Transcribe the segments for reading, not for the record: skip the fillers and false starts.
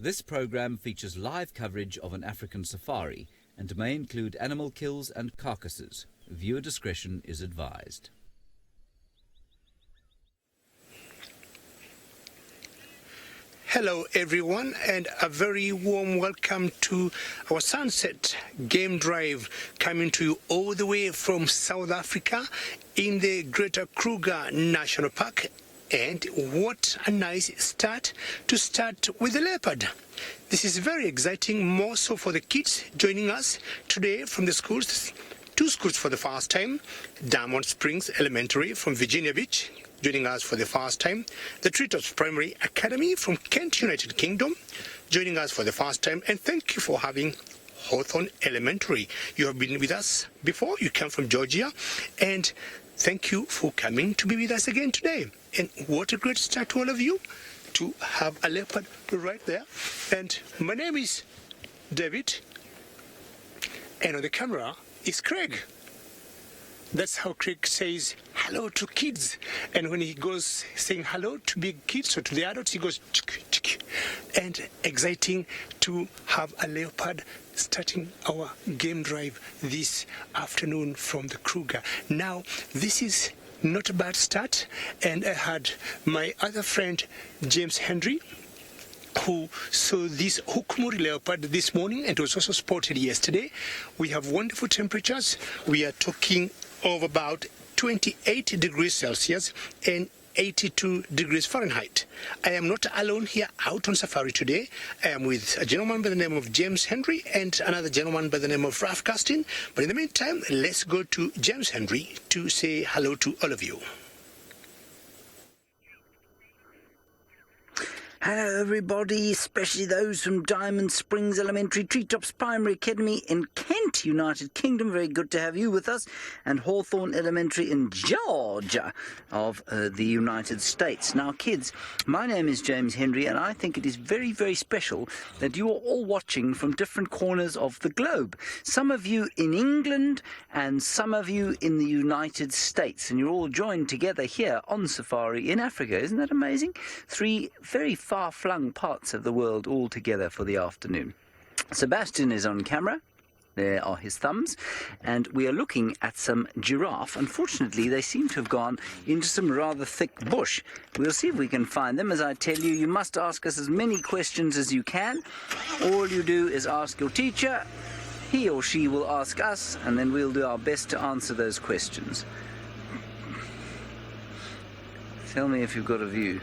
This program features live coverage of an African safari and may include animal kills and carcasses. Viewer discretion is advised. Hello everyone, and a very warm welcome to our sunset game drive coming to you all the way from South Africa in the Greater Kruger National Park. And what a nice start to start with the leopard. This is very exciting, more so for the kids joining us today from the schools. Two schools for the first time. Diamond Springs Elementary from Virginia Beach joining us for the first time. The Cheetahs Primary Academy from Kent, United Kingdom joining us for the first time. And thank you for having Hawthorne Elementary. You have been with us before. You come from Georgia. And thank you for coming to be with us again today. And what a great start to all of you to have a leopard right there. And my name is David. And on the camera is Craig. That's how Craig says hello to kids. And when he goes saying hello to big kids or to the adults, he goes chick, chick. And exciting to have a leopard starting our game drive this afternoon from the Kruger. Now, this is not a bad start. And I had my other friend, James Henry, who saw this Hukumuri leopard this morning and was also spotted yesterday. We have wonderful temperatures. We are talking of about 28 degrees Celsius and 82 degrees Fahrenheit. I am not alone here out on safari today. I am with a gentleman by the name of James Henry and another gentleman by the name of Ralph Castin. But in the meantime, let's go to James Henry to say hello to all of you. Hello everybody, especially those from Diamond Springs Elementary, Treetops Primary Academy in Kent, United Kingdom. Very good to have you with us. And Hawthorne Elementary in Georgia of the United States. Now kids, my name is James Henry and I think it is very, very special that you are all watching from different corners of the globe. Some of you in England and some of you in the United States. And you're all joined together here on safari in Africa. Isn't that amazing? Three very far-flung parts of the world all together for the afternoon. Sebastian is on camera. There are his thumbs. And we are looking at some giraffe. Unfortunately, they seem to have gone into some rather thick bush. We'll see if we can find them. As I tell you, you must ask us as many questions as you can. All you do is ask your teacher. He or she will ask us, and then we'll do our best to answer those questions. Tell me if you've got a view.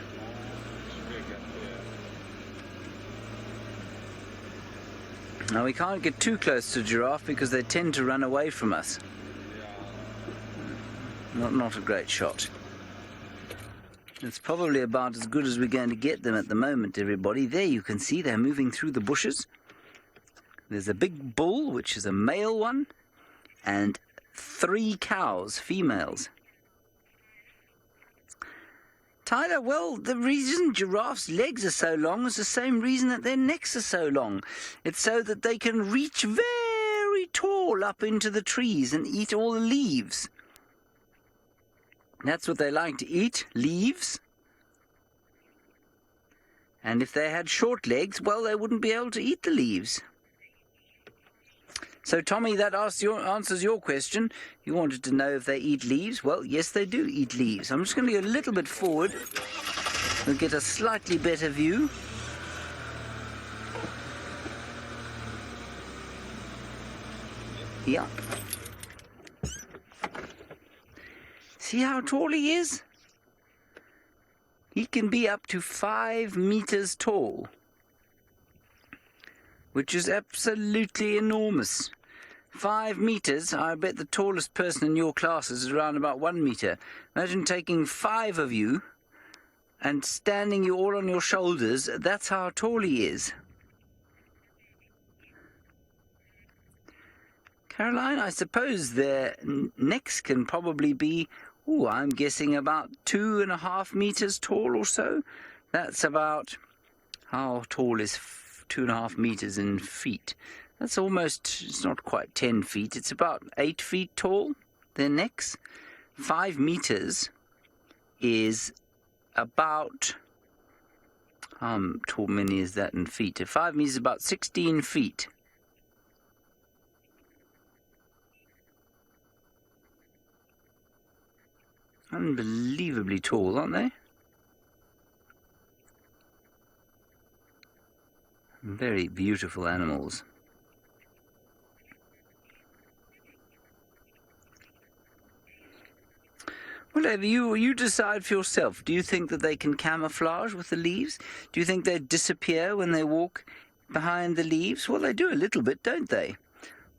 Now we can't get too close to giraffe because they tend to run away from us. Not a great shot. It's probably about as good as we're going to get them at the moment, everybody. There you can see they're moving through the bushes. There's a big bull, which is a male one, and 3 cows, females. Tyler, well, the reason giraffes' legs are so long is the same reason that their necks are so long. It's so that they can reach very tall up into the trees and eat all the leaves. That's what they like to eat, leaves. And if they had short legs, well, they wouldn't be able to eat the leaves. So, Tommy, that answers your question. You wanted to know if they eat leaves. Well, yes, they do eat leaves. I'm just going to go a little bit forward. We'll get a slightly better view. Yeah. See how tall he is? He can be up to 5 meters tall, which is absolutely enormous. 5 meters, I bet the tallest person in your classes is around about 1 meter. Imagine taking 5 of you and standing you all on your shoulders. That's how tall he is. Caroline, I suppose their necks can probably be, I'm guessing about 2.5 meters tall or so. That's about, how tall is 2.5 meters in feet? That's almost, it's not quite 10 feet. It's about 8 feet tall, their necks. 5 meters is about How tall many is that in feet? 5 meters is about 16 feet. Unbelievably tall, aren't they? Very beautiful animals. Whatever, you decide for yourself. Do you think that they can camouflage with the leaves? Do you think they disappear when they walk behind the leaves? Well, they do a little bit, don't they?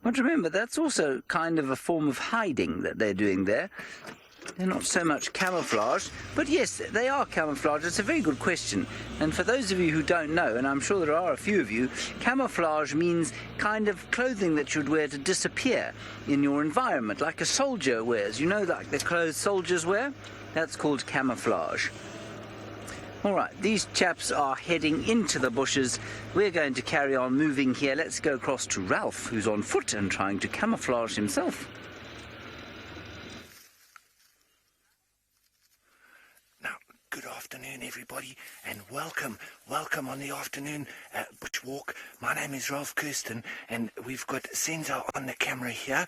But remember, that's also kind of a form of hiding that they're doing there. They're not so much camouflage, but yes, they are camouflage. It's a very good question. And for those of you who don't know, and I'm sure there are a few of you, camouflage means kind of clothing that you'd wear to disappear in your environment, like a soldier wears. You know, like the clothes soldiers wear? That's called camouflage. All right, these chaps are heading into the bushes. We're going to carry on moving here. Let's go across to Ralph, who's on foot and trying to camouflage himself. Good afternoon, everybody, and welcome on the afternoon bush walk. My name is Ralph Kirsten, and we've got Senzo on the camera here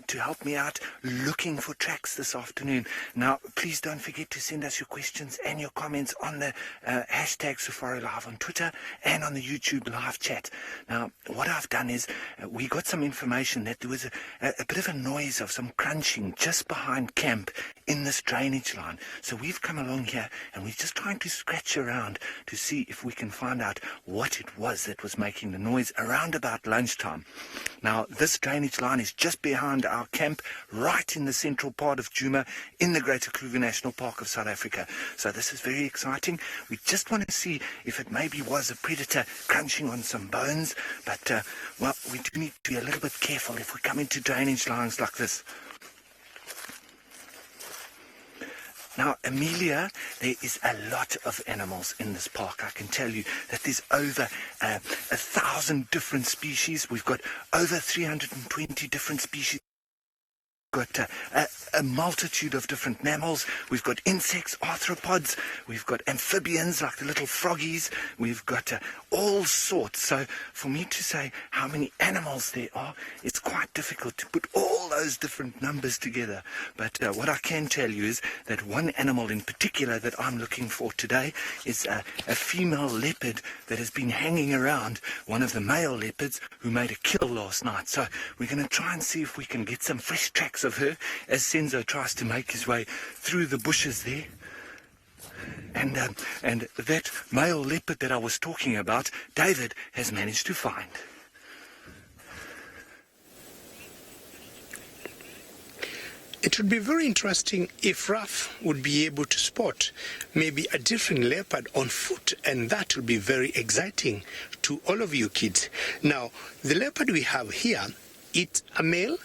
to help me out looking for tracks this afternoon. Now, please don't forget to send us your questions and your comments on the hashtag Safari Live on Twitter and on the YouTube live chat. Now, what I've done is we got some information that there was a bit of a noise of some crunching just behind camp in this drainage line. So we've come along here and we're just trying to scratch around to see if we can find out what it was that was making the noise around about lunchtime. Now, this drainage line is just behind our camp, right in the central part of Djuma, in the Greater Kruger National Park of South Africa. So this is very exciting. We just want to see if it maybe was a predator crunching on some bones. But, well, we do need to be a little bit careful if we come into drainage lines like this. Now, Amelia, there is a lot of animals in this park. I can tell you that there's over 1,000 different species. We've got over 320 different species. We've got a multitude of different mammals. We've got insects, arthropods. We've got amphibians like the little froggies. We've got all sorts. So for me to say how many animals there are, it's quite difficult to put all those different numbers together. But what I can tell you is that one animal in particular that I'm looking for today is a female leopard that has been hanging around one of the male leopards who made a kill last night. So we're going to try and see if we can get some fresh tracks of her as Senzo tries to make his way through the bushes there. And that male leopard that I was talking about, David has managed to find. It would be very interesting if Ralph would be able to spot maybe a different leopard on foot, and that would be very exciting to all of you kids. Now, the leopard we have here, it's a male,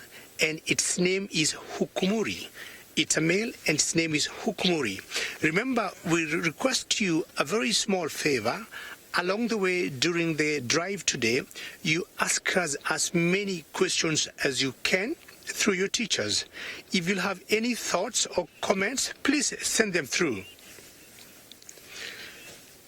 and its name is Hukumuri. It's a male and its name is Hukumuri. Remember, we request you a very small favor. Along the way during the drive today, you ask us as many questions as you can through your teachers. If you have any thoughts or comments, please send them through.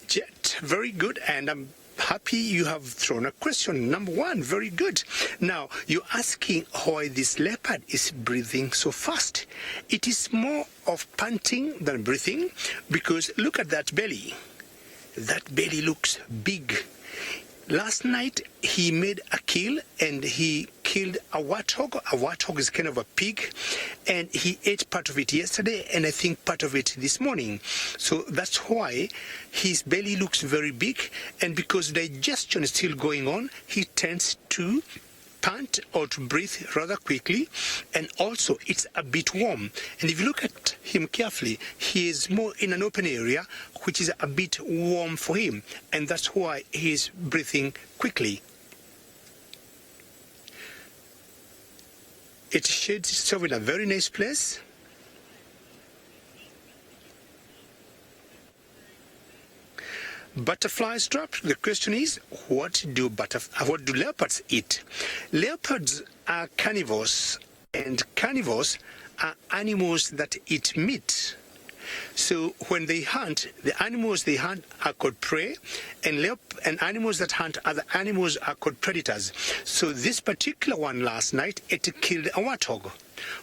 Jet, very good, and I'm happy you have thrown a question. Number one, very good. Now, you're asking why this leopard is breathing so fast. It is more of panting than breathing, because look at that belly. That belly looks big. Last night, he made a kill, and he killed a warthog. A warthog is kind of a pig, and he ate part of it yesterday, and I think part of it this morning. So that's why his belly looks very big, and because digestion is still going on, he tends to pant or to breathe rather quickly, and also it's a bit warm. And if you look at him carefully, he is more in an open area, which is a bit warm for him, and that's why he is breathing quickly. It shades itself in a very nice place. Butterflies drop. The question is, what do leopards eat? Leopards are carnivores, and carnivores are animals that eat meat. So when they hunt, the animals they hunt are called prey, and animals that hunt other animals are called predators. So this particular one last night, it killed a warthog.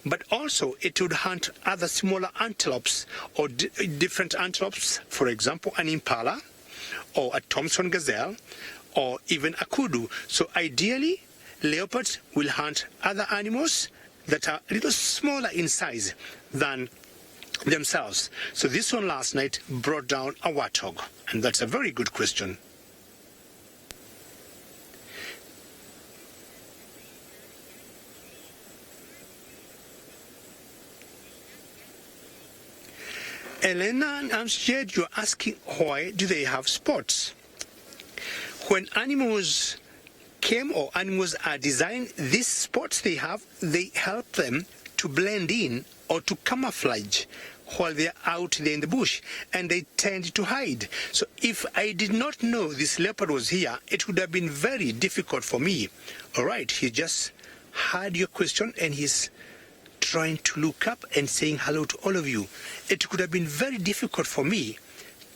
But also it would hunt other smaller antelopes or different antelopes, for example, an impala or a Thompson gazelle or even a kudu. So ideally, leopards will hunt other animals that are a little smaller in size than themselves. So this one last night brought down a warthog, and that's a very good question. Elena and Amjad, you're asking why do they have spots? When animals came or animals are designed, these spots they have, they help them to blend in or to camouflage while they're out there in the bush, and they tend to hide. So if I did not know this leopard was here, it would have been very difficult for me. All right, he just heard your question and he's trying to look up and saying hello to all of you. It could have been very difficult for me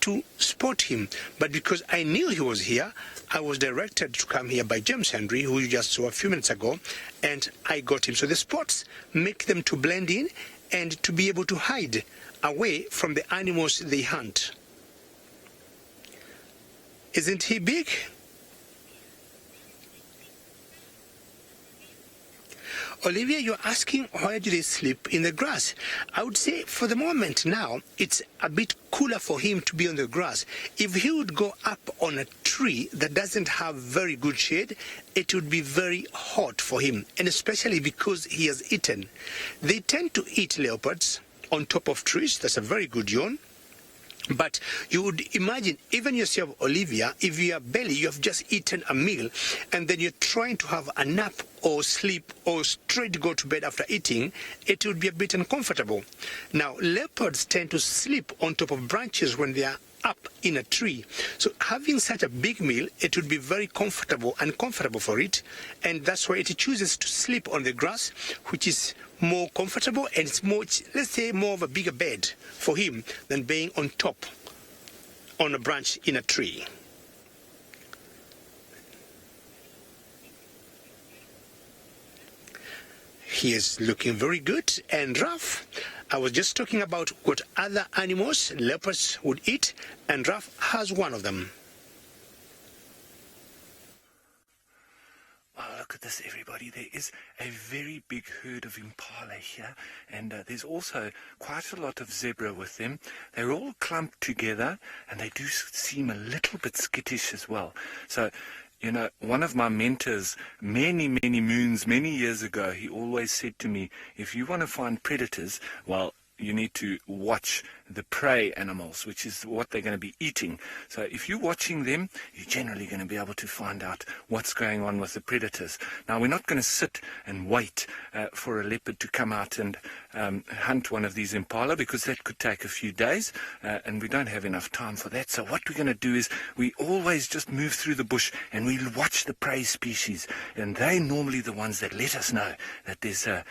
to spot him, but because I knew he was here, I was directed to come here by James Henry, who you just saw a few minutes ago, and I got him. So the spots make them to blend in and to be able to hide away from the animals they hunt. Isn't he big? Olivia, you're asking why do they sleep in the grass? I would say for the moment now, it's a bit cooler for him to be on the grass. If he would go up on a tree that doesn't have very good shade, it would be very hot for him, and especially because he has eaten. They tend to eat leopards on top of trees. That's a very good yawn. But you would imagine, even yourself, Olivia, if you are belly, you have just eaten a meal, and then you're trying to have a nap or sleep or straight go to bed after eating, it would be a bit uncomfortable. Now, leopards tend to sleep on top of branches when they are up in a tree. So having such a big meal, it would be very comfortable for it, and that's why it chooses to sleep on the grass, which is more comfortable, and it's more, let's say, more of a bigger bed for him than being on top on a branch in a tree. He is looking very good and rough. I was just talking about what other animals leopards would eat, and rough has one of them. Oh, look at this, everybody. There is a very big herd of impala here, and there's also quite a lot of zebra with them. They're all clumped together, and they do seem a little bit skittish as well. So, you know, one of my mentors, many moons, many years ago, he always said to me, if you want to find predators, well, you need to watch the prey animals, which is what they're going to be eating. So if you're watching them, you're generally going to be able to find out what's going on with the predators. Now, we're not going to sit and wait for a leopard to come out and hunt one of these impala, because that could take a few days, and we don't have enough time for that. So what we're going to do is we always just move through the bush and we'll watch the prey species, and they're normally the ones that let us know that there's a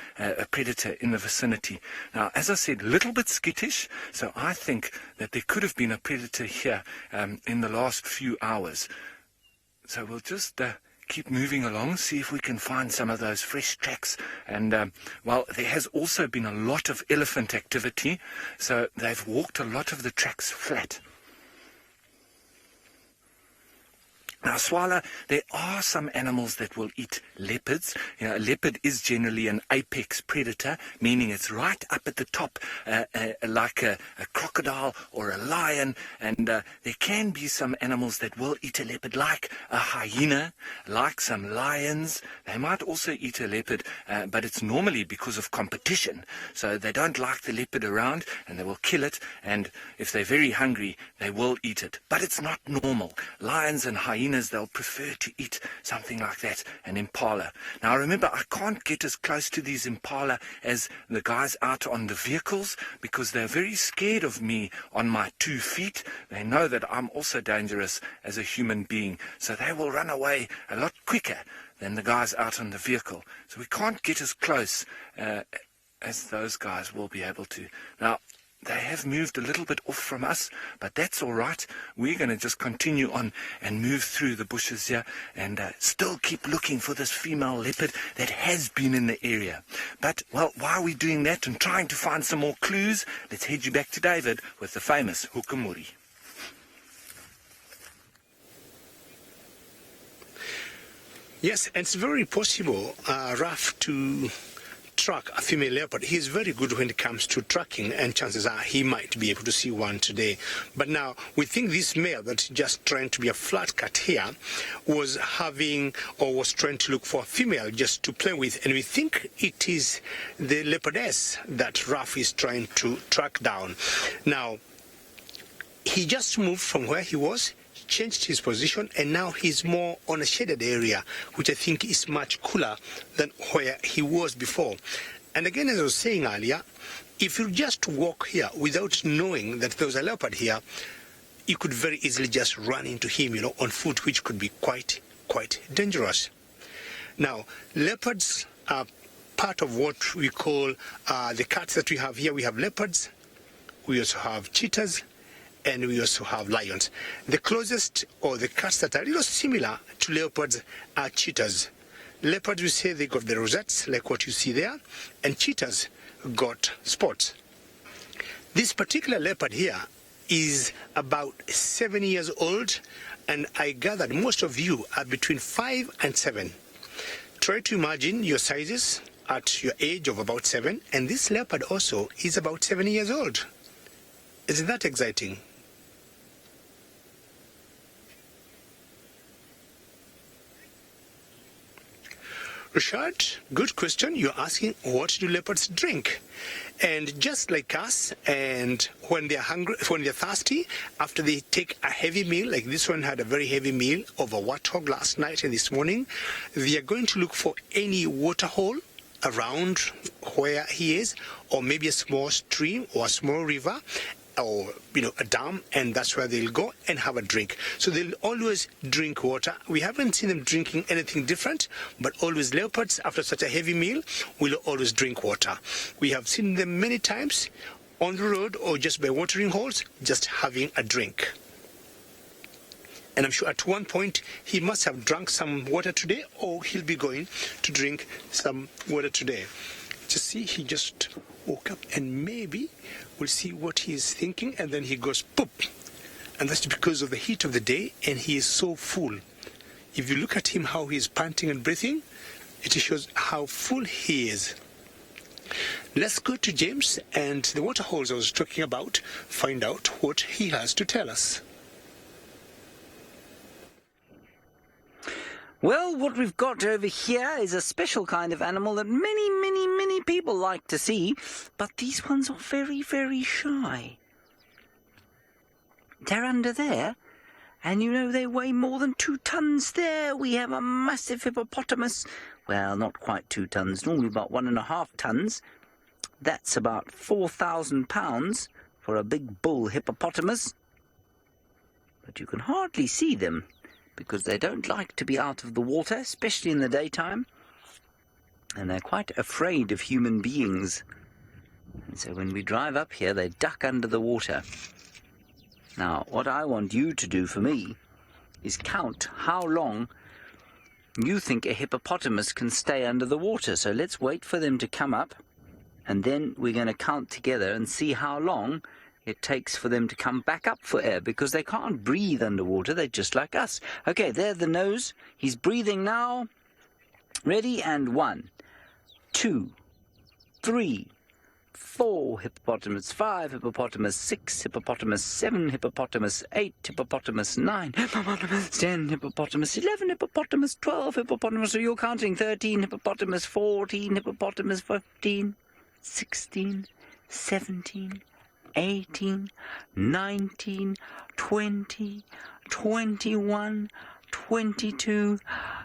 predator in the vicinity. Now, as I said, a little bit skittish, so I think that there could have been a predator here in the last few hours. So we'll just keep moving along, see if we can find some of those fresh tracks. And, well, there has also been a lot of elephant activity, so they've walked a lot of the tracks flat. Now, Swala, there are some animals that will eat leopards. You know, a leopard is generally an apex predator, meaning it's right up at the top, like a crocodile or a lion. And there can be some animals that will eat a leopard, like a hyena, like some lions. They might also eat a leopard, but it's normally because of competition. So they don't like the leopard around, and they will kill it. And if they're very hungry, they will eat it. But it's not normal. Lions and hyenas, they'll prefer to eat something like that, an impala. Now remember, I can't get as close to these impala as the guys out on the vehicles, because they're very scared of me on my 2 feet. They know that I'm also dangerous as a human being, so they will run away a lot quicker than the guys out on the vehicle. So we can't get as close as those guys will be able to. Now, they have moved a little bit off from us, but that's all right. We're going to just continue on and move through the bushes here and still keep looking for this female leopard that has been in the area. But, well, while we're doing that and trying to find some more clues, let's head you back to David with the famous Hukamuri. Yes, and it's very possible, Raf, to track a female leopard. He's very good when it comes to tracking, and chances are he might be able to see one today. But now, we think this male that's just trying to be a flat cat here was trying to look for a female just to play with, and we think it is the leopardess that Raf is trying to track down. Now, he just moved from where he was, changed his position, and now he's more on a shaded area, which I think is much cooler than where he was before. And again, as I was saying earlier, if you just walk here without knowing that there was a leopard here, you could very easily just run into him, on foot, which could be quite dangerous. Now, leopards are part of what we call the cats that we have here. We have leopards, we also have cheetahs, and we also have lions. The closest, or the cats that are a little similar to leopards, are cheetahs. Leopards, we say they got the rosettes, like what you see there, and cheetahs got spots. This particular leopard here is about 7 years old, and I gathered most of you are between 5 and 7. Try to imagine your sizes at your age of about 7, and this leopard also is about 7 years old. Isn't that exciting? Richard, good question. You're asking, what do leopards drink? And just like us, and when they're hungry, when they're thirsty, after they take a heavy meal, like this one had a very heavy meal of a warthog last night and this morning, they are going to look for any water hole around where he is, or maybe a small stream or a small river, or a dam, and that's where they'll go and have a drink. So they'll always drink water. We haven't seen them drinking anything different, but always leopards, after such a heavy meal, will always drink water. We have seen them many times on the road or just by watering holes, just having a drink. And I'm sure at one point he must have drunk some water today, or he'll be going to drink some water today. Just see, he just woke up, and maybe we'll see what he is thinking, and then he goes poop. And that's because of the heat of the day, and he is so full. If you look at him, how he is panting and breathing, it shows how full he is. Let's go to James and the water holes I was talking about, find out what he has to tell us. Well, what we've got over here is a special kind of animal that many people like to see, but these ones are very, very shy. They're under there, and they weigh more than 2 tons there. We have a massive hippopotamus. Well, not quite 2 tons, normally about 1.5 tons. That's about 4,000 pounds for a big bull hippopotamus. But you can hardly see them, because they don't like to be out of the water, especially in the daytime. And they're quite afraid of human beings. And so when we drive up here, they duck under the water. Now, what I want you to do for me is count how long you think a hippopotamus can stay under the water. So let's wait for them to come up, and then we're going to count together and see how long it takes for them to come back up for air, because they can't breathe underwater. They're just like us. Okay, there's the nose. He's breathing now. Ready? And 1, 2, 3, 4, hippopotamus 5, hippopotamus 6, hippopotamus 7, hippopotamus 8, hippopotamus 9, hippopotamus 10, hippopotamus 11, hippopotamus 12, hippopotamus, so you're counting 13, hippopotamus 14, hippopotamus 15, 16, 17, 18, 19, 20, 21, 22,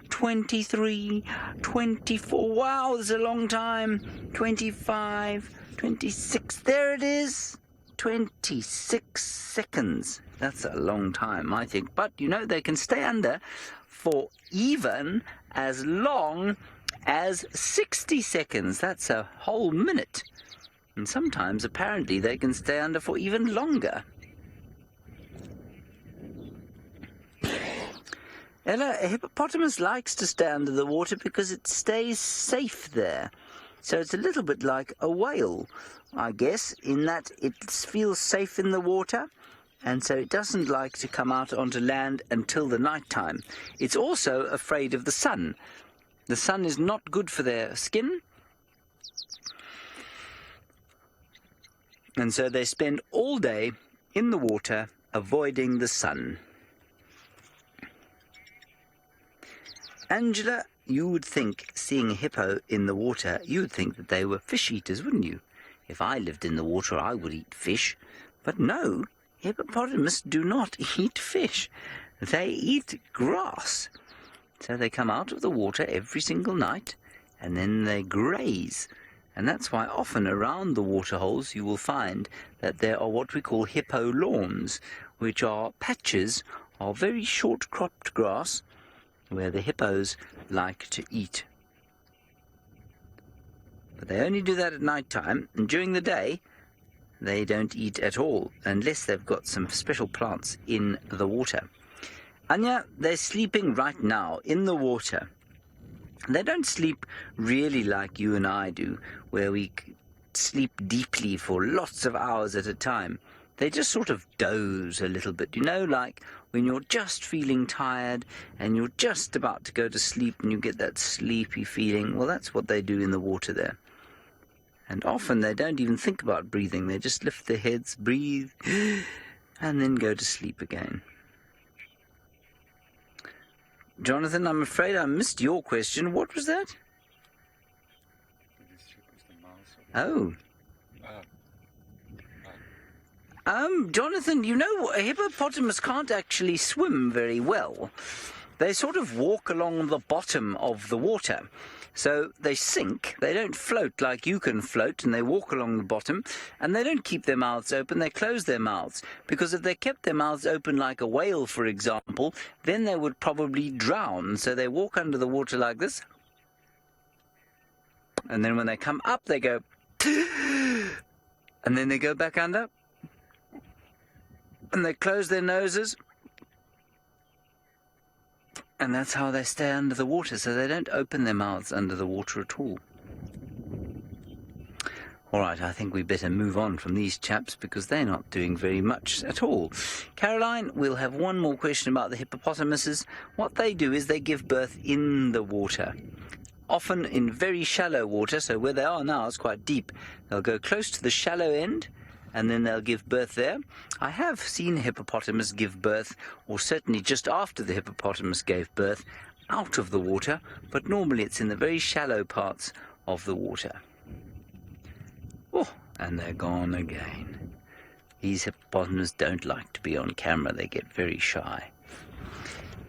23, 24. Wow, that's a long time. 25, 26. There it is. 26 seconds. That's a long time, I think. But, they can stay under for even as long as 60 seconds. That's a whole minute. And sometimes, apparently, they can stay under for even longer. Ella, a hippopotamus likes to stay under the water because it stays safe there. So it's a little bit like a whale, I guess, in that it feels safe in the water, and so it doesn't like to come out onto land until the night time. It's also afraid of the sun. The sun is not good for their skin, and so they spend all day in the water avoiding the sun. Angela, you would think, seeing a hippo in the water, you would think that they were fish eaters, wouldn't you? If I lived in the water, I would eat fish. But no, hippopotamus do not eat fish. They eat grass. So they come out of the water every single night, and then they graze. And that's why often around the waterholes you will find that there are what we call hippo lawns, which are patches of very short-cropped grass, where the hippos like to eat. But they only do that at night time, and during the day they don't eat at all, unless they've got some special plants in the water. Anya, they're sleeping right now in the water. They don't sleep really like you and I do, where we sleep deeply for lots of hours at a time. They just sort of doze a little bit, like when you're just feeling tired and you're just about to go to sleep and you get that sleepy feeling. Well, that's what they do in the water there. And often they don't even think about breathing. They just lift their heads, breathe, and then go to sleep again. Jonathan, I'm afraid I missed your question. What was that? Oh. Jonathan, a hippopotamus can't actually swim very well. They sort of walk along the bottom of the water. So they sink, they don't float like you can float, and they walk along the bottom, and they don't keep their mouths open, they close their mouths. Because if they kept their mouths open like a whale, for example, then they would probably drown. So they walk under the water like this, and then when they come up, they go, and then they go back under, and they close their noses, and that's how they stay under the water, so they don't open their mouths under the water at all. All right, I think we better move on from these chaps because they're not doing very much at all. Caroline, we'll have one more question about the hippopotamuses. What they do is they give birth in the water, often in very shallow water, so where they are now is quite deep. They'll go close to the shallow end, and then they'll give birth there. I have seen a hippopotamus give birth, or certainly just after the hippopotamus gave birth, out of the water, but normally it's in the very shallow parts of the water. Oh, and they're gone again. These hippopotamus don't like to be on camera. They get very shy.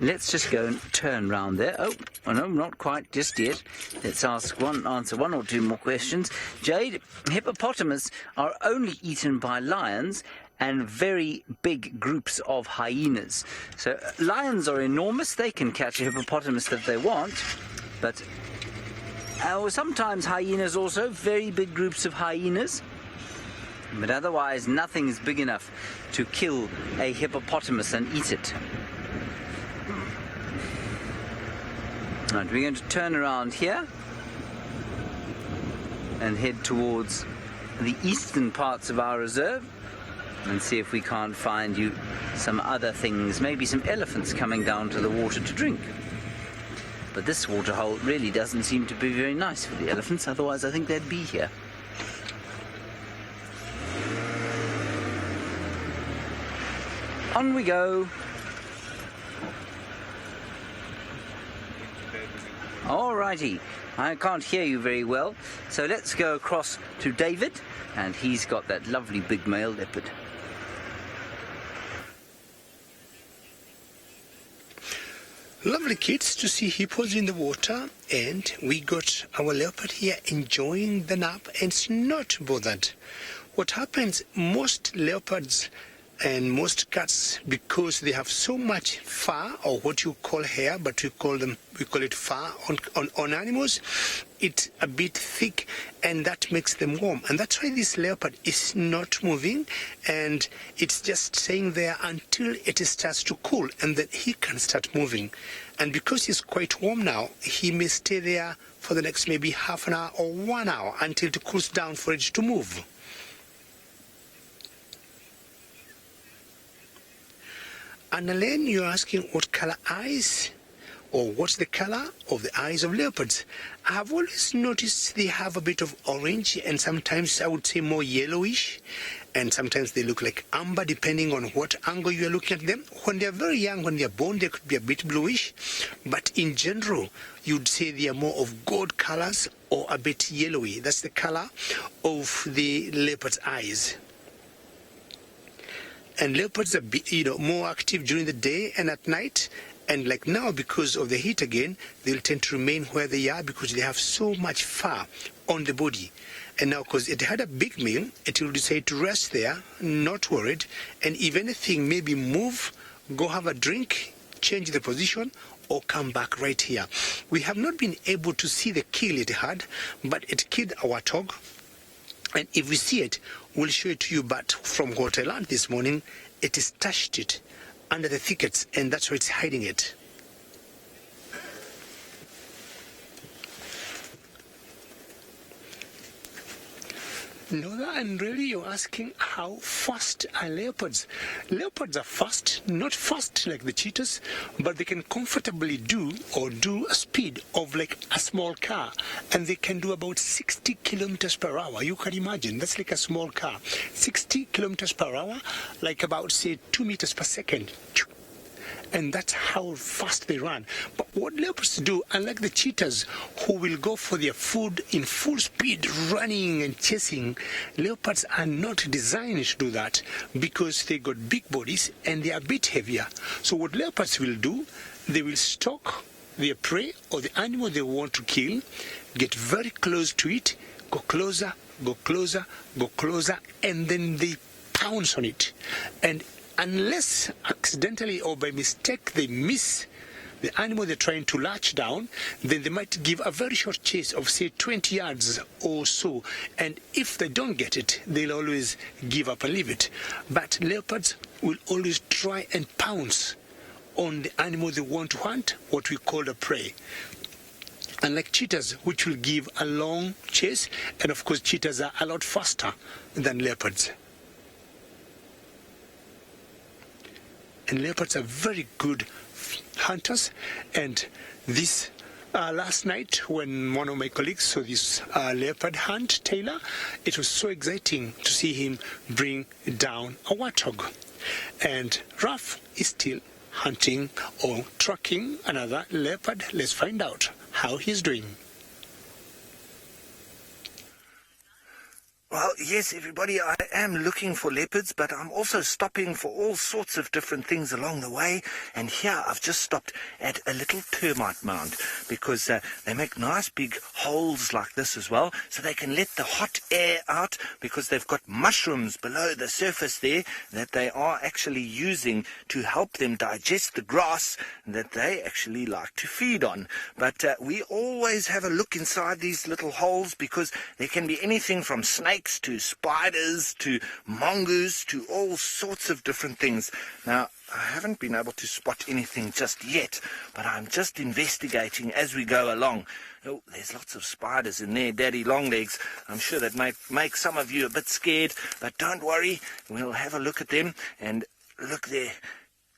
Let's just go and turn round there. Oh, no, not quite just yet. Let's answer one or two more questions. Jade, hippopotamus are only eaten by lions and very big groups of hyenas. So lions are enormous. They can catch a hippopotamus if they want, but sometimes hyenas also, very big groups of hyenas. But otherwise, nothing is big enough to kill a hippopotamus and eat it. Right, we're going to turn around here and head towards the eastern parts of our reserve and see if we can't find you some other things, maybe some elephants coming down to the water to drink. But this waterhole really doesn't seem to be very nice for the elephants, otherwise I think they'd be here. On we go. Alrighty, I can't hear you very well, so let's go across to David, and he's got that lovely big male leopard. Lovely kids to see hippos in the water, and we got our leopard here enjoying the nap and it's not bothered. What happens, most leopards and most cats, because they have so much fur, or what you call hair, but we call it fur on animals, it a bit thick, and that makes them warm. And that's why this leopard is not moving, and it's just staying there until it starts to cool, and then he can start moving. And because he's quite warm now, he may stay there for the next maybe half an hour or 1 hour until it cools down for it to move. And Elaine, you're asking what color eyes, or what's the color of the eyes of leopards? I have always noticed they have a bit of orange, and sometimes I would say more yellowish, and sometimes they look like amber depending on what angle you are looking at them. When they are very young, when they are born, they could be a bit bluish, but in general you'd say they are more of gold colors or a bit yellowy. That's the color of the leopard's eyes. And leopards are more active during the day and at night. And like now, because of the heat again, they'll tend to remain where they are because they have so much fur on the body. And now, because it had a big meal, it will decide to rest there, not worried. And if anything, maybe move, go have a drink, change the position, or come back right here. We have not been able to see the kill it had, but it killed a warthog. And if we see it, we'll show it to you. But from what I learned this morning, it is stashed it under the thickets, and that's where it's hiding it. Nola and really, you're asking how fast are leopards? Leopards are fast, not fast like the cheetahs, but they can comfortably do a speed of like a small car, and they can do about 60 kilometers per hour. You can imagine, that's like a small car. 60 kilometers per hour, like about say 2 meters per second. And that's how fast they run. But what leopards do, unlike the cheetahs who will go for their food in full speed, running and chasing, leopards are not designed to do that because they got big bodies and they are a bit heavier. So what leopards will do, they will stalk their prey or the animal they want to kill, get very close to it, go closer, go closer, go closer, and then they pounce on it. And unless accidentally or by mistake they miss the animal they're trying to latch down, then they might give a very short chase of say 20 yards or so. And if they don't get it, they'll always give up and leave it. But leopards will always try and pounce on the animal they want to hunt, what we call a prey. Unlike cheetahs, which will give a long chase, and of course cheetahs are a lot faster than leopards. And leopards are very good hunters. And this last night, when one of my colleagues saw this leopard hunt, Taylor, it was so exciting to see him bring down a warthog. And Ralph is still hunting or tracking another leopard. Let's find out how he's doing. Well, yes, everybody, I am looking for leopards, but I'm also stopping for all sorts of different things along the way. And here I've just stopped at a little termite mound because they make nice big holes like this as well, so they can let the hot air out because they've got mushrooms below the surface there that they are actually using to help them digest the grass that they actually like to feed on. But we always have a look inside these little holes because there can be anything from snakes to spiders to mongoose to all sorts of different things. Now, I haven't been able to spot anything just yet, but I'm just investigating as we go along. Oh, there's lots of spiders in there, daddy longlegs. I'm sure that might make some of you a bit scared, but don't worry, we'll have a look at them. And look there.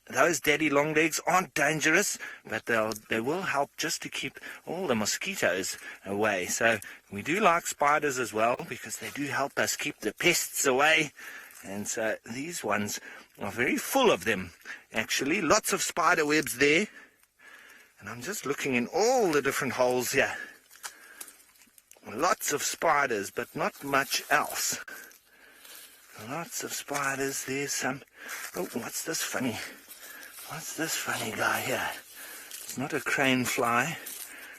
Those daddy longlegs aren't dangerous, but they will help just to keep all the mosquitoes away. So we do like spiders as well because they do help us keep the pests away. And so these ones are very full of them, actually. Lots of spider webs there. And I'm just looking in all the different holes here. Lots of spiders, but not much else. Lots of spiders. There's some... Oh, what's this funny? What's this funny guy here? It's not a crane fly.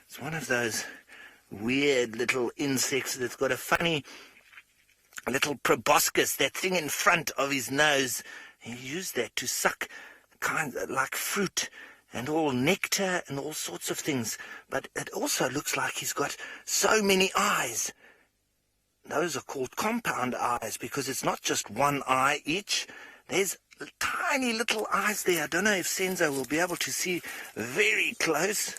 It's one of those weird little insects that's got a funny little proboscis, that thing in front of his nose. He used that to suck kind of like fruit and all nectar and all sorts of things. But it also looks like he's got so many eyes. Those are called compound eyes because it's not just one eye each. There's tiny little eyes there. I don't know if Senzo will be able to see very close.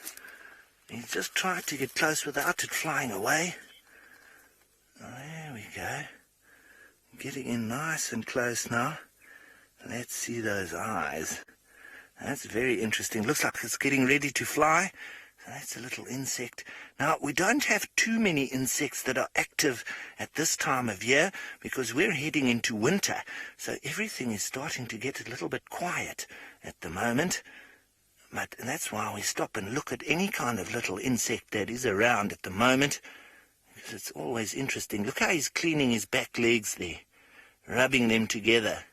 He's just tried to get close without it flying away. There we go. Getting in nice and close now. Let's see those eyes. That's very interesting. Looks like it's getting ready to fly. So that's a little insect. Now, we don't have too many insects that are active at this time of year because we're heading into winter. So everything is starting to get a little bit quiet at the moment. But that's why we stop and look at any kind of little insect that is around at the moment. Because it's always interesting. Look how he's cleaning his back legs there. Rubbing them together.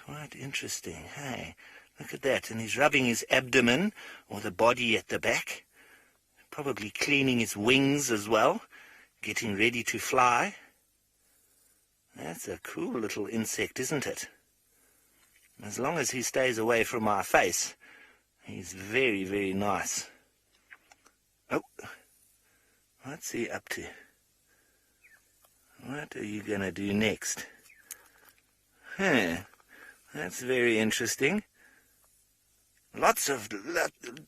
Quite interesting, hey? Look at that. And he's rubbing his abdomen or the body at the back. Probably cleaning his wings as well. Getting ready to fly. That's a cool little insect, isn't it? As long as he stays away from my face, he's very, very nice. Oh, what's he up to? What are you going to do next? Huh, that's very interesting. Lots of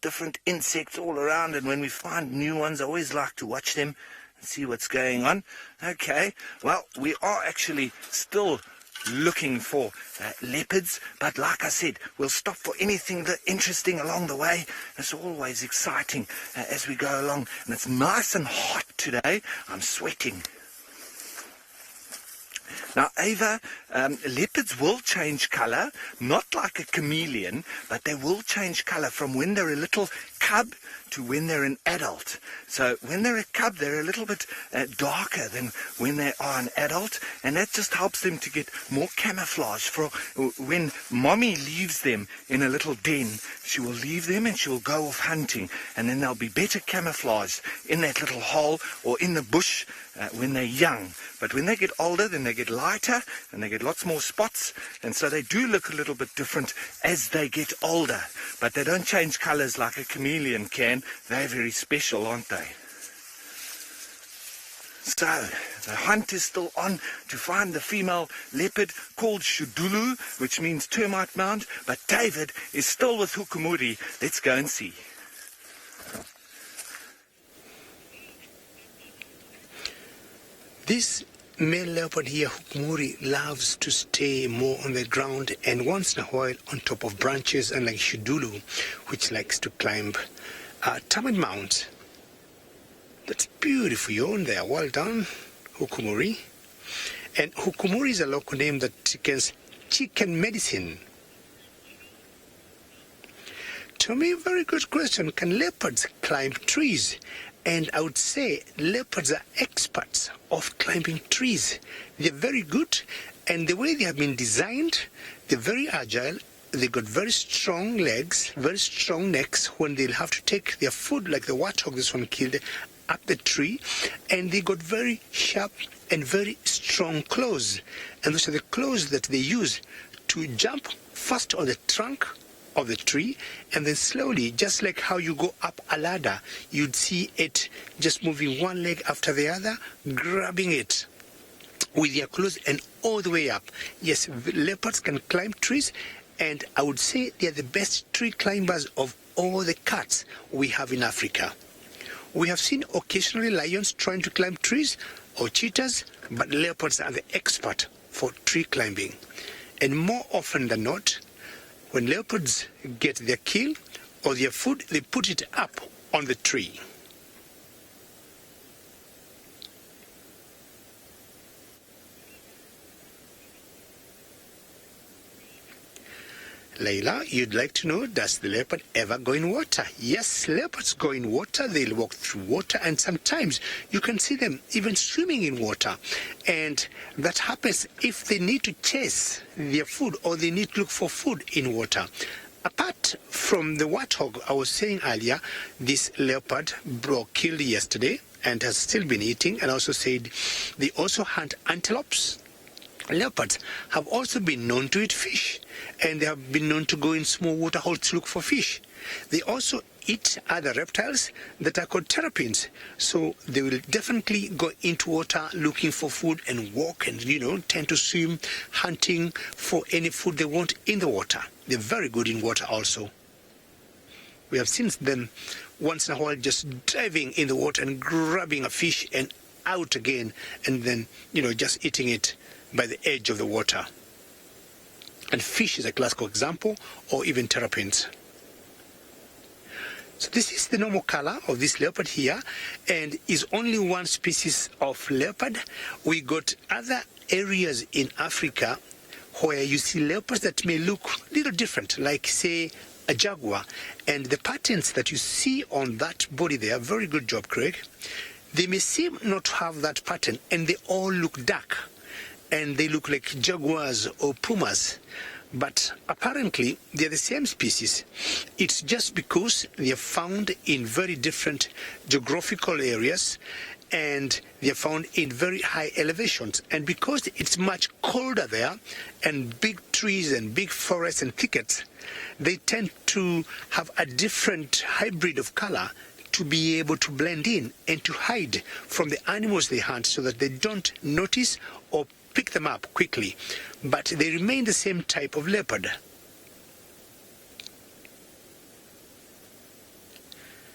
different insects all around, and when we find new ones, I always like to watch them and see what's going on. Okay, well, we are actually still looking for leopards, but like I said, we'll stop for anything interesting along the way. It's always exciting as we go along, and it's nice and hot today. I'm sweating. Now, Ava, leopards will change colour, not like a chameleon, but they will change colour from when they're a little cub to when they're an adult. So when they're a cub, they're a little bit darker than when they are an adult, and that just helps them to get more camouflage. For when mommy leaves them in a little den, she will leave them and she will go off hunting, and then they'll be better camouflaged in that little hole or in the bush when they're young. But when they get older, then they get lighter and they get lots more spots, and so they do look a little bit different as they get older. But they don't change colours like a chameleon can. They're very special, aren't they? So, the hunt is still on to find the female leopard called Shudulu, which means termite mound, but David is still with Hukumuri. Let's go and see. This male leopard here, Hukumuri, loves to stay more on the ground and once in a while on top of branches, unlike Shudulu, which likes to climb termite mounds. That's beautiful. You own there. Well done, Hukumuri. And Hukumuri is a local name that means chicken medicine. To me, a very good question. Can leopards climb trees? And I would say leopards are experts of climbing trees. They're very good, and the way they have been designed, they're very agile. They got very strong legs, very strong necks when they'll have to take their food, like the warthog this one killed, up the tree. And they got very sharp and very strong claws. And those are the claws that they use to jump first on the trunk of the tree, and then slowly, just like how you go up a ladder, you'd see it just moving one leg after the other, grabbing it with their claws and all the way up. Yes, leopards can climb trees, and I would say they're the best tree climbers of all the cats we have in Africa. We have seen occasionally lions trying to climb trees or cheetahs, but leopards are the expert for tree climbing. And more often than not, when leopards get their kill or their food, they put it up on the tree. Leila, you'd like to know, does the leopard ever go in water? Yes, leopards go in water. They'll walk through water, and sometimes you can see them even swimming in water. And that happens if they need to chase their food or they need to look for food in water. Apart from the warthog I was saying earlier, this leopard killed yesterday and has still been eating, and also said they also hunt antelopes. Leopards have also been known to eat fish, and they have been known to go in small water holes to look for fish. They also eat other reptiles that are called terrapins. So they will definitely go into water looking for food and walk and, tend to swim, hunting for any food they want in the water. They're very good in water also. We have seen them once in a while just diving in the water and grabbing a fish and out again, and then, just eating it by the edge of the water. And fish is a classical example, or even terrapins. So this is the normal color of this leopard here, and is only one species of leopard. We got other areas in Africa where you see leopards that may look a little different, like, say, a jaguar. And the patterns that you see on that body there, very good job, Craig. They may seem not to have that pattern, and they all look dark, and they look like jaguars or pumas. But apparently, they're the same species. It's just because they are found in very different geographical areas, and they are found in very high elevations. And because it's much colder there, and big trees and big forests and thickets, they tend to have a different hybrid of color to be able to blend in and to hide from the animals they hunt, so that they don't notice or pick them up quickly. But they remain the same type of leopard.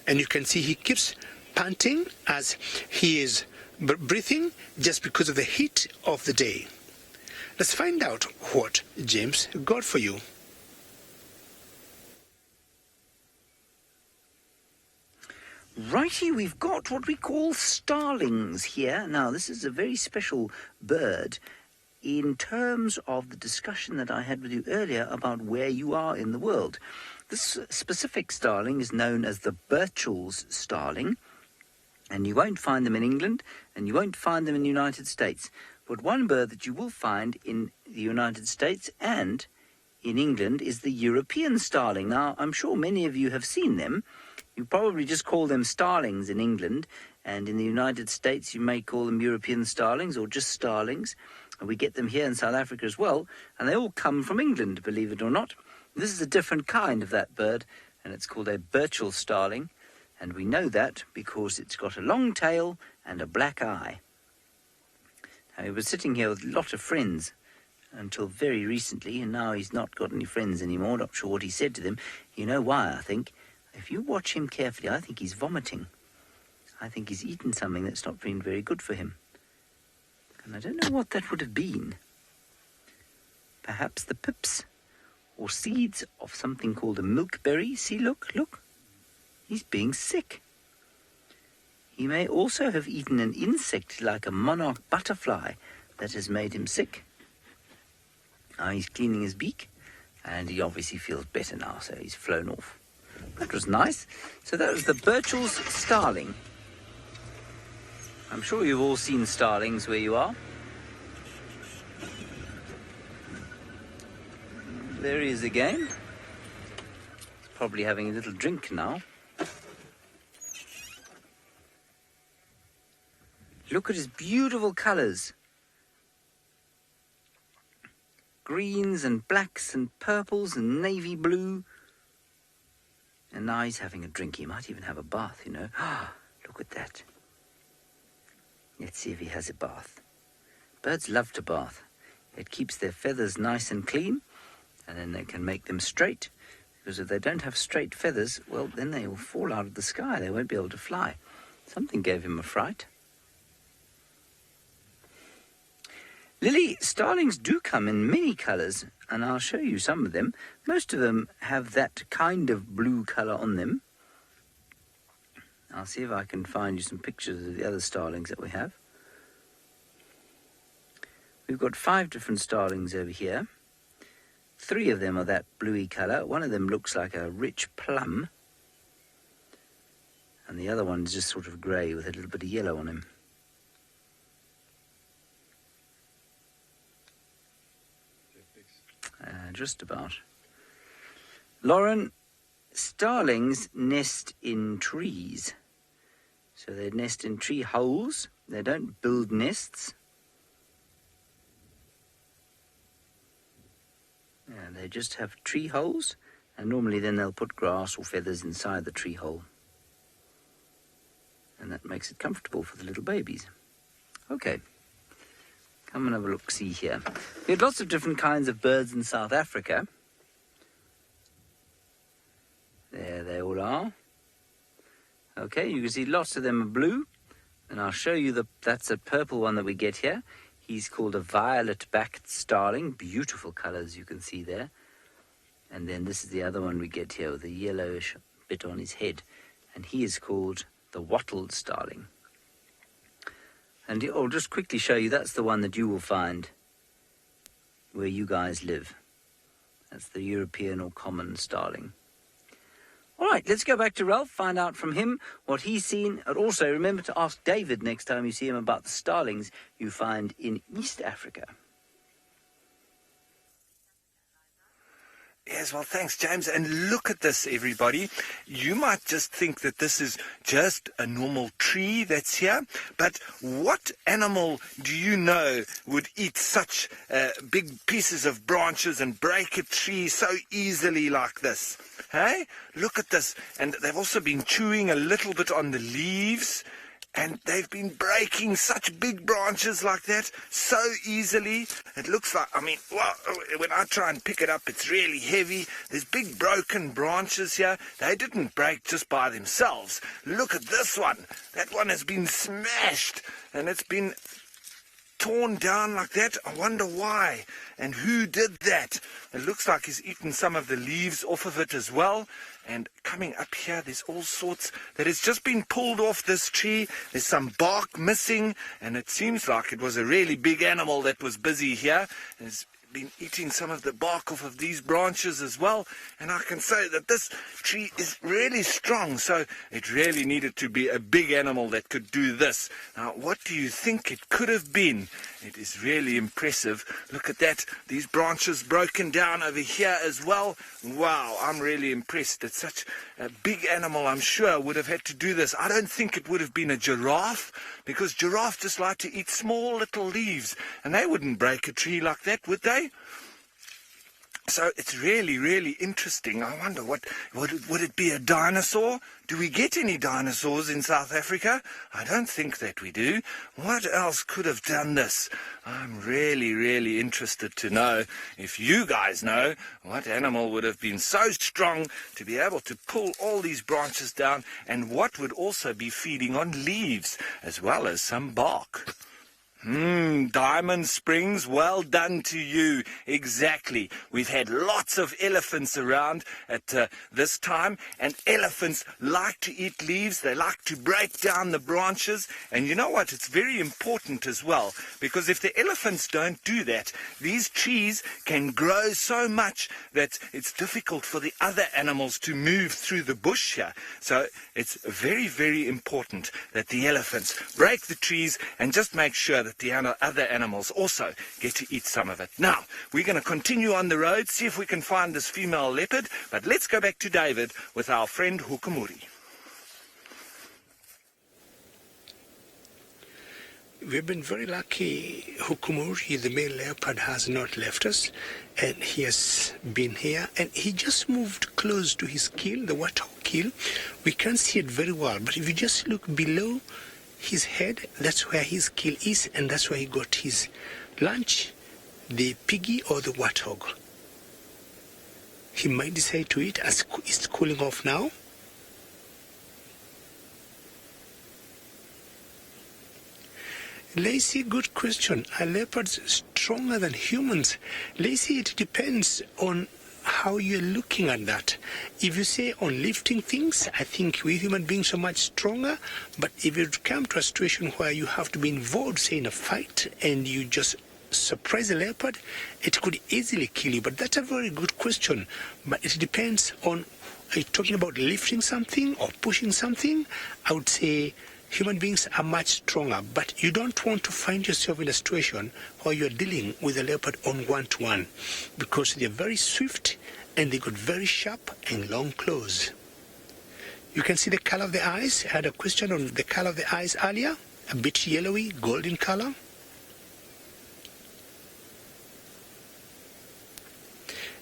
And you can see he keeps panting as he is breathing, just because of the heat of the day. Let's find out what James got for you. Righty, we've got what we call starlings here. Now, this is a very special bird in terms of the discussion that I had with you earlier about where you are in the world. This specific starling is known as the Burchell's starling, and you won't find them in England, and you won't find them in the United States. But one bird that you will find in the United States and in England is the European starling. Now, I'm sure many of you have seen them. You probably just call them starlings in England, and in the United States you may call them European starlings or just starlings. And we get them here in South Africa as well, and they all come from England, believe it or not. This is a different kind of that bird, and it's called a Burchell starling, and we know that because it's got a long tail and a black eye. Now, he was sitting here with a lot of friends until very recently, and now he's not got any friends anymore. Not sure what he said to them. You know why, I think. If you watch him carefully, I think he's vomiting. I think he's eaten something that's not been very good for him. And I don't know what that would have been. Perhaps the pips or seeds of something called a milkberry. See, look. He's being sick. He may also have eaten an insect like a monarch butterfly that has made him sick. Now he's cleaning his beak, and he obviously feels better now, so he's flown off. That was nice. So that was the Burchell's starling. I'm sure you've all seen starlings where you are. There he is again. He's probably having a little drink now. Look at his beautiful colours. Greens and blacks and purples and navy blue. And now he's having a drink. He might even have a bath, you know. Look at that. Let's see if he has a bath. Birds love to bath. It keeps their feathers nice and clean, and then they can make them straight. Because if they don't have straight feathers, well, then they will fall out of the sky. They won't be able to fly. Something gave him a fright. Lily, starlings do come in many colours, and I'll show you some of them. Most of them have that kind of blue colour on them. I'll see if I can find you some pictures of the other starlings that we have. We've got 5 different starlings over here. 3 of them are that bluey colour. One of them looks like a rich plum. And the other one is just sort of grey with a little bit of yellow on him. Just about. Lauren, starlings nest in trees. So they nest in tree holes. They don't build nests. Yeah, they just have tree holes And normally then they'll put grass or feathers inside the tree hole. And that makes it comfortable for the little babies. Okay, come and have a look-see here. We have lots of different kinds of birds in South Africa. There they all are. Okay, you can see lots of them are blue. And I'll show you that's a purple one that we get here. He's called a violet-backed starling. Beautiful colours you can see there. And then this is the other one we get here with a yellowish bit on his head. And he is called the Wattle Starling. And I'll just quickly show you, that's the one that you will find where you guys live. That's the European or common starling. All right, let's go back to Ralph, find out from him what he's seen. And also remember to ask David next time you see him about the starlings you find in East Africa. Yes, well, thanks, James. And look at this, everybody. You might just think that this is just a normal tree that's here, but what animal do you know would eat such big pieces of branches and break a tree so easily like this? Hey, look at this. And they've also been chewing a little bit on the leaves. And they've been breaking such big branches like that so easily. It looks like, I mean, well, when I try and pick it up, it's really heavy. There's big broken branches here. They didn't break just by themselves. Look at this one. That one has been smashed and it's been torn down like that. I wonder why and who did that. It looks like he's eaten some of the leaves off of it as well. And coming up here, there's all sorts that has just been pulled off this tree. There's some bark missing, and it seems like it was a really big animal that was busy here. It's been eating some of the bark off of these branches as well. And I can say that this tree is really strong, so it really needed to be a big animal that could do this. Now, what do you think it could have been? It is really impressive. Look at that. These branches broken down over here as well. Wow, I'm really impressed that such a big animal, I'm sure, would have had to do this. I don't think it would have been a giraffe, because giraffes just like to eat small little leaves, and they wouldn't break a tree like that, would they? So it's really, really interesting. I wonder, would it be a dinosaur? Do we get any dinosaurs in South Africa? I don't think that we do. What else could have done this? I'm really, really interested to know if you guys know what animal would have been so strong to be able to pull all these branches down, and what would also be feeding on leaves as well as some bark. Diamond Springs, well done to you. Exactly. We've had lots of elephants around at this time, and elephants like to eat leaves. They like to break down the branches. And you know what? It's very important as well, because if the elephants don't do that, these trees can grow so much that it's difficult for the other animals to move through the bush here. So it's very, very important that the elephants break the trees and just make sure that the other animals also get to eat some of it. Now, we're going to continue on the road, see if we can find this female leopard, but let's go back to David with our friend Hukumuri. We've been very lucky. Hukumuri, the male leopard, has not left us, and he has been here, and he just moved close to his kill, the warthog kill. We can't see it very well, but if you just look below his head, that's where his kill is, and that's where he got his lunch, the piggy or the warthog. He might decide to eat as it's cooling off now. Lacey, good question. Are leopards stronger than humans? Lacey, it depends on how you're looking at that. If you say on lifting things, I think we human beings are much stronger, but if you come to a situation where you have to be involved, say in a fight, and you just surprise a leopard, it could easily kill you. But that's a very good question. But it depends on, are you talking about lifting something or pushing something? I would say human beings are much stronger, but you don't want to find yourself in a situation where you're dealing with a leopard on one-to-one, because they're very swift and they got very sharp and long claws. You can see the color of the eyes. I had a question on the color of the eyes earlier, a bit yellowy, golden color.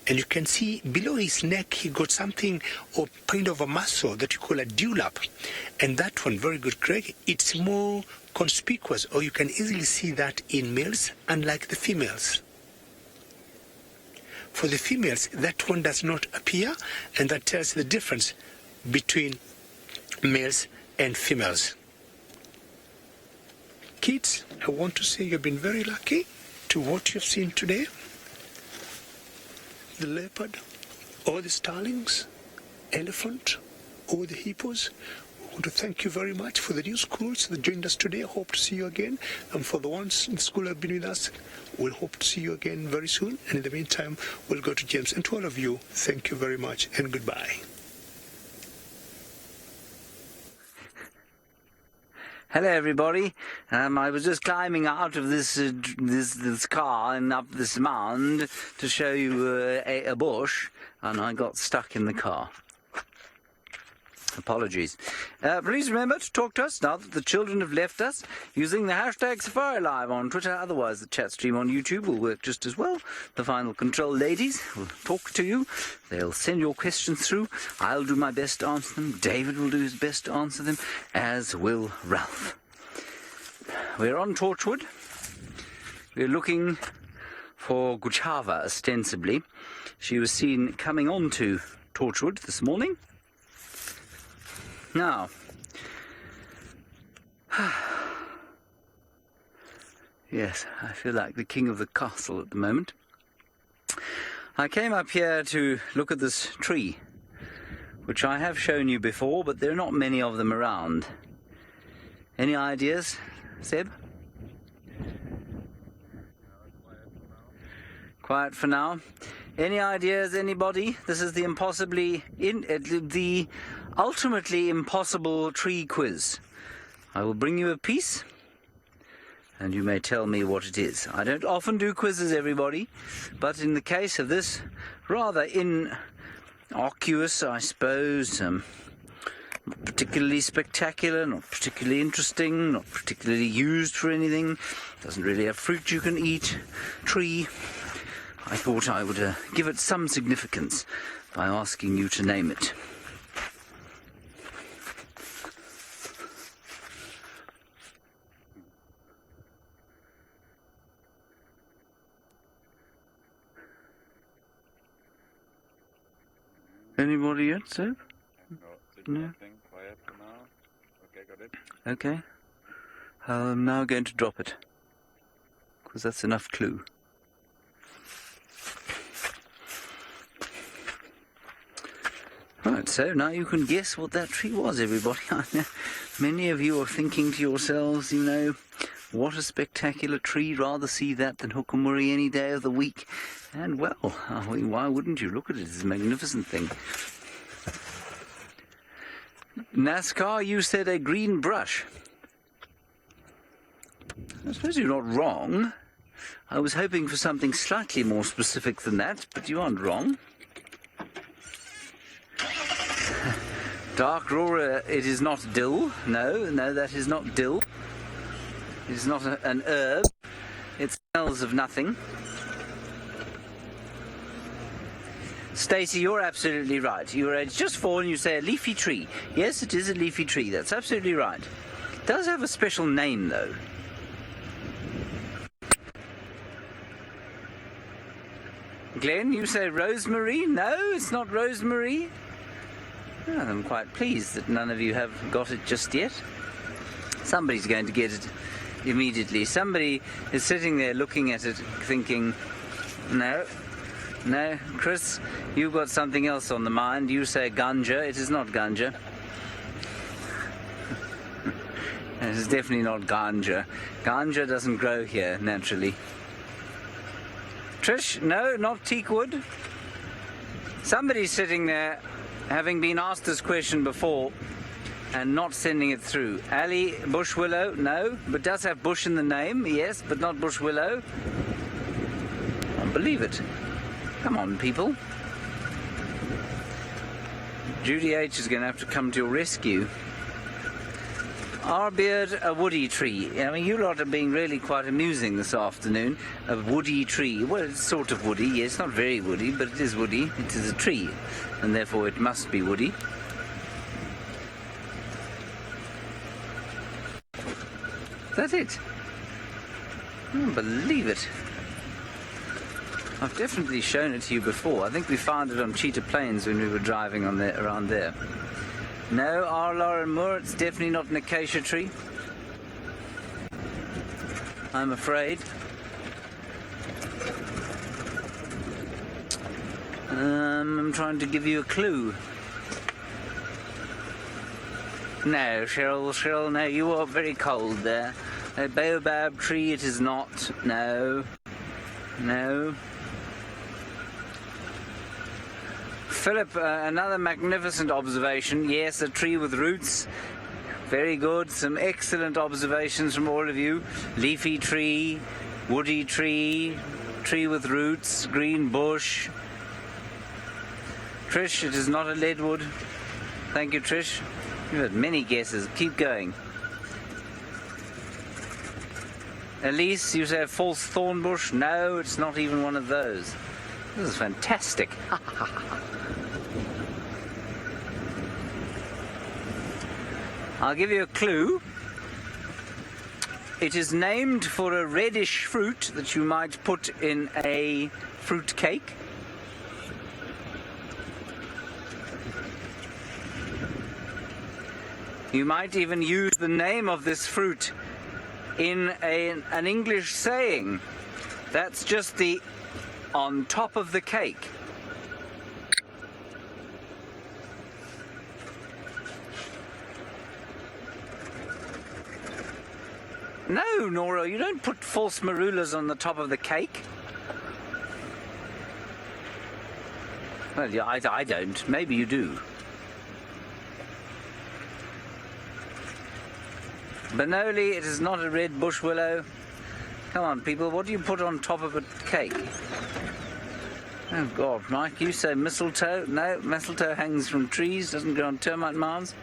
And you can see below his neck he got something or kind of a muscle that you call a dewlap. And that one, very good, Craig, it's more conspicuous, or you can easily see that in males, unlike the females. For the females, that one does not appear, and that tells the difference between males and females. Kids, I want to say you've been very lucky to what you've seen today. The leopard, or the starlings, elephant, or the hippos. I want to thank you very much for the new schools that joined us today. I hope to see you again. And for the ones in the school that have been with us, we'll hope to see you again very soon. And in the meantime, we'll go to James. And to all of you, thank you very much and goodbye. Hello, everybody. I was just climbing out of this car and up this mound to show you a bush, and I got stuck in the car. Apologies. Please remember to talk to us now that the children have left us using the hashtag SafariLive on Twitter. Otherwise, the chat stream on YouTube will work just as well. The Final Control ladies will talk to you. They'll send your questions through. I'll do my best to answer them. David will do his best to answer them, as will Ralph. We're on Torchwood. We're looking for Guchava, ostensibly. She was seen coming on to Torchwood this morning. Now, yes, I feel like the king of the castle at the moment. I came up here to look at this tree, which I have shown you before, but there are not many of them around. Any ideas, Seb? Quiet for now. Any ideas, anybody? This is the ultimately impossible tree quiz. I will bring you a piece, and you may tell me what it is. I don't often do quizzes, everybody, but in the case of this rather innocuous, I suppose, not particularly spectacular, not particularly interesting, not particularly used for anything, doesn't really have fruit you can eat, tree, I thought I would give it some significance by asking you to name it. Anybody yet, Seb? No. Quiet for now. Okay, got it. Okay. I'm now going to drop it, because that's enough clue. Right, so now you can guess what that tree was, everybody. I know many of you are thinking to yourselves, you know, what a spectacular tree, rather see that than Hukumuri any day of the week. And, well, why wouldn't you? Look at it, it's a magnificent thing. NASCAR, you said a green brush. I suppose you're not wrong. I was hoping for something slightly more specific than that, but you aren't wrong. Dark Roar, it is not dill. No, that is not dill. It is not an herb. It smells of nothing. Stacey, you're absolutely right. It's just fallen, you say a leafy tree. Yes, it is a leafy tree. That's absolutely right. It does have a special name, though. Glenn, you say rosemary? No, it's not rosemary. Oh, I'm quite pleased that none of you have got it just yet. Somebody's going to get it immediately. Somebody is sitting there looking at it thinking, no, Chris, you've got something else on the mind. You say ganja. It is not ganja. It is definitely not ganja. Ganja doesn't grow here naturally. Trish, no, not teakwood. Somebody's sitting there having been asked this question before and not sending it through. Ali, bush willow, no, but does have bush in the name, yes, but not bush willow. I can't believe it. Come on, people. Judy H is going to have to come to your rescue. Our beard, a woody tree. I mean, you lot are being really quite amusing this afternoon. A woody tree. Well, it's sort of woody. Yes, not very woody, but it is woody. It is a tree, and therefore it must be woody. That's it. I can't believe it. I've definitely shown it to you before. I think we found it on Cheetah Plains when we were driving on there, around there. No, our Lauren Moore, it's definitely not an acacia tree. I'm afraid. I'm trying to give you a clue. No, Cheryl, no, you are very cold there. A baobab tree, it is not. No. Philip, another magnificent observation. Yes, a tree with roots. Very good. Some excellent observations from all of you. Leafy tree, woody tree, tree with roots, green bush. Trish, it is not a leadwood. Thank you, Trish. You've had many guesses. Keep going. Elise, you say a false thorn bush? No, it's not even one of those. This is fantastic. I'll give you a clue. It is named for a reddish fruit that you might put in a fruit cake. You might even use the name of this fruit in an English saying. That's just the on top of the cake. No, Nora, you don't put false marulas on the top of the cake. Well, yeah, I don't. Maybe you do. Benoli, it is not a red bush willow. Come on, people, what do you put on top of a cake? Oh, God, Mike, you say mistletoe? No, mistletoe hangs from trees, doesn't go on termite mounds.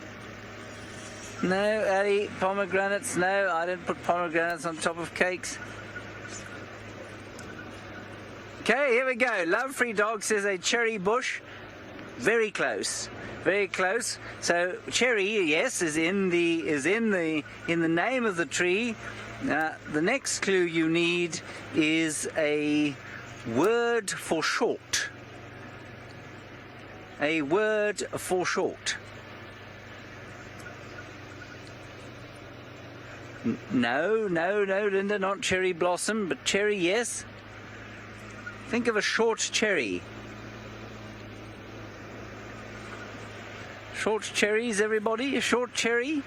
No, Eddie, pomegranates? No, I don't put pomegranates on top of cakes. Okay, here we go. Love Free Dog says a cherry bush. Very close. Very close. So cherry, yes, is in the name of the tree. The next clue you need is a word for short. A word for short. No, Linda, not cherry blossom, but cherry, yes. Think of a short cherry. Short cherries, everybody? A short cherry?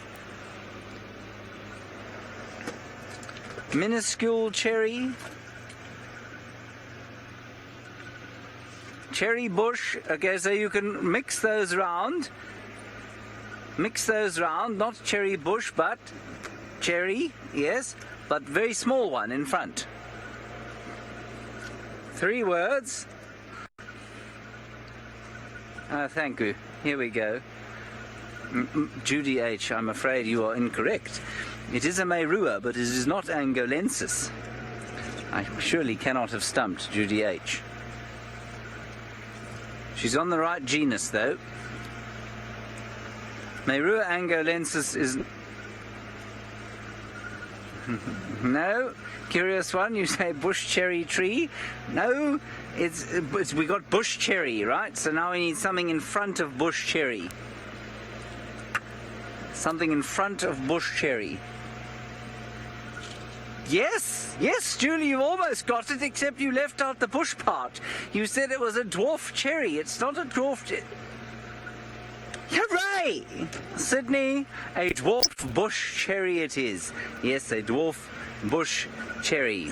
Minuscule cherry? Cherry bush. Okay, so you can mix those round. Mix those round, not cherry bush, but cherry, yes, but very small one in front. 3 words. Thank you. Here we go. Judy H., I'm afraid you are incorrect. It is a Meirua, but it is not Angolensis. I surely cannot have stumped Judy H. She's on the right genus, though. Meirua angolensis is... No. Curious one, you say bush cherry tree. No, it's we got bush cherry, right? So now we need something in front of bush cherry. Something in front of bush cherry. Yes, Julie, you almost got it, except you left out the bush part. You said it was a dwarf cherry. It's not a dwarf cherry. Hooray! Sydney, a dwarf bush cherry it is. Yes, a dwarf bush cherry.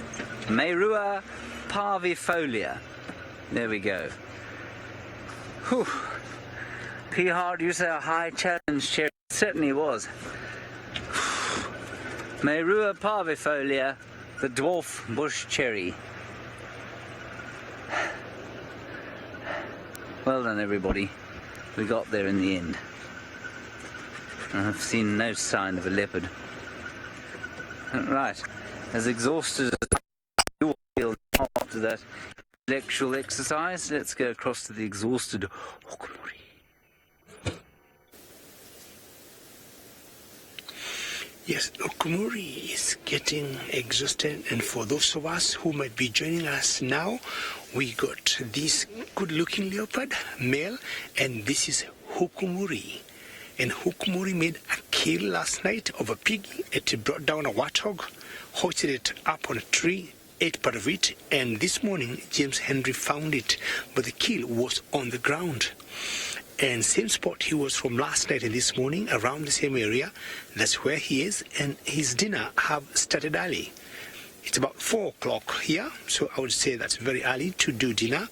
Meirua parvifolia. There we go. Whew. P. Hard, you say a high challenge cherry. It certainly was. Meirua parvifolia, the dwarf bush cherry. Well done, everybody. We got there in the end. I've seen no sign of a leopard. Right, as exhausted as you feel after that intellectual exercise, let's go across to the exhausted Hukumuri. Yes, Hukumuri is getting exhausted, and for those of us who might be joining us now, we got this good-looking leopard, male, and this is Hukumuri. And Hukumuri made a kill last night of a piggy. It brought down a warthog, hoisted it up on a tree, ate part of it, and this morning James Henry found it, but the kill was on the ground. And same spot he was from last night and this morning, around the same area. That's where he is, and his dinner have started early. It's about 4 o'clock here, so I would say that's very early to do dinner,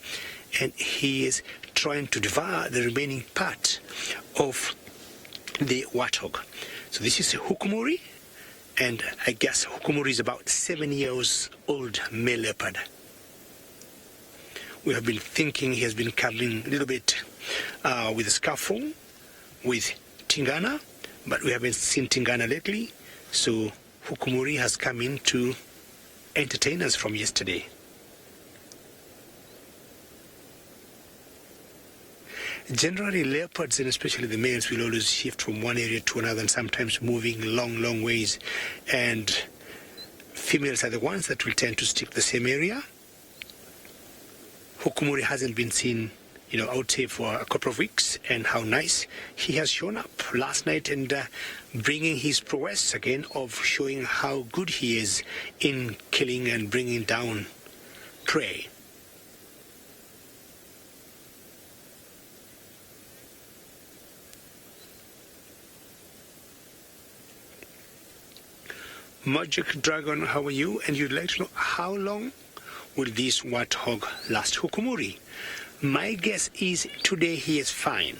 and he is trying to devour the remaining part of the warthog. So this is Hukumuri, and I guess Hukumuri is about 7 years old male leopard. We have been thinking he has been coming a little bit with a scuffle with Tingana, but we haven't seen Tingana lately, so Hukumuri has come in to entertain us from yesterday. Generally, leopards, and especially the males, will always shift from one area to another, and sometimes moving long ways, and females are the ones that will tend to stick to the same area. Hukumuri hasn't been seen, I would say, for a couple of weeks, and how nice he has shown up last night and bringing his prowess again of showing how good he is in killing and bringing down prey. Magic Dragon, how are you? And you'd like to know how long will this warthog last Hukumuri? My guess is today he is fine,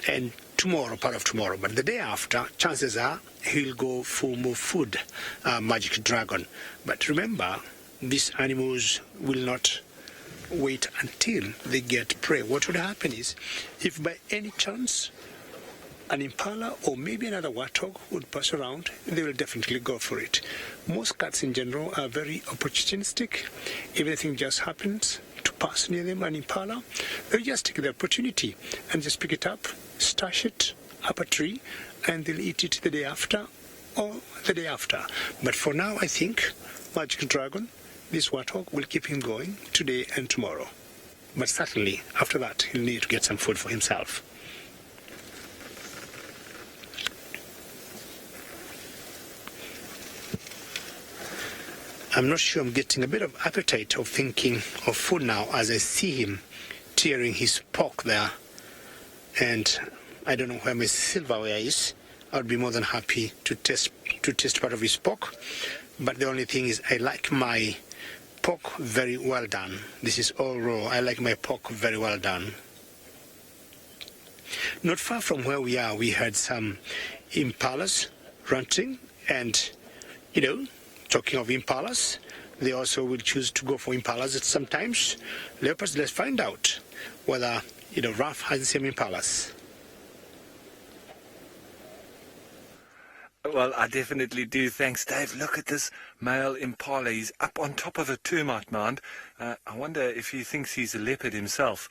and tomorrow, part of tomorrow, but the day after, chances are he'll go for more food, Magic Dragon. But remember, these animals will not wait until they get prey. What would happen is, if by any chance an impala or maybe another warthog would pass around, they will definitely go for it. Most cats in general are very opportunistic. If anything just happens to pass near them, an impala, they'll just take the opportunity and just pick it up, stash it up a tree, and they'll eat it the day after or the day after. But for now, I think Magic Dragon, this warthog, will keep him going today and tomorrow. But certainly, after that, he'll need to get some food for himself. I'm not sure, I'm getting a bit of appetite of thinking of food now as I see him tearing his pork there. And I don't know where my silverware is. I'd be more than happy to taste part of his pork. But the only thing is I like my pork very well done. This is all raw. I like my pork very well done. Not far from where we are, we had some impalas ranting, and, talking of impalas, they also will choose to go for impalas at sometimes. Leopards, let's find out whether, Ralph has the same impalas. Well, I definitely do. Thanks, Dave. Look at this male impala. He's up on top of a termite mound. I wonder if he thinks he's a leopard himself.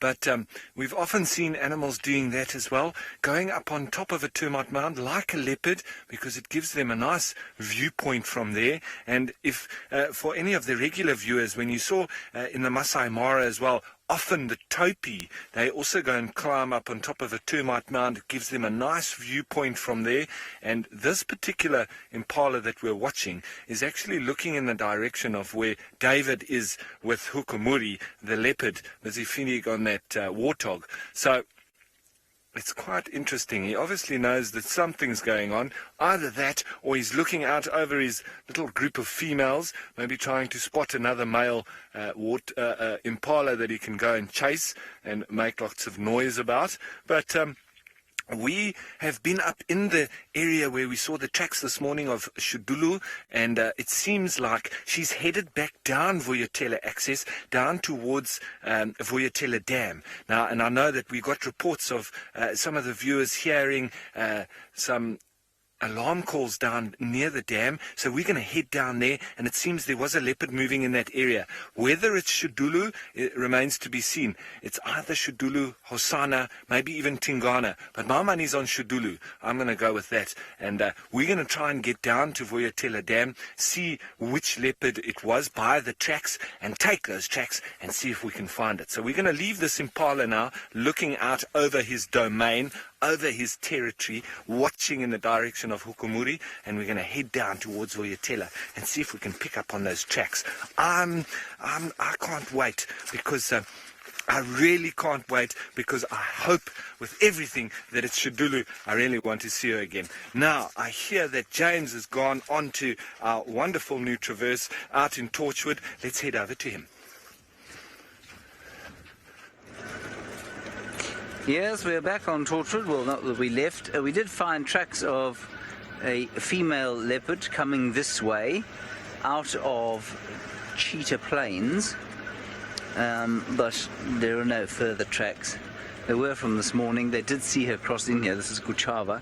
But we've often seen animals doing that as well, going up on top of a termite mound like a leopard, because it gives them a nice viewpoint from there. And if for any of the regular viewers, when you saw in the Maasai Mara as well, often the topi, they also go and climb up on top of a termite mound. It gives them a nice viewpoint from there. And this particular impala that we're watching is actually looking in the direction of where David is with Hukumuri, the leopard, busy feeding on that warthog. So it's quite interesting. He obviously knows that something's going on. Either that, or he's looking out over his little group of females, maybe trying to spot another male impala that he can go and chase and make lots of noise about. But We have been up in the area where we saw the tracks this morning of Shudulu, and it seems like she's headed back down Vuyatela access, down towards Vuyatela Dam. Now, and I know that we got reports of some of the viewers hearing some alarm calls down near the dam, so we're going to head down there, and it seems there was a leopard moving in that area. Whether it's Shudulu, it remains to be seen. It's either Shudulu, Hosana, maybe even Tingana, but my money's on Shudulu. I'm going to go with that, and we're going to try and get down to Vuyatela Dam, see which leopard it was by the tracks, and take those tracks and see if we can find it. So we're going to leave this impala now, looking out over his domain, over his territory, watching in the direction of Hukumuri, and we're going to head down towards Vuyatela and see if we can pick up on those tracks. I can't wait, because I really can't wait, because I hope with everything that it's Shudulu. I really want to see her again. Now, I hear that James has gone on to our wonderful new traverse out in Torchwood. Let's head over to him. Yes, we're back on Torchwood. Well, not that we left. We did find tracks of a female leopard coming this way out of Cheetah Plains, but there are no further tracks. There were from this morning. They did see her crossing here. This is Kuchava.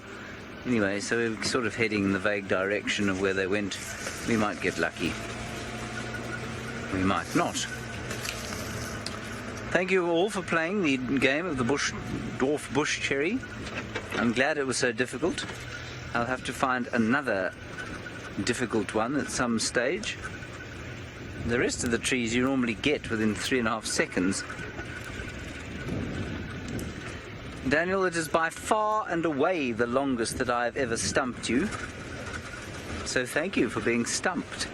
Anyway, so we're sort of heading in the vague direction of where they went. We might get lucky. We might not. Thank you all for playing the game of the dwarf bush cherry. I'm glad it was so difficult. I'll have to find another difficult one at some stage. The rest of the trees you normally get within 3.5 seconds. Daniel, it is by far and away the longest that I've ever stumped you. So thank you for being stumped.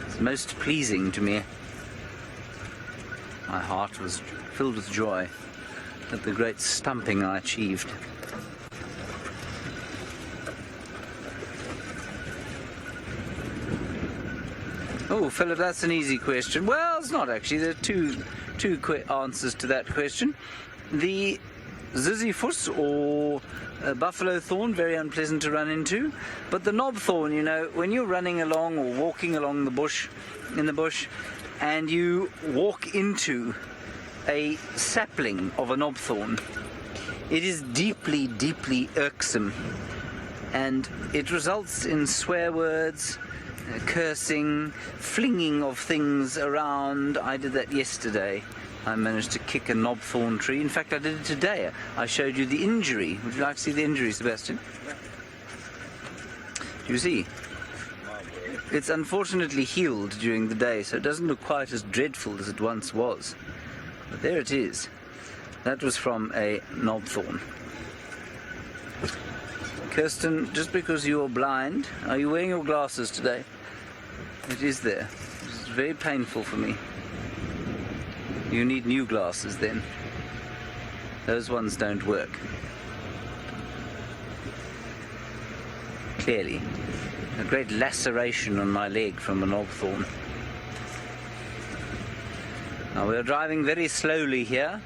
It's most pleasing to me. My heart was filled with joy at the great stumping I achieved. Oh, Philip, that's an easy question. Well, it's not actually. There are two quick answers to that question. The Ziziphus, or buffalo thorn, very unpleasant to run into. But the knob thorn, you know, when you're running along or walking along the bush, in the bush, and you walk into a sapling of a knobthorn, it is deeply, deeply irksome, and it results in swear words, cursing, flinging of things around. I did that yesterday. I managed to kick a knobthorn tree. In fact, I did it today. I showed you the injury. Would you like to see the injury, Sebastian? Do you see? It's unfortunately healed during the day, so it doesn't look quite as dreadful as it once was. But there it is. That was from a knobthorn. Kirsten, just because you're blind, are you wearing your glasses today? It is there. It's very painful for me. You need new glasses then. Those ones don't work. Clearly. A great laceration on my leg from a knobthorn. Now we're driving very slowly here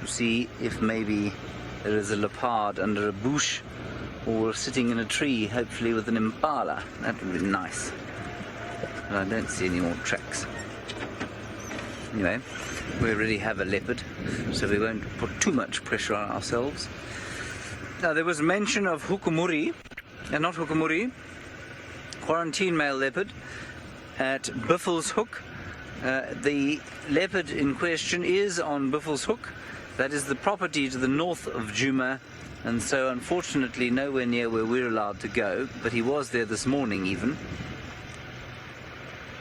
to see if maybe there is a leopard under a bush, or sitting in a tree, hopefully with an impala. That would be nice. But I don't see any more tracks. Anyway, we already have a leopard, so we won't put too much pressure on ourselves. Now there was mention of Hukumuri, not Hukumuri, quarantine male leopard at Biffle's Hook. The leopard in question is on Biffle's Hook. That is the property to the north of Djuma, and so unfortunately nowhere near where we're allowed to go, but he was there this morning even.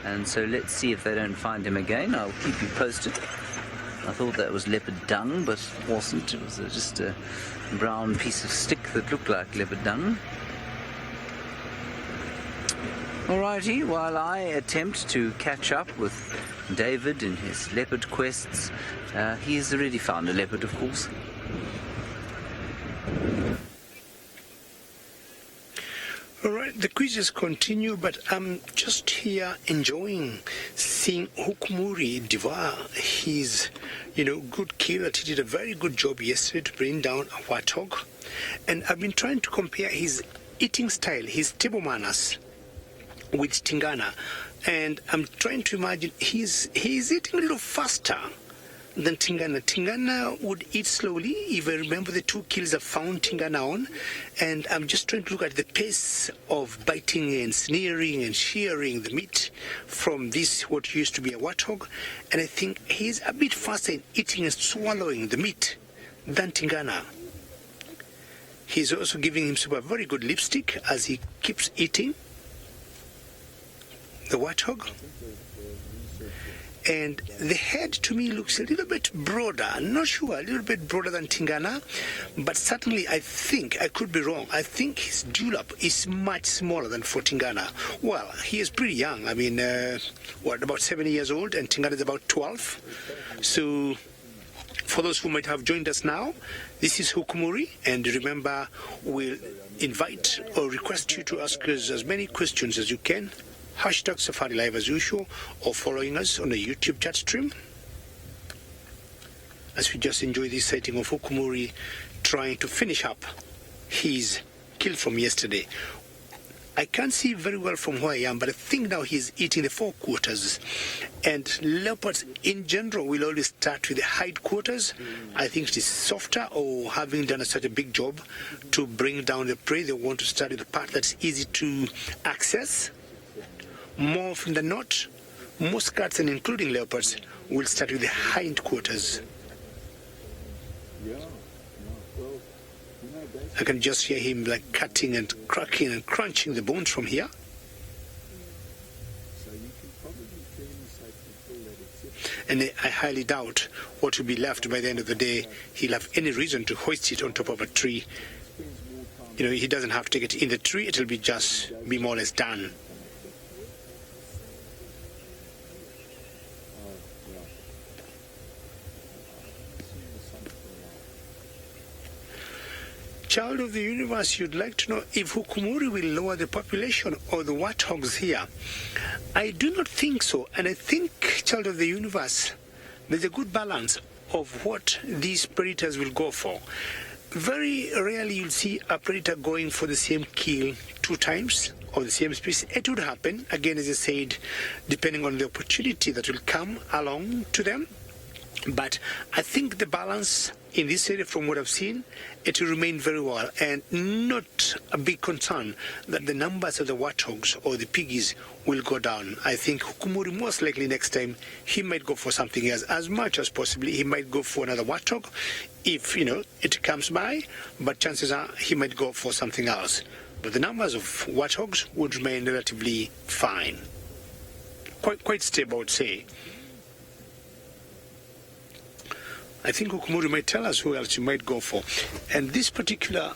And so let's see if they don't find him again. I'll keep you posted. I thought that was leopard dung, but it wasn't. It was just a brown piece of stick that looked like leopard dung. Alrighty, while I attempt to catch up with David in his leopard quests, he's already found a leopard, of course. All right, the quizzes continue, but I'm just here enjoying seeing Hukumuri devour his, good kill. That he did a very good job yesterday to bring down a warthog. And I've been trying to compare his eating style, his table manners, with Tingana. And I'm trying to imagine he's eating a little faster than Tingana. Tingana would eat slowly. If I remember, the two kills I found Tingana on, and I'm just trying to look at the pace of biting and sneering and shearing the meat from this, what used to be a warthog, and I think he's a bit faster in eating and swallowing the meat than Tingana. He's also giving himself a very good lipstick as he keeps eating the warthog. And the head to me looks a little bit broader. I'm not sure, a little bit broader than Tingana, but certainly I think, I could be wrong, I think his dewlap is much smaller than for Tingana. Well, he is pretty young. I mean, about 7 years old, and Tingana is about 12. So, for those who might have joined us now, this is Hukumuri, and remember, we'll invite or request you to ask us as many questions as you can. Hashtag Safari Live as usual, or following us on the YouTube chat stream. As we just enjoy this sighting of Hukumuri trying to finish up his kill from yesterday. I can't see very well from where I am, but I think now he's eating the forequarters. And leopards in general will always start with the hindquarters. I think it is softer, or having done such a big job to bring down the prey, they want to start with the part that's easy to access. More often than not, most cats, and including leopards, will start with the hindquarters. I can just hear him like cutting and cracking and crunching the bones from here. And I highly doubt what will be left by the end of the day. He'll have any reason to hoist it on top of a tree. He doesn't have to get it in the tree. It'll be more or less done. Child of the universe, you'd like to know if Hukumuri will lower the population of the warthogs here. I do not think so, and I think, child of the universe, there's a good balance of what these predators will go for. Very rarely you'll see a predator going for the same kill 2 times of the same species. It would happen, again, as I said, depending on the opportunity that will come along to them. But I think the balance in this area, from what I've seen, it will remain very well, and not a big concern that the numbers of the warthogs or the piggies will go down. I think Hukumuri, most likely next time, he might go for something else. As much as possibly, he might go for another warthog if, it comes by, but chances are he might go for something else. But the numbers of warthogs would remain relatively fine. Quite stable, I would say. I think Hukumuri might tell us who else you might go for. And this particular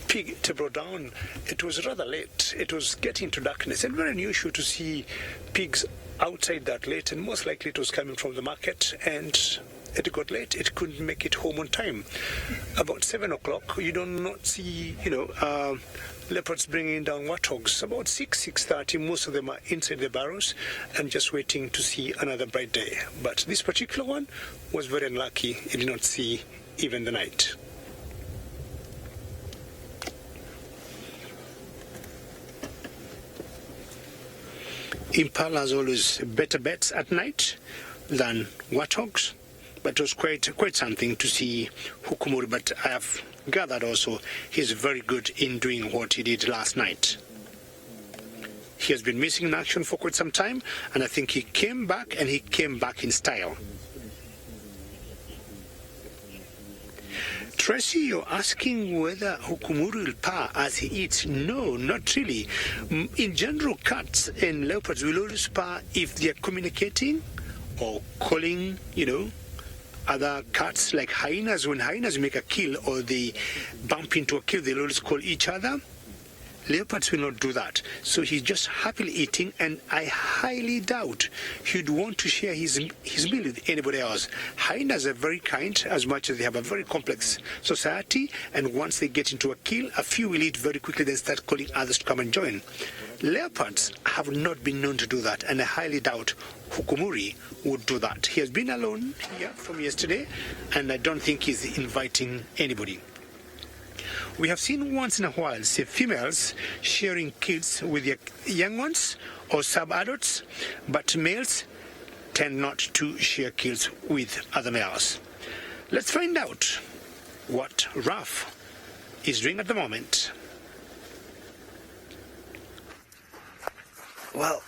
pig to brought down, it was rather late. It was getting to darkness, and very unusual to see pigs outside that late, and most likely it was coming from the market, and it got late. It couldn't make it home on time. About 7 o'clock, you do not see, leopards bringing down warthogs. About 6:30, most of them are inside the barrows and just waiting to see another bright day. But this particular one was very unlucky. It did not see even the night. Impalas always better bets at night than warthogs. But it was quite something to see Hukumuri. But I have gathered also he's very good in doing what he did last night. He has been missing in action for quite some time, and I think he came back, and he came back in style. Tracy, you're asking whether Hukumuri will purr as he eats. No, not really. In general, cats and leopards will always purr if they are communicating or calling, other cats, like hyenas. When hyenas make a kill or they bump into a kill, they'll always call each other. Leopards will not do that. So he's just happily eating, and I highly doubt he'd want to share his meal with anybody else. Hyenas are very kind, as much as they have a very complex society, and once they get into a kill, a few will eat very quickly, then start calling others to come and join. Leopards have not been known to do that, and I highly doubt Hukumuri would do that. He has been alone here from yesterday, and I don't think he's inviting anybody. We have seen once in a while, say, females sharing kids with their young ones or sub-adults, but males tend not to share kids with other males. Let's find out what Ruff is doing at the moment. Well,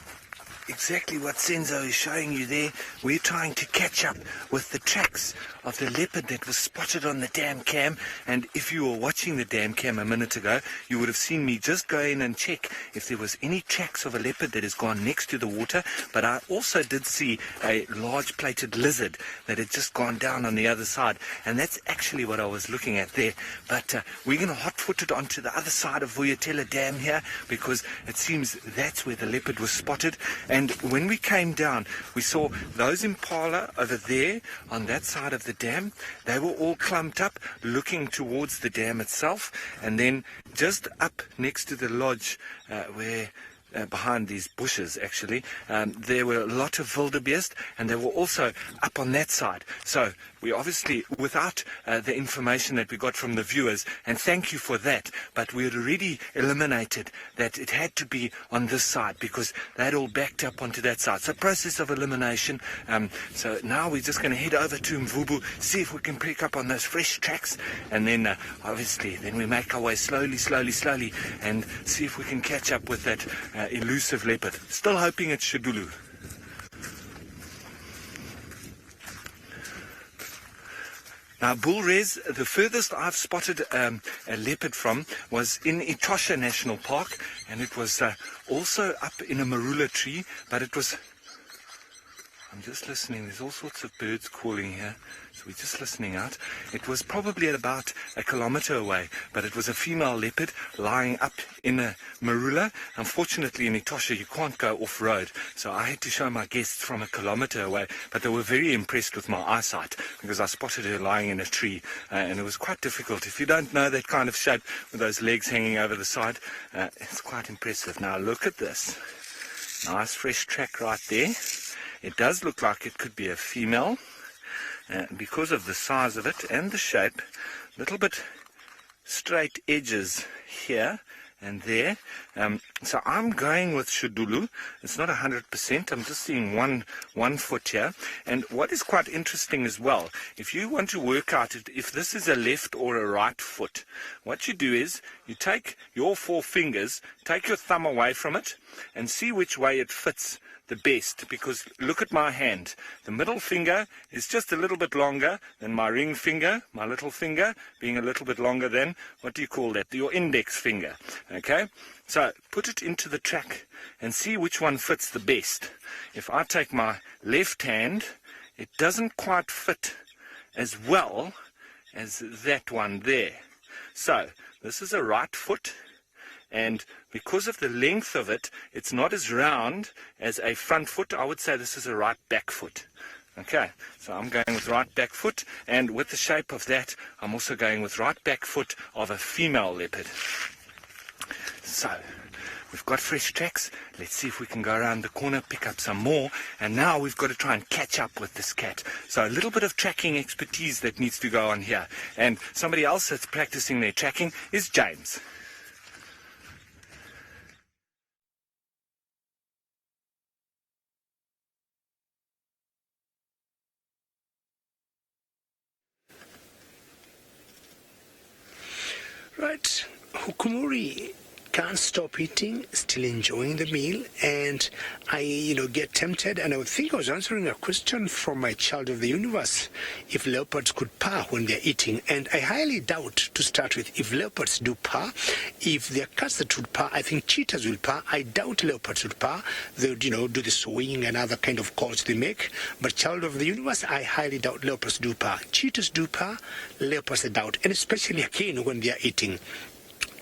exactly what Senzo is showing you there. We're trying to catch up with the tracks of the leopard that was spotted on the dam cam. And if you were watching the dam cam a minute ago, you would have seen me just go in and check if there was any tracks of a leopard that has gone next to the water. But I also did see a large plated lizard that had just gone down on the other side. And that's actually what I was looking at there. But we're going to hot-foot it onto the other side of Vuyatela Dam here, because it seems that's where the leopard was spotted. And when we came down, we saw those impala over there on that side of the dam. They were all clumped up looking towards the dam itself, and then just up next to the lodge where behind these bushes actually there were a lot of wildebeest, and they were also up on that side. So we obviously, without the information that we got from the viewers, and thank you for that, but we had already eliminated that it had to be on this side because they had all backed up onto that side. So process of elimination. So now we're just going to head over to Mvubu, see if we can pick up on those fresh tracks, and then obviously then we make our way slowly and see if we can catch up with that elusive leopard. Still hoping it's Shadulu. Now, Bullrez, the furthest I've spotted a leopard from was in Etosha National Park, and it was also up in a marula tree, but it was... I'm just listening. There's all sorts of birds calling here, so we're just listening out. It was probably at about 1 kilometer away, but it was a female leopard lying up in a marula. Unfortunately, in Etosha, you can't go off-road, so I had to show my guests from 1 kilometer away, but they were very impressed with my eyesight because I spotted her lying in a tree, and it was quite difficult. If you don't know that kind of shape with those legs hanging over the side, it's quite impressive. Now, look at this. Nice fresh track right there. It does look like it could be a female because of the size of it and the shape. A little bit straight edges here and there. So I'm going with Shadulu. It's not 100%. I'm just seeing one foot here. And what is quite interesting as well, if you want to work out if this is a left or a right foot, what you do is you take your 4 fingers, take your thumb away from it, and see which way it fits the best, because look at my hand. The middle finger is just a little bit longer than my ring finger, my little finger being a little bit longer than, what do you call that, your index finger. Okay, so put it into the track and see which one fits the best. If I take my left hand, it doesn't quite fit as well as that one there. So this is a right foot, and because of the length of it, it's not as round as a front foot. I would say this is a right back foot. Okay, so I'm going with right back foot, and with the shape of that, I'm also going with right back foot of a female leopard. So we've got fresh tracks. Let's see if we can go around the corner, pick up some more, and now we've got to try and catch up with this cat. So a little bit of tracking expertise that needs to go on here, and somebody else that's practicing their tracking is James. Right, Hukumuri can't stop eating, still enjoying the meal, and I, get tempted, and I think I was answering a question from my child of the universe, if leopards could purr when they're eating, and I highly doubt, to start with, if leopards do purr. If they're cats that would purr, I think cheetahs will purr. I doubt leopards would purr. They would, do the swing and other kind of calls they make, but child of the universe, I highly doubt leopards do purr. Cheetahs do purr, leopards I doubt, and especially again when they're eating.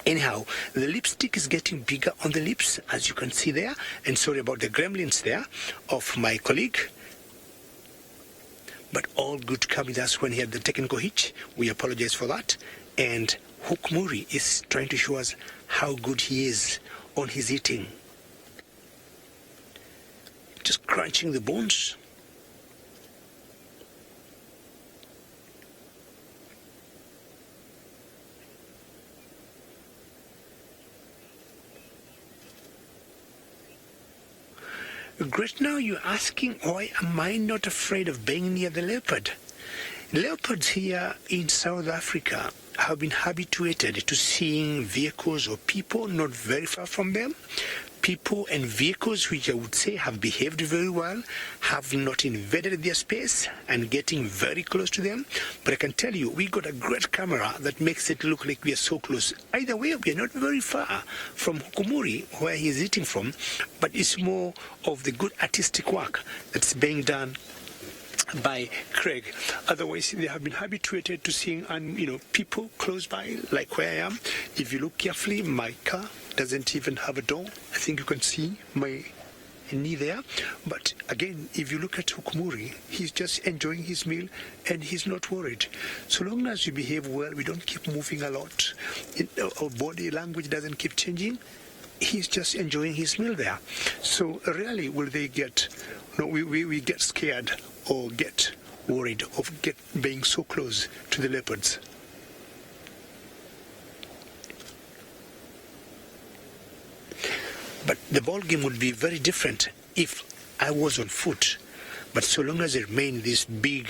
Anyhow, the lipstick is getting bigger on the lips, as you can see there. And sorry about the gremlins there of my colleague. But all good to come with us when he had the technical hitch. We apologize for that. And Hukumuri is trying to show us how good he is on his eating. Just crunching the bones. Great, now you're asking, why am I not afraid of being near the leopard? Leopards here in South Africa have been habituated to seeing vehicles or people not very far from them. People and vehicles which I would say have behaved very well, have not invaded their space and getting very close to them. But I can tell you, we got a great camera that makes it look like we are so close. Either way, we are not very far from Hukumuri, where he is eating from, but it's more of the good artistic work that's being done by Craig. Otherwise, they have been habituated to seeing people close by, like where I am. If you look carefully, my car doesn't even have a door. I think you can see my knee there. But again, if you look at Hukumuri, he's just enjoying his meal and he's not worried. So long as we behave well, we don't keep moving a lot, our body language doesn't keep changing, he's just enjoying his meal there. So rarely will they get, we get scared or get worried of being so close to the leopards. But the ball game would be very different if I was on foot. But so long as I remain this big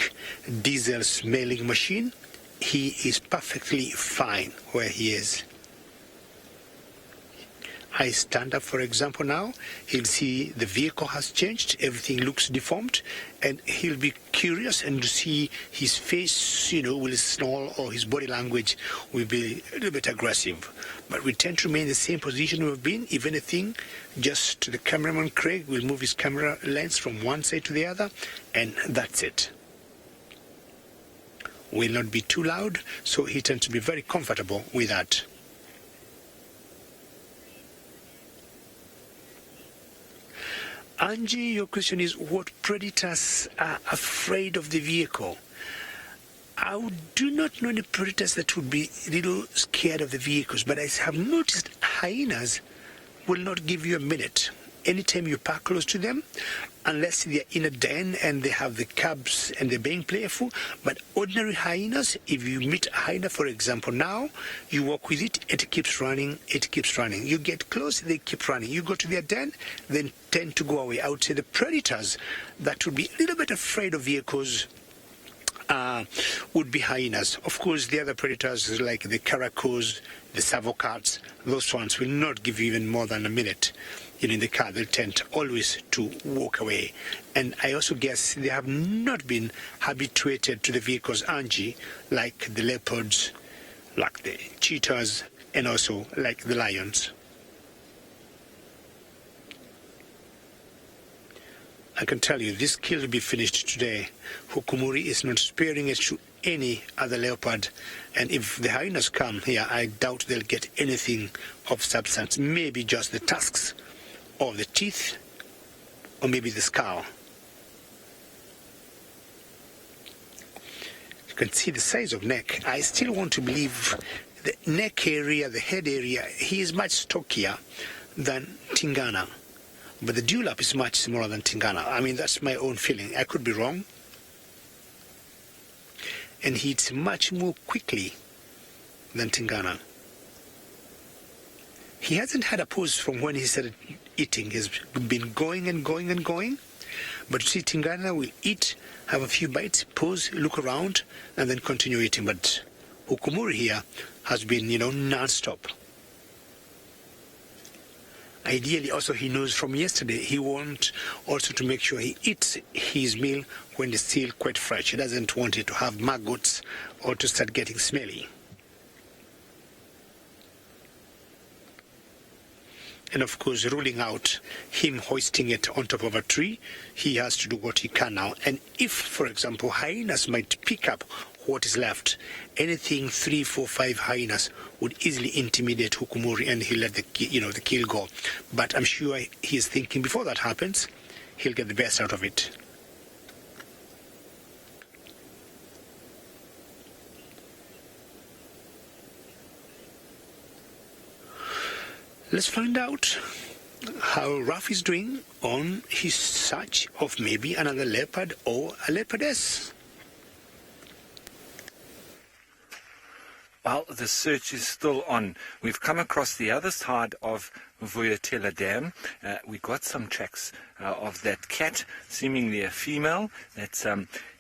diesel-smelling machine, he is perfectly fine where he is. I stand up, for example, now, he'll see the vehicle has changed, everything looks deformed, and he'll be curious and to see his face, will snarl, or his body language will be a little bit aggressive. But we tend to remain in the same position we've been. If anything, just the cameraman Craig will move his camera lens from one side to the other, and that's it. Will not be too loud, so he tends to be very comfortable with that. Angie, your question is, what predators are afraid of the vehicle? I do not know any predators that would be a little scared of the vehicles, but I have noticed hyenas will not give you a minute. Anytime you park close to them, unless they're in a den and they have the cubs and they're being playful. But ordinary hyenas, if you meet a hyena, for example, now, you walk with it, it keeps running, it keeps running. You get close, they keep running. You go to their den, then tend to go away. I would say the predators that would be a little bit afraid of vehicles would be hyenas. Of course, the other predators like the caracos, the savocats, those ones will not give you even more than a minute. In the car, they tend always to walk away. And I also guess they have not been habituated to the vehicles, Angie, like the leopards, like the cheetahs, and also like the lions. I can tell you, this kill will be finished today. Hukumuri is not sparing it to any other leopard. And if the hyenas come here, I doubt they'll get anything of substance. Maybe just the tusks, or the teeth, or maybe the skull. You can see the size of neck. I still want to believe the neck area, the head area, he is much stockier than Tingana. But the dewlap is much smaller than Tingana. I mean, that's my own feeling. I could be wrong. And he eats much more quickly than Tingana. He hasn't had a pause from when he started eating. He's been going and going and going. But you see, Tingana will eat, have a few bites, pause, look around, and then continue eating. But Hukumuri here has been, non-stop. Ideally, also, he knows from yesterday, he wants also to make sure he eats his meal when it's still quite fresh. He doesn't want it to have maggots or to start getting smelly. And of course, ruling out him hoisting it on top of a tree, he has to do what he can now. And if, for example, hyenas might pick up what is left. Anything 3, 4, 5 hyenas would easily intimidate Hukumuri, and he'll let the kill go. But I'm sure he's thinking before that happens, he'll get the best out of it. Let's find out how Ruff is doing on his search of maybe another leopard or a leopardess. Well, the search is still on. We've come across the other side of Vuyatela Dam. We got some tracks of that cat, seemingly a female, that's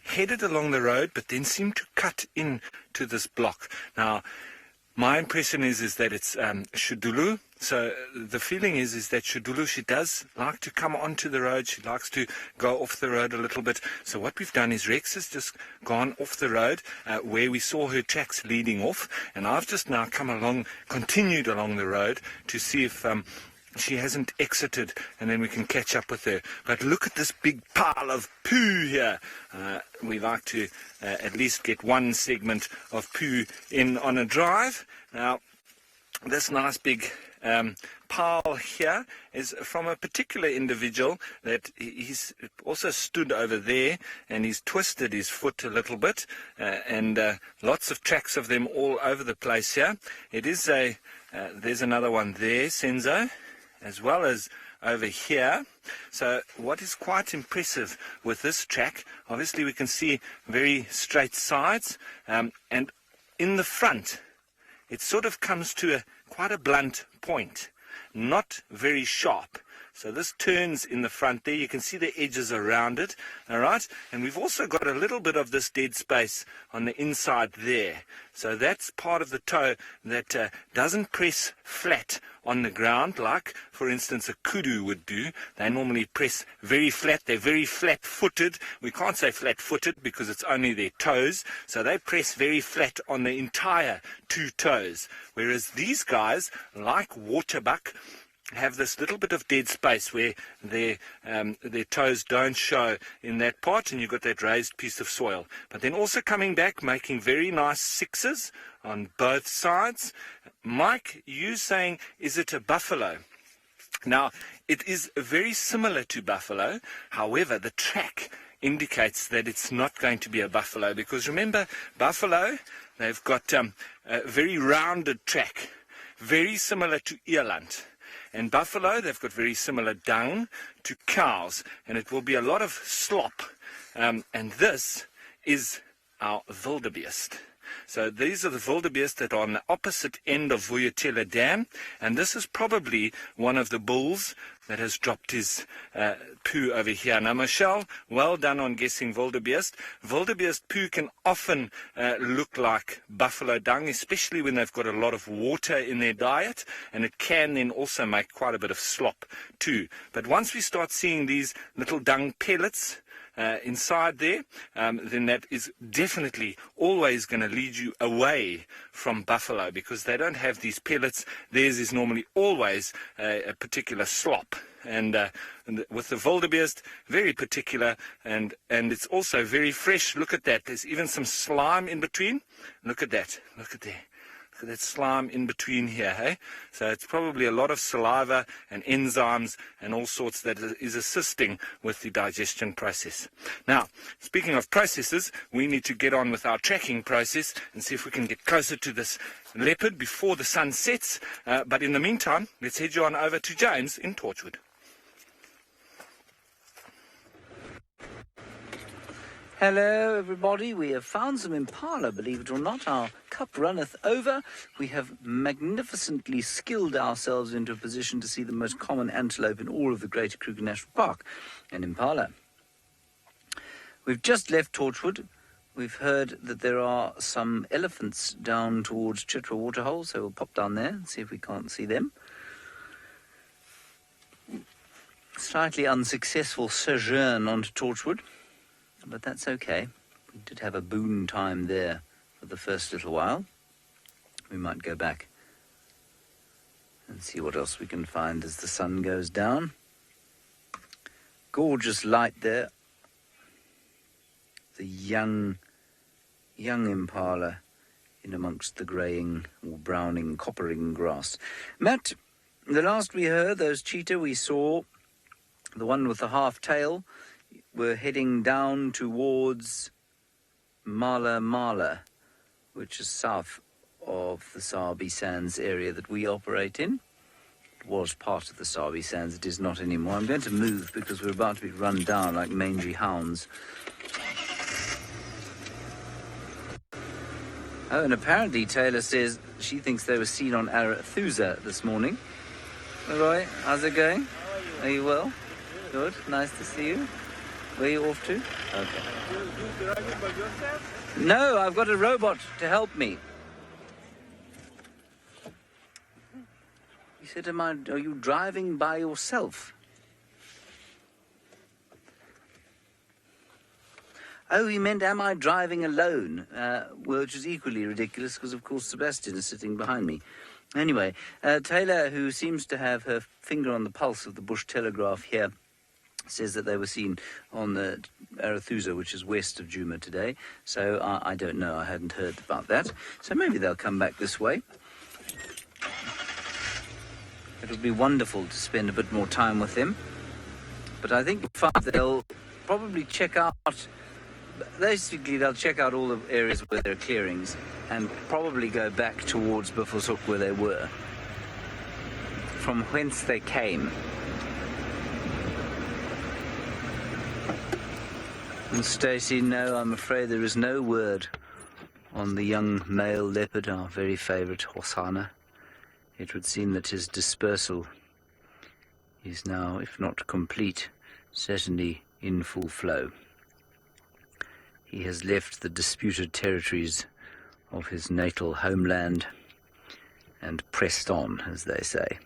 headed along the road, but then seemed to cut in to this block. Now, my impression is that it's Shudulu. So the feeling is that Shudulu, she does like to come onto the road. She likes to go off the road a little bit. So what we've done is Rex has just gone off the road where we saw her tracks leading off. And I've just now continued along the road to see if she hasn't exited, and then we can catch up with her. But look at this big pile of poo here. We like to at least get one segment of poo in on a drive. Now, this nice big pile here is from a particular individual that he's also stood over there, and he's twisted his foot a little bit, and lots of tracks of them all over the place here. It is there's another one there, Senzo, as well as over here. So what is quite impressive with this track, obviously we can see very straight sides, and in the front it sort of comes to quite a blunt point, not very sharp. So this turns in the front there. You can see the edges around it, all right? And we've also got a little bit of this dead space on the inside there. So that's part of the toe that doesn't press flat on the ground like, for instance, a kudu would do. They normally press very flat. They're very flat-footed. We can't say flat-footed because it's only their toes. So they press very flat on the entire two toes. Whereas these guys, like waterbuck, have this little bit of dead space where their toes don't show in that part, and you've got that raised piece of soil. But then also coming back, making very nice sixes on both sides. Mike, you saying, is it a buffalo? Now, it is very similar to buffalo. However, the track indicates that it's not going to be a buffalo, because remember, buffalo, they've got a very rounded track, very similar to eland. And buffalo, they've got very similar dung to cows, and it will be a lot of slop. And this is our wildebeest. So these are the wildebeest that are on the opposite end of Vuyatela Dam, and this is probably one of the bulls that has dropped his poo over here. Now, Michelle, well done on guessing wildebeest. Wildebeest poo can often look like buffalo dung, especially when they've got a lot of water in their diet, and it can then also make quite a bit of slop too. But once we start seeing these little dung pellets inside there, then that is definitely always going to lead you away from buffalo, because they don't have these pellets. Theirs is normally always a particular slop. And with the wildebeest, very particular, and it's also very fresh. Look at that. There's even some slime in between. Look at that. Look at there. Look at that slime in between here, hey? So it's probably a lot of saliva and enzymes and all sorts that is assisting with the digestion process. Now, speaking of processes, we need to get on with our tracking process and see if we can get closer to this leopard before the sun sets. But in the meantime, let's head you on over to James in Torchwood. Hello, everybody. We have found some impala, believe it or not. Our cup runneth over. We have magnificently skilled ourselves into a position to see the most common antelope in all of the Greater Kruger National Park, an impala. We've just left Torchwood. We've heard that there are some elephants down towards Chitwa Waterhole, so we'll pop down there and see if we can't see them. Slightly unsuccessful sojourn onto Torchwood, but that's okay. We did have a boon time there for the first little while. We might go back and see what else we can find as the sun goes down. Gorgeous light there. The young young impala in amongst the greying or browning, coppering grass. Matt, the last we heard, those cheetah we saw, the one with the half tail, were heading down towards Mala, which is south of the Sabi Sands area that we operate in. It was part of the Sabi Sands, it is not anymore. I'm going to move because we're about to be run down like mangy hounds. Oh, and apparently Taylor says she thinks they were seen on Arathusa this morning. Roy, how's it going? Are you well? Good, nice to see you. Where are you off to? Okay. You driving by yourself? No, I've got a robot to help me. He said, are you driving by yourself? Oh, he meant, am I driving alone? Which is equally ridiculous because, of course, Sebastian is sitting behind me. Anyway, Taylor, who seems to have her finger on the pulse of the Bush Telegraph here, says that they were seen on the Arathusa, which is west of Juma today. So I don't know. I hadn't heard about that. So maybe they'll come back this way. It would be wonderful to spend a bit more time with them. But I think they'll probably check out... Basically, they'll check out all the areas where there are clearings and probably go back towards Buffelshoek where they were, from whence they came. And Stacey, no, I'm afraid there is no word on the young male leopard, our very favourite Hosanna. It would seem that his dispersal is now, if not complete, certainly in full flow. He has left the disputed territories of his natal homeland and pressed on, as they say.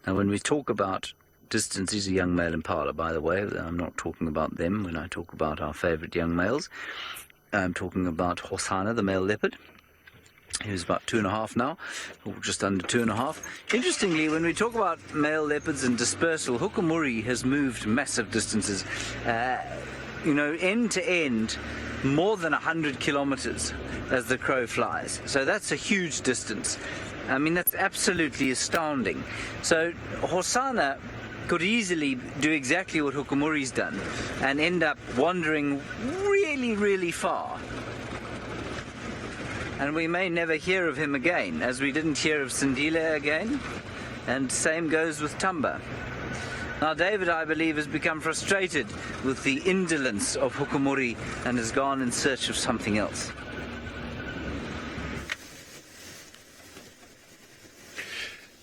Now, when we talk about distance, these are young male impala, by the way. I'm not talking about them when I talk about our favourite young males. I'm talking about Hosanna, the male leopard. He's about 2.5 now, or just under 2.5. Interestingly, when we talk about male leopards and dispersal, Hukumuri has moved massive distances, end to end, more than 100 kilometers as the crow flies. So that's a huge distance. I mean, that's absolutely astounding. So Hosanna could easily do exactly what Hukumuri's done and end up wandering really, really far. And we may never hear of him again, as we didn't hear of Sindile again, and same goes with Tumba. Now, David, I believe, has become frustrated with the indolence of Hukumuri and has gone in search of something else.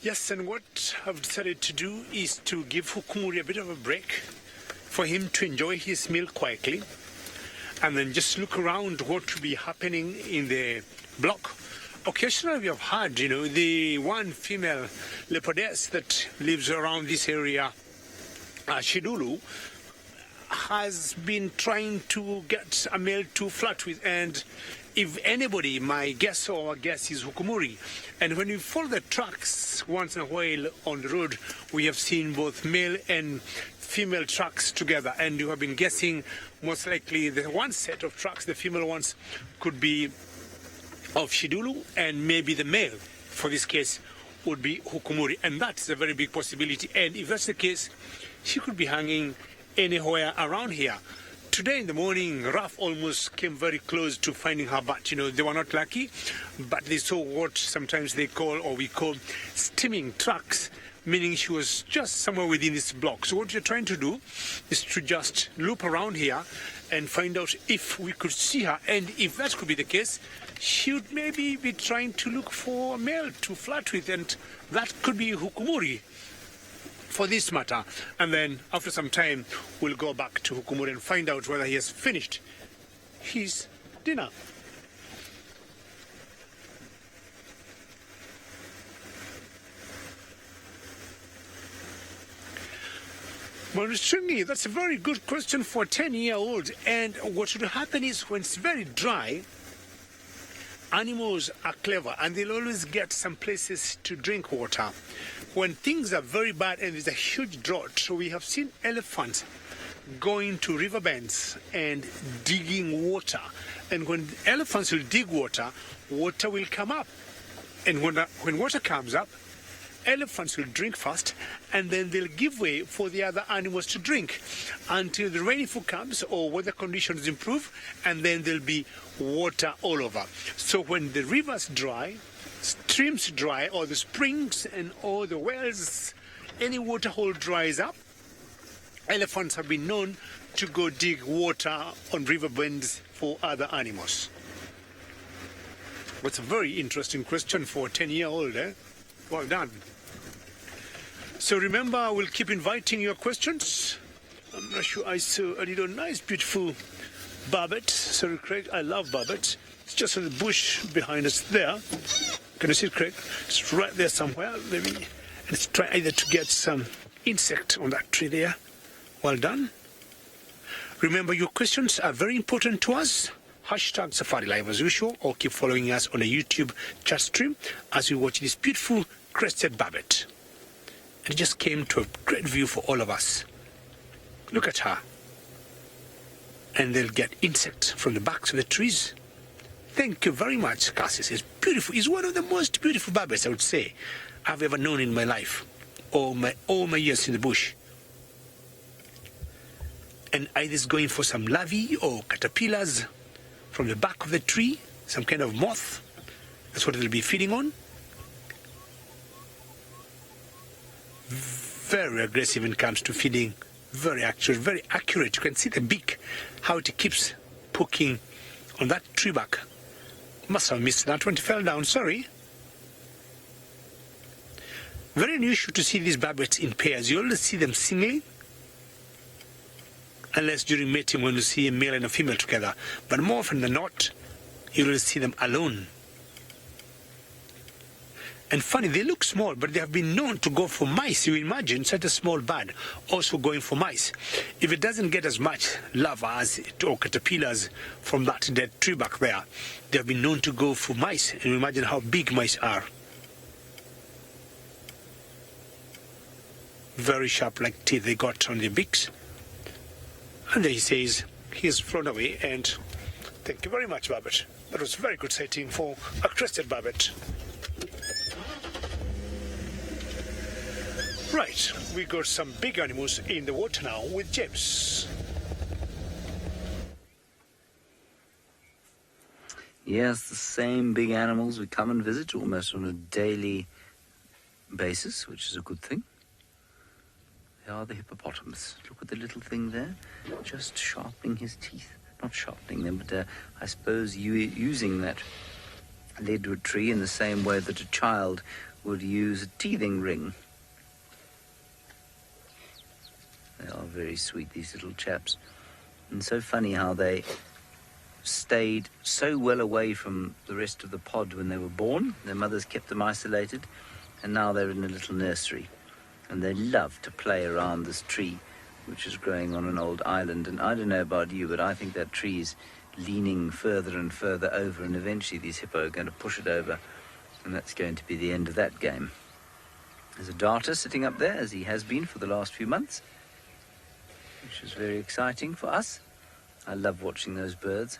Yes, and what I've decided to do is to give Hukumuri a bit of a break for him to enjoy his meal quietly and then just look around what could be happening in the block. Occasionally we have had, the one female leopardess that lives around this area, Shidulu, has been trying to get a male to flirt with, and if anybody, my guess or guess is Hukumuri. And when we follow the tracks once in a while on the road, we have seen both male and female tracks together, and you have been guessing most likely the one set of tracks, the female ones, could be of Shidulu, and maybe the male, for this case, would be Hukumuri. And that's a very big possibility. And if that's the case, she could be hanging anywhere around here. Today in the morning, Raf almost came very close to finding her, but they were not lucky. But they saw what sometimes they call, or we call, steaming tracks, meaning she was just somewhere within this block. So what we're trying to do is to just loop around here and find out if we could see her. And if that could be the case, she would maybe be trying to look for a male to flirt with, and that could be Hukumuri for this matter. And then after some time, we'll go back to Hukumuri and find out whether he has finished his dinner. Well, certainly, that's a very good question for a 10-year-old. And what should happen is when it's very dry, animals are clever and they'll always get some places to drink water. When things are very bad and there's a huge drought, so we have seen elephants going to river bends and digging water. And when elephants will dig water, water will come up. And when water comes up, elephants will drink first, and then they'll give way for the other animals to drink until the rainfall comes or weather conditions improve, and then there'll be water all over. So when the rivers dry, streams dry, or the springs and all the wells, any water hole dries up, elephants have been known to go dig water on river bends for other animals. That's a very interesting question for a 10-year-old, eh? Well done. So remember, I will keep inviting your questions. I'm not sure I saw a little nice, beautiful barbet. Sorry, Craig, I love barbet. It's just in the bush behind us there. Can you see it, Craig? It's right there somewhere. Maybe let's try either to get some insect on that tree there. Well done. Remember, your questions are very important to us. Hashtag Safari Live as usual, or keep following us on the YouTube chat stream as we watch this beautiful crested barbet. And it just came to a great view for all of us. Look at her. And they'll get insects from the backs of the trees. Thank you very much, Cassis. It's beautiful. It's one of the most beautiful barbets, I would say, I've ever known in my life. All my years in the bush. And either it's going for some larvae or caterpillars from the back of the tree, some kind of moth. That's what it'll be feeding on. Very aggressive when it comes to feeding. Very accurate. You can see the beak, how it keeps poking on that tree bark. Must have missed that when it fell down, sorry. Very unusual to see these barbets in pairs. You always see them singly, unless during mating when you see a male and a female together. But more often than not, you will see them alone. And funny, they look small, but they have been known to go for mice. You imagine such a small bird also going for mice. If it doesn't get as much larvae as or caterpillars from that dead tree back there, they have been known to go for mice. And you imagine how big mice are. Very sharp like teeth they got on their beaks. And then he says, he has flown away, and thank you very much, Barbet. That was a very good sighting for a crested barbet. Right, we got some big animals in the water now with James. Yes, the same big animals we come and visit almost on a daily basis, which is a good thing. They are the hippopotamus. Look at the little thing there, just sharpening his teeth. Not sharpening them, but I suppose using that leadwood tree in the same way that a child would use a teething ring. They are very sweet, these little chaps. And so funny how they stayed so well away from the rest of the pod when they were born. Their mothers kept them isolated, and now they're in a little nursery. And they love to play around this tree, which is growing on an old island. And I don't know about you, but I think that tree is leaning further and further over, and eventually these hippo are going to push it over, and that's going to be the end of that game. There's a darter sitting up there, as he has been for the last few months, which is very exciting for us. I love watching those birds.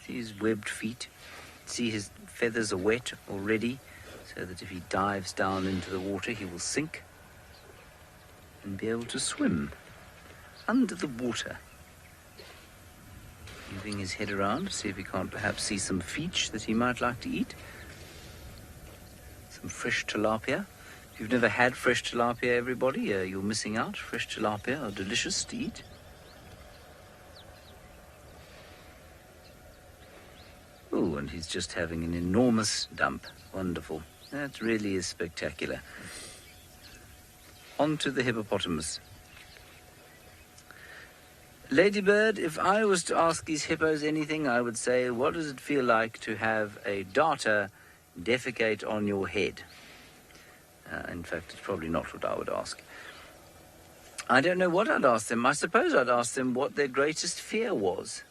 See his webbed feet. See his feathers are wet already, so that if he dives down into the water, he will sink and be able to swim under the water. Moving his head around to see if he can't perhaps see some feech that he might like to eat. Some fresh tilapia. If you've never had fresh tilapia, everybody, you're missing out. Fresh tilapia are delicious to eat. Oh, and he's just having an enormous dump. Wonderful. That really is spectacular. On to the hippopotamus. Ladybird, if I was to ask these hippos anything, I would say, what does it feel like to have a darter defecate on your head? In fact, it's probably not what I would ask. I don't know what I'd ask them. I suppose I'd ask them what their greatest fear was,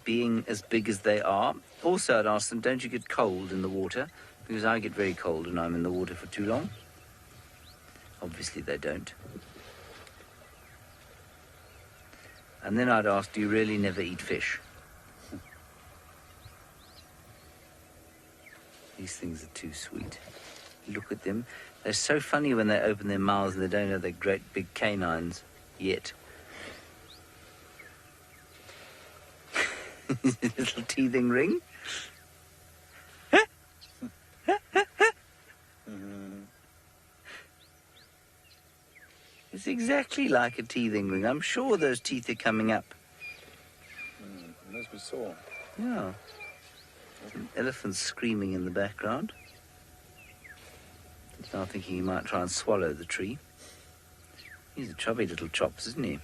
being as big as they are. Also, I'd ask them, don't you get cold in the water? Because I get very cold when I'm in the water for too long. Obviously they don't. And then I'd ask, do you really never eat fish? These things are too sweet. Look at them. They're so funny when they open their mouths and they don't have their great big canines yet. Little teething ring. It's exactly like a teething ring. I'm sure those teeth are coming up. It must be sore. Yeah. An elephant screaming in the background. He's now thinking he might try and swallow the tree. He's a chubby little chops, isn't he?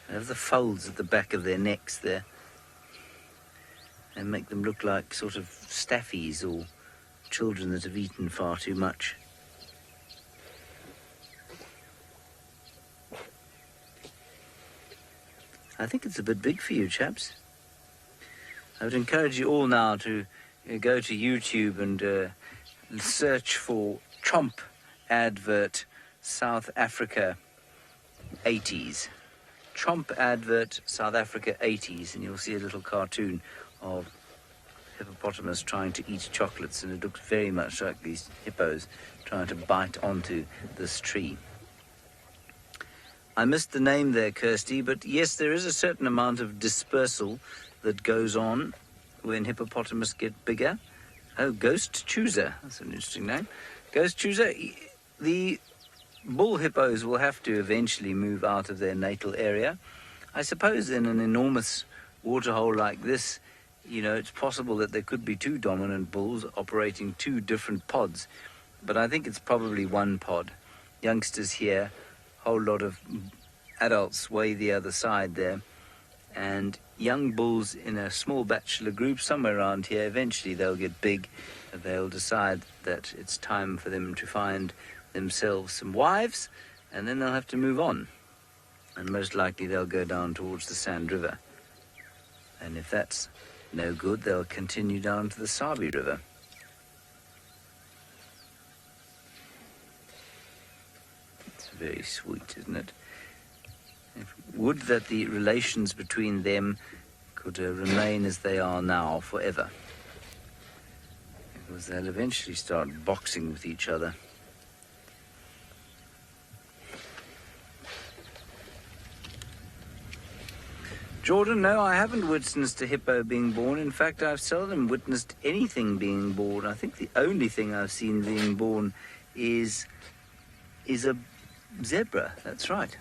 They have the folds at the back of their necks there. And make them look like sort of staffies or children that have eaten far too much. I think it's a bit big for you, chaps. I would encourage you all now to go to YouTube and search for Trump advert South Africa 80s. Trump advert South Africa 80s, and you'll see a little cartoon of hippopotamus trying to eat chocolates, and it looks very much like these hippos trying to bite onto this tree. I missed the name there, Kirsty, but yes, there is a certain amount of dispersal that goes on when hippopotamus get bigger. Oh, Ghost Chooser, that's an interesting name. Ghost Chooser, the bull hippos will have to eventually move out of their natal area. I suppose in an enormous waterhole like this, you know, it's possible that there could be two dominant bulls operating two different pods. But I think it's probably one pod. Youngsters here, whole lot of adults way the other side there. And young bulls in a small bachelor group somewhere around here, eventually they'll get big. And they'll decide that it's time for them to find themselves some wives, and then they'll have to move on. And most likely they'll go down towards the Sand River. And if that's no good, they'll continue down to the Sabi River. It's very sweet, isn't it? Would that the relations between them could remain as they are now forever. Because they'll eventually start boxing with each other. Jordan, no, I haven't witnessed a hippo being born. In fact, I've seldom witnessed anything being born. I think the only thing I've seen being born is a zebra. That's right.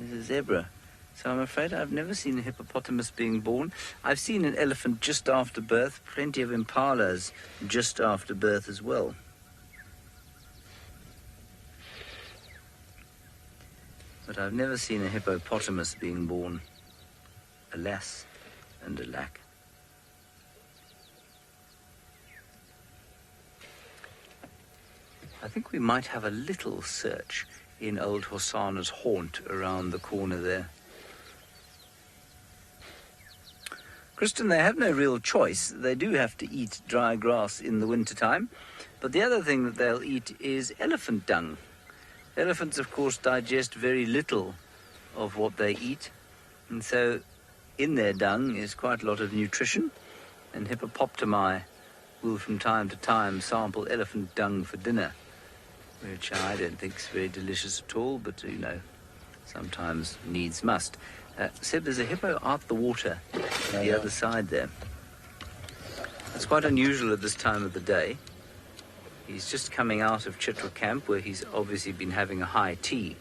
It's a zebra. So I'm afraid I've never seen a hippopotamus being born. I've seen an elephant just after birth, plenty of impalas just after birth as well. But I've never seen a hippopotamus being born. Alas and alack. I think we might have a little search in old Hosanna's haunt around the corner there. Kristen, they have no real choice. They do have to eat dry grass in the wintertime, but the other thing that they'll eat is elephant dung. Elephants, of course, digest very little of what they eat, and so in their dung is quite a lot of nutrition, and hippopotami will from time to time sample elephant dung for dinner, which I don't think is very delicious at all, but, you know, sometimes needs must. Seb, there's a hippo out the water on the other side there. It's quite unusual at this time of the day. He's just coming out of Chitwa camp, where he's obviously been having a high tea,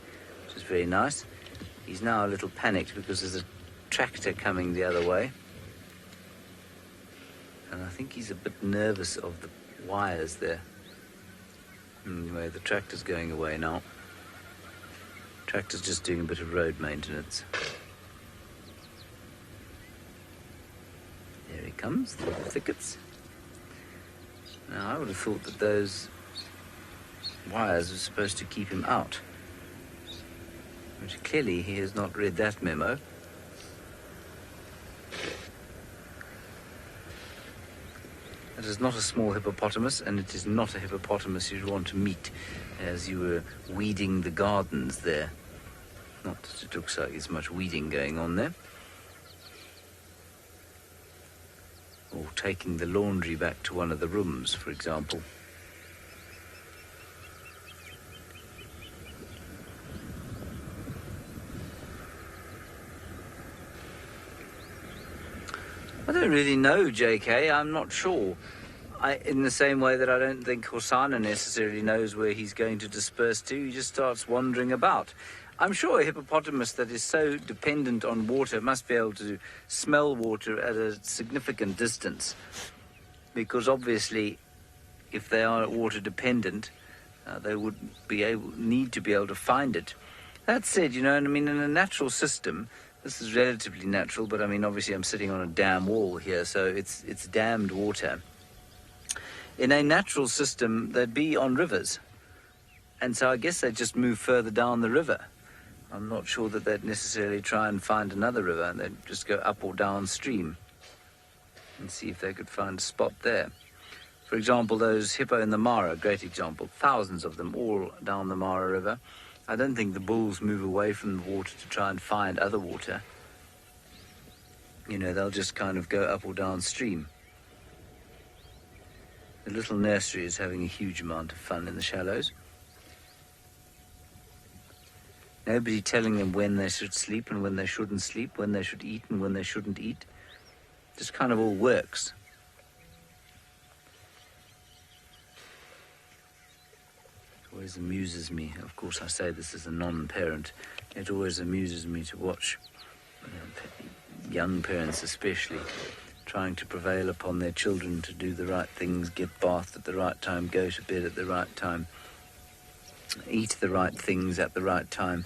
which is very nice. He's now a little panicked because there's a tractor coming the other way. And I think he's a bit nervous of the wires there. Anyway, the tractor's going away now. Tractor's just doing a bit of road maintenance. There he comes, through the thickets. Now, I would have thought that those wires were supposed to keep him out. But clearly he has not read that memo. is not a small hippopotamus, and it is not a hippopotamus you'd want to meet as you were weeding the gardens there. Not that it looks like there's much weeding going on there. Or taking the laundry back to one of the rooms, for example. I don't really know, JK. I'm not sure. In the same way that I don't think Hosanna necessarily knows where he's going to disperse to. He just starts wandering about. I'm sure a hippopotamus that is so dependent on water must be able to smell water at a significant distance. Because obviously, if they are water dependent, they would need to be able to find it. That said, you know, I mean, in a natural system, this is relatively natural, but I mean, obviously I'm sitting on a dam wall here, so it's dammed water. In a natural system, they'd be on rivers. And so I guess they'd just move further down the river. I'm not sure that they'd necessarily try and find another river. They'd just go up or downstream and see if they could find a spot there. For example, those hippo in the Mara, great example, thousands of them all down the Mara River. I don't think the bulls move away from the water to try and find other water. You know, they'll just kind of go up or downstream. The little nursery is having a huge amount of fun in the shallows. Nobody telling them when they should sleep and when they shouldn't sleep, when they should eat and when they shouldn't eat. Just kind of all works. It always amuses me. Of course, I say this as a non-parent. It always amuses me to watch young parents especially trying to prevail upon their children to do the right things, get bathed at the right time, go to bed at the right time, eat the right things at the right time,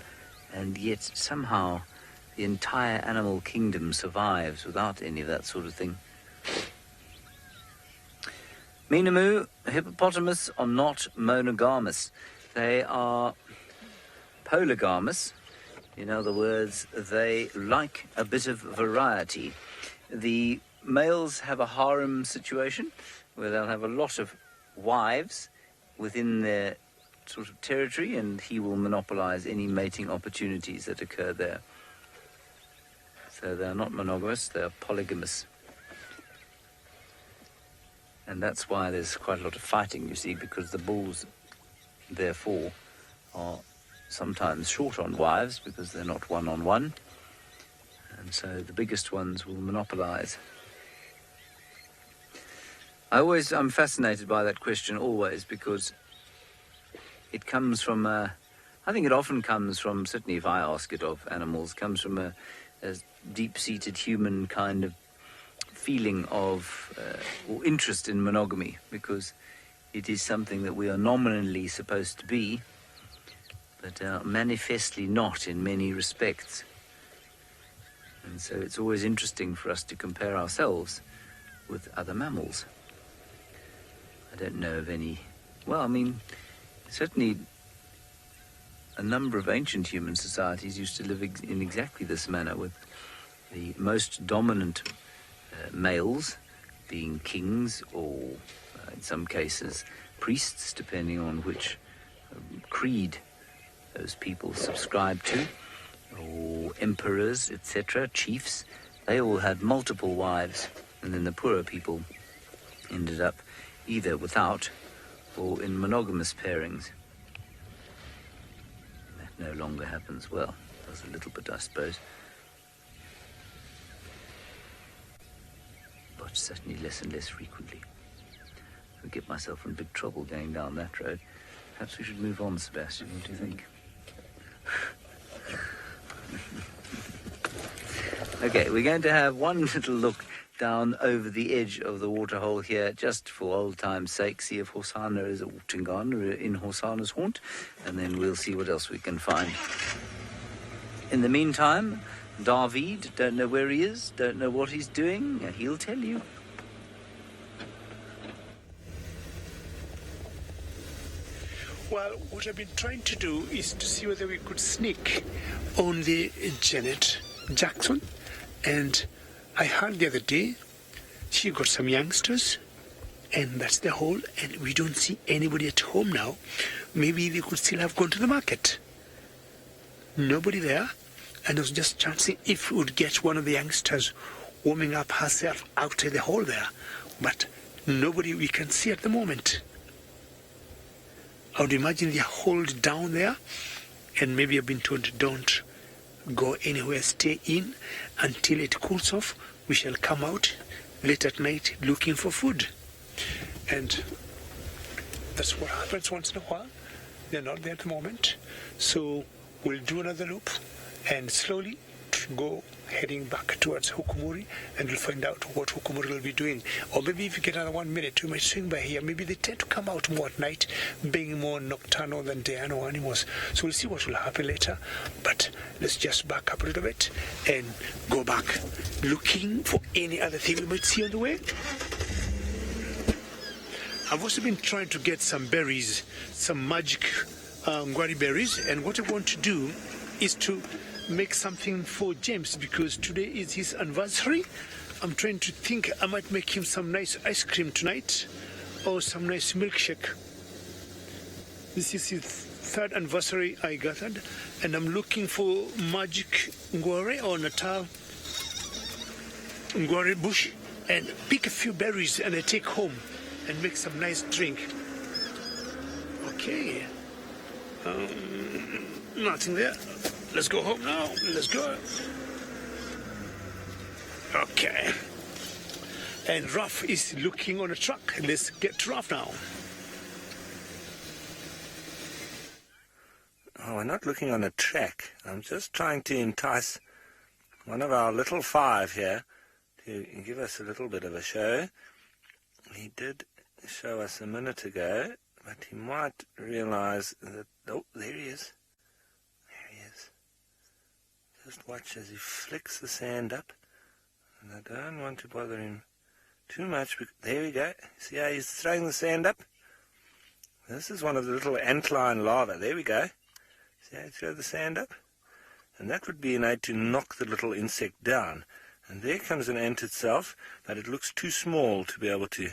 and yet somehow the entire animal kingdom survives without any of that sort of thing. Minamu, hippopotamus are not monogamous. They are polygamous. In other words, they like a bit of variety. The males have a harem situation where they'll have a lot of wives within their sort of territory, and he will monopolize any mating opportunities that occur there. So they're not monogamous, they're polygamous. And that's why there's quite a lot of fighting, you see, because the bulls, therefore, are sometimes short on wives because they're not one-on-one. And so the biggest ones will monopolize. I'm fascinated by that question always, because it comes from I think it often comes from, certainly if I ask it of animals, comes from a deep-seated human kind of feeling of or interest in monogamy, because it is something that we are nominally supposed to be, but manifestly not in many respects. And so it's always interesting for us to compare ourselves with other mammals. I don't know of any. Well, I mean, certainly a number of ancient human societies used to live in exactly this manner, with the most dominant males being kings or, in some cases, priests, depending on which creed those people subscribe to, or emperors, etc., chiefs. They all had multiple wives, and then the poorer people ended up either without or in monogamous pairings. That no longer happens. Well, does a little bit, I suppose. But certainly less and less frequently. I get myself in big trouble going down that road. Perhaps we should move on, Sebastian. What do you think? Okay, we're going to have one little look down over the edge of the waterhole here, just for old time's sake, see if Hosanna is at Wattingan or in Hosanna's haunt, and then we'll see what else we can find. In the meantime, David, don't know where he is, don't know what he's doing, he'll tell you. Well, what I've been trying to do is to see whether we could sneak on the Janet Jackson, and I heard the other day she got some youngsters, and that's the hole, and we don't see anybody at home now. Maybe they could still have gone to the market. Nobody there, and I was just chancing if we would get one of the youngsters warming up herself out of the hole there, but nobody we can see at the moment. I would imagine they're holed down there, and maybe I've been told don't go anywhere, stay in until it cools off. We shall come out late at night looking for food. And that's what happens once in a while. They're not there at the moment. So we'll do another loop and slowly go heading back towards Hukumuri, and we'll find out what Hukumuri will be doing. Or maybe if you get another 1 minute, we might swing by here. Maybe they tend to come out more at night, being more nocturnal than diurnal animals. So we'll see what will happen later. But let's just back up a little bit and go back, looking for any other thing we might see on the way. I've also been trying to get some berries, some magic guari berries, and what I want to do is to make something for James, because today is his anniversary. I'm trying to think I might make him some nice ice cream tonight, or some nice milkshake. This is his 3rd anniversary, I gathered, and I'm looking for magic guari or natal guari bush, and pick a few berries and I take home and make some nice drink. Okay. Nothing there. Let's go home now. Let's go. Okay. And Ruff is looking on a truck. Let's get to Ruff now. Oh, we're not looking on a track. I'm just trying to entice one of our little 5 here to give us a little bit of a show. He did show us a minute ago, but he might realize that... Oh, there he is. There he is. Just watch as he flicks the sand up. And I don't want to bother him too much. There we go. See how he's throwing the sand up? This is one of the little antline larvae. There we go. See how he throws the sand up? And that would be an aid to knock the little insect down. And there comes an ant itself, but it looks too small to be able to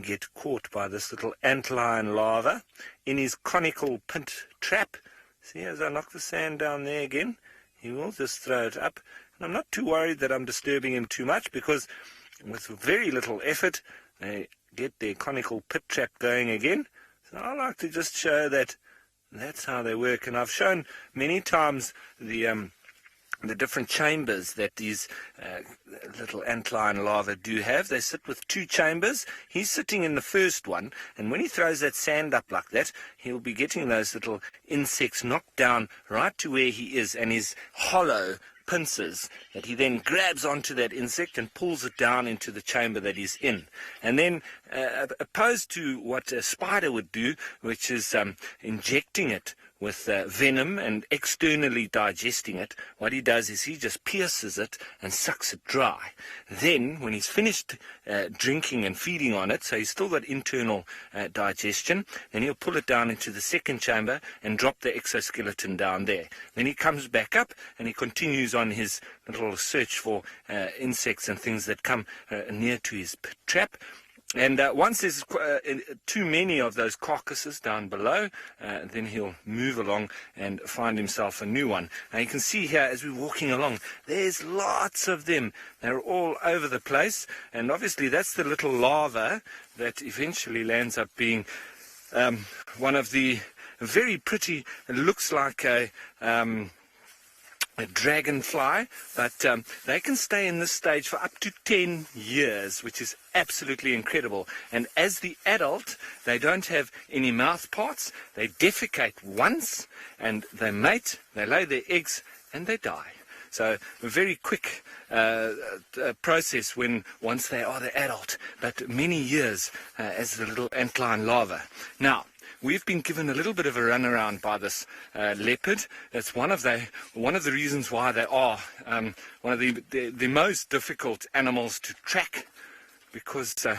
get caught by this little antline larva in his conical pint trap. See, as I knock the sand down there again, he will just throw it up. And I'm not too worried that I'm disturbing him too much, because with very little effort, they get their conical pit trap going again. So I like to just show that that's how they work. And I've shown many times the different chambers that these little antline larvae do have. They sit with 2 chambers. He's sitting in the first one, and when he throws that sand up like that, he'll be getting those little insects knocked down right to where he is, and his hollow pincers that he then grabs onto that insect and pulls it down into the chamber that he's in. And then, opposed to what a spider would do, which is injecting it with venom and externally digesting it, what he does is he just pierces it and sucks it dry. Then, when he's finished drinking and feeding on it, so he's still got internal digestion, then he'll pull it down into the second chamber and drop the exoskeleton down there. Then he comes back up and he continues on his little search for insects and things that come near to his trap. And once there's too many of those carcasses down below, then he'll move along and find himself a new one. Now you can see here as we're walking along, there's lots of them. They're all over the place. And obviously that's the little larva that eventually lands up being one of the very pretty, it looks like a dragonfly, but they can stay in this stage for up to 10 years, which is absolutely incredible. And as the adult, they don't have any mouth parts. They defecate once, and they mate, they lay their eggs, and they die. So a very quick process once they are the adult, but many years as the little antline larva. Now, we've been given a little bit of a runaround by this leopard. That's one of the reasons why they are one of the most difficult animals to track, because they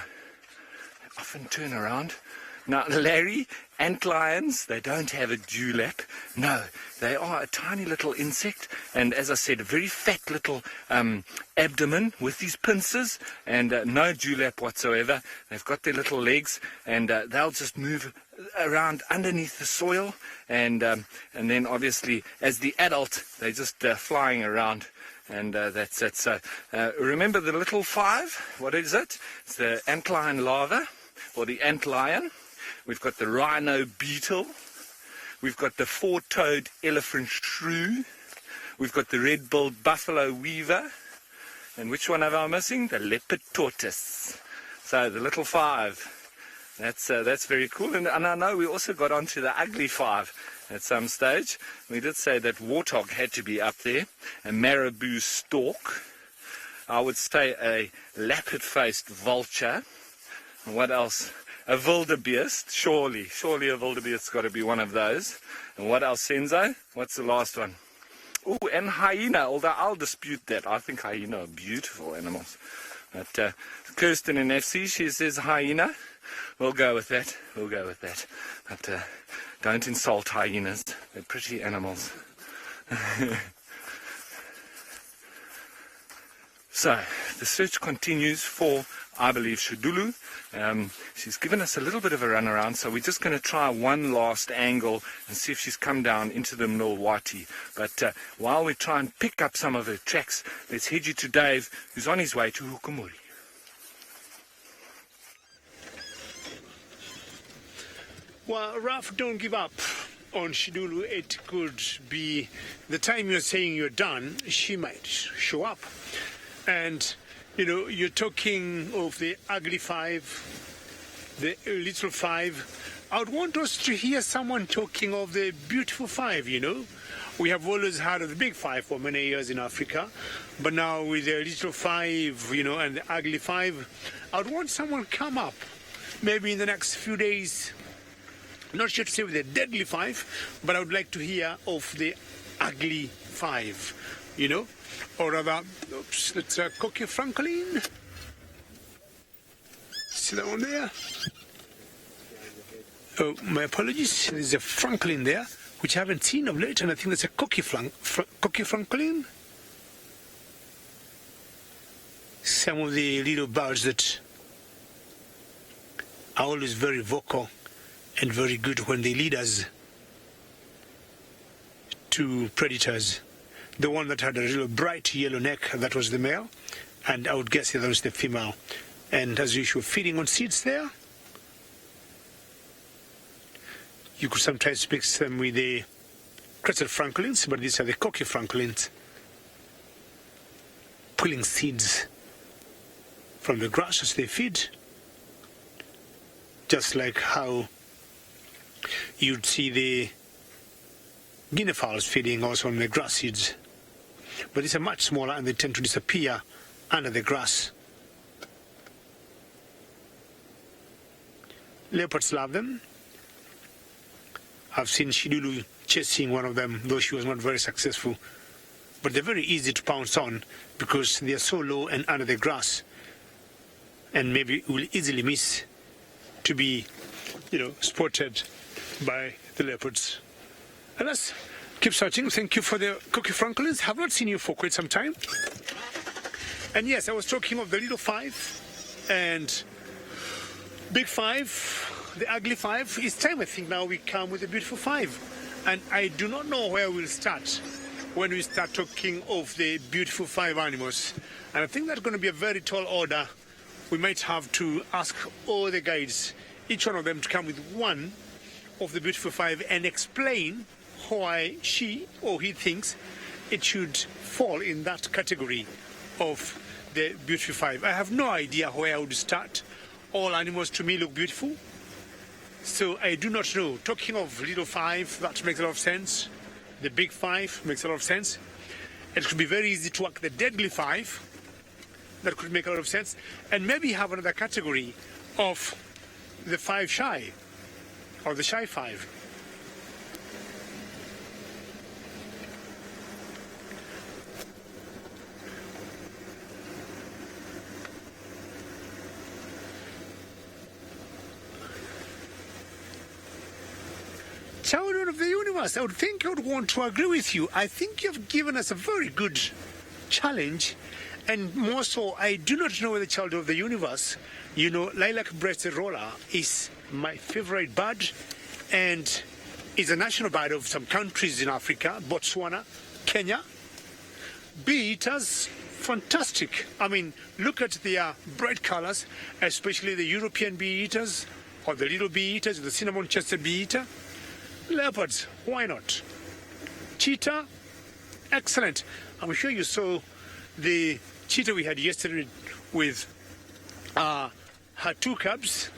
often turn around Now, Larry, antlions, they don't have a dewlap. No, they are a tiny little insect, and as I said, a very fat little abdomen with these pincers, and no dewlap whatsoever. They've got their little legs, and they'll just move around underneath the soil, and then obviously, as the adult, they're just flying around. And that's it. So remember the little five? What is it? It's the antlion larva, or the antlion. We've got the rhino beetle. We've got the four-toed elephant shrew. We've got the red-billed buffalo weaver. And which one am I missing? The leopard tortoise. So the little five. That's very cool. And I know we also got onto the ugly five at some stage. We did say that warthog had to be up there. A marabou stork. I would say a leopard-faced vulture. And what else? A wildebeest. Surely a wildebeest's got to be one of those. And what else, Senzo? What's the last one? Oh, and hyena, although I'll dispute that. I think hyena are beautiful animals. But Kirsten in FC, she says hyena. We'll go with that. But don't insult hyenas. They're pretty animals. So, the search continues for, I believe, Shudulu. She's given us a little bit of a runaround, so we're just going to try one last angle and see if she's come down into the Milwaukee. But while we try and pick up some of her tracks, let's head you to Dave, who's on his way to Hukumuri. Well, Ralph, don't give up on Shidulu. It could be the time you're saying you're done, she might show up. And, you know, you're talking of the ugly five, the little five. I would want us to hear someone talking of the beautiful five, you know. We have always heard of the big five for many years in Africa, but now with the little five, you know, and the ugly five, I would want someone come up, maybe in the next few days. Not sure to say with the deadly five, but I would like to hear of the ugly five, you know. Or rather, oops, that's a Cocky Franklin. See that one there? Oh, my apologies. There's a Franklin there, which I haven't seen of late, and I think that's a Cocky Franklin. Some of the little birds that are always very vocal and very good when they lead us to predators. The one that had a real bright yellow neck, that was the male, and I would guess that was the female. And as usual, feeding on seeds there. You could sometimes mix them with the crested francolins, but these are the cocky francolins, pulling seeds from the grass as they feed, just like how you'd see the guinea fowls feeding also on the grass seeds. But these are much smaller and they tend to disappear under the grass. Leopards love them. I've seen Shidulu chasing one of them, though she was not very successful. But they're very easy to pounce on because they are so low and under the grass. And maybe will easily miss to be, you know, spotted by the leopards. And let's keep searching. Thank you for the Cocky Francolins. Have not seen you for quite some time. And yes, I was talking of the little five and big five, the ugly five. It's time, I think, now we come with the beautiful five. And I do not know where we'll start when we start talking of the beautiful five animals. And I think that's going to be a very tall order. We might have to ask all the guides, each one of them, to come with one of the beautiful five and explain why she or he thinks it should fall in that category of the beautiful five. I have no idea where I would start. All animals to me look beautiful, so I do not know. Talking of little five, that makes a lot of sense. The big five makes a lot of sense. It could be very easy to work the deadly five. That could make a lot of sense. And maybe have another category of the five shy, or the shy five. Child of the Universe, I would think I would want to agree with you. I think you've given us a very good challenge, and more so, I do not know the Child of the Universe. You know, lilac-breasted roller is my favorite bird, and is a national bird of some countries in Africa, Botswana, Kenya. Bee-eaters, fantastic. I mean, look at their bright colors, especially the European bee-eaters, or the little bee-eaters, the cinnamon-chested bee-eater. Leopards, why not? Cheetah, excellent. I'm sure you saw the cheetah we had yesterday with her two cubs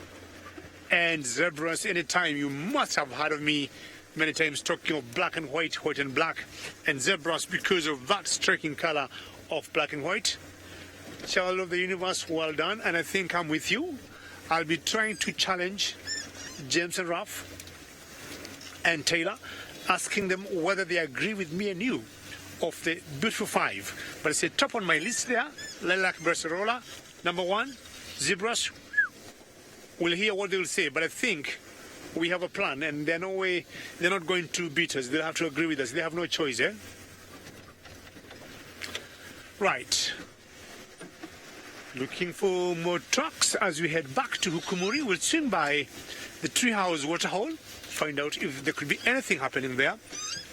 and zebras. Anytime, you must have heard of me many times talking of black and white, white and black, and zebras because of that striking color of black and white. Child of the Universe, well done, and I think I'm with you. I'll be trying to challenge James and Ralph and Taylor, asking them whether they agree with me and you of the beautiful five. But I say top on my list there, lilac-breasted roller, number one, zebras. We'll hear what they'll say, but I think we have a plan, and they're not going to beat us. They'll have to agree with us. They have no choice, eh? Right. Looking for more trucks as we head back to Hukumuri. We'll swing by the Treehouse Waterhole, find out if there could be anything happening there.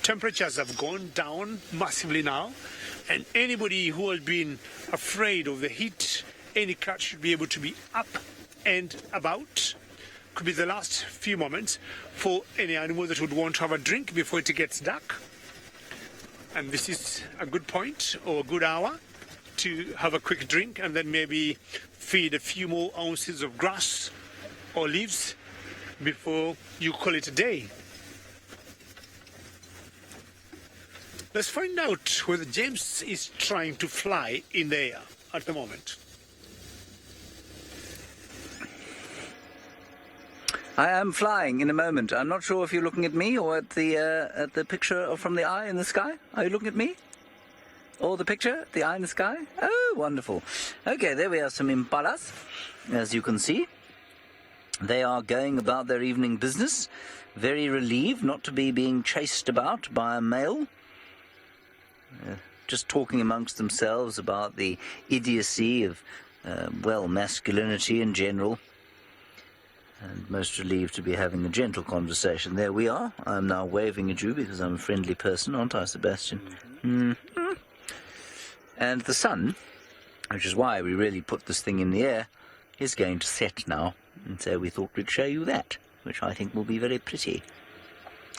Temperatures have gone down massively now, and anybody who has been afraid of the heat, any cat should be able to be up and about. Could be the last few moments for any animal that would want to have a drink before it gets dark. And this is a good point, or a good hour, to have a quick drink and then maybe feed a few more ounces of grass or leaves before you call it a day. Let's find out whether James is trying to fly in the air at the moment. I am flying in a moment. I'm not sure if you're looking at me or at the picture from the eye in the sky. Are you looking at me? Or the picture, the eye in the sky? Oh, wonderful. Okay, there we are, some impalas, as you can see. They are going about their evening business, very relieved not to be being chased about by a male. Just talking amongst themselves about the idiocy of, masculinity in general. And most relieved to be having a gentle conversation. There we are. I'm now waving at you because I'm a friendly person, aren't I, Sebastian? Mm-hmm. And the sun, which is why we really put this thing in the air, is going to set now. And so we thought we'd show you that, which I think will be very pretty.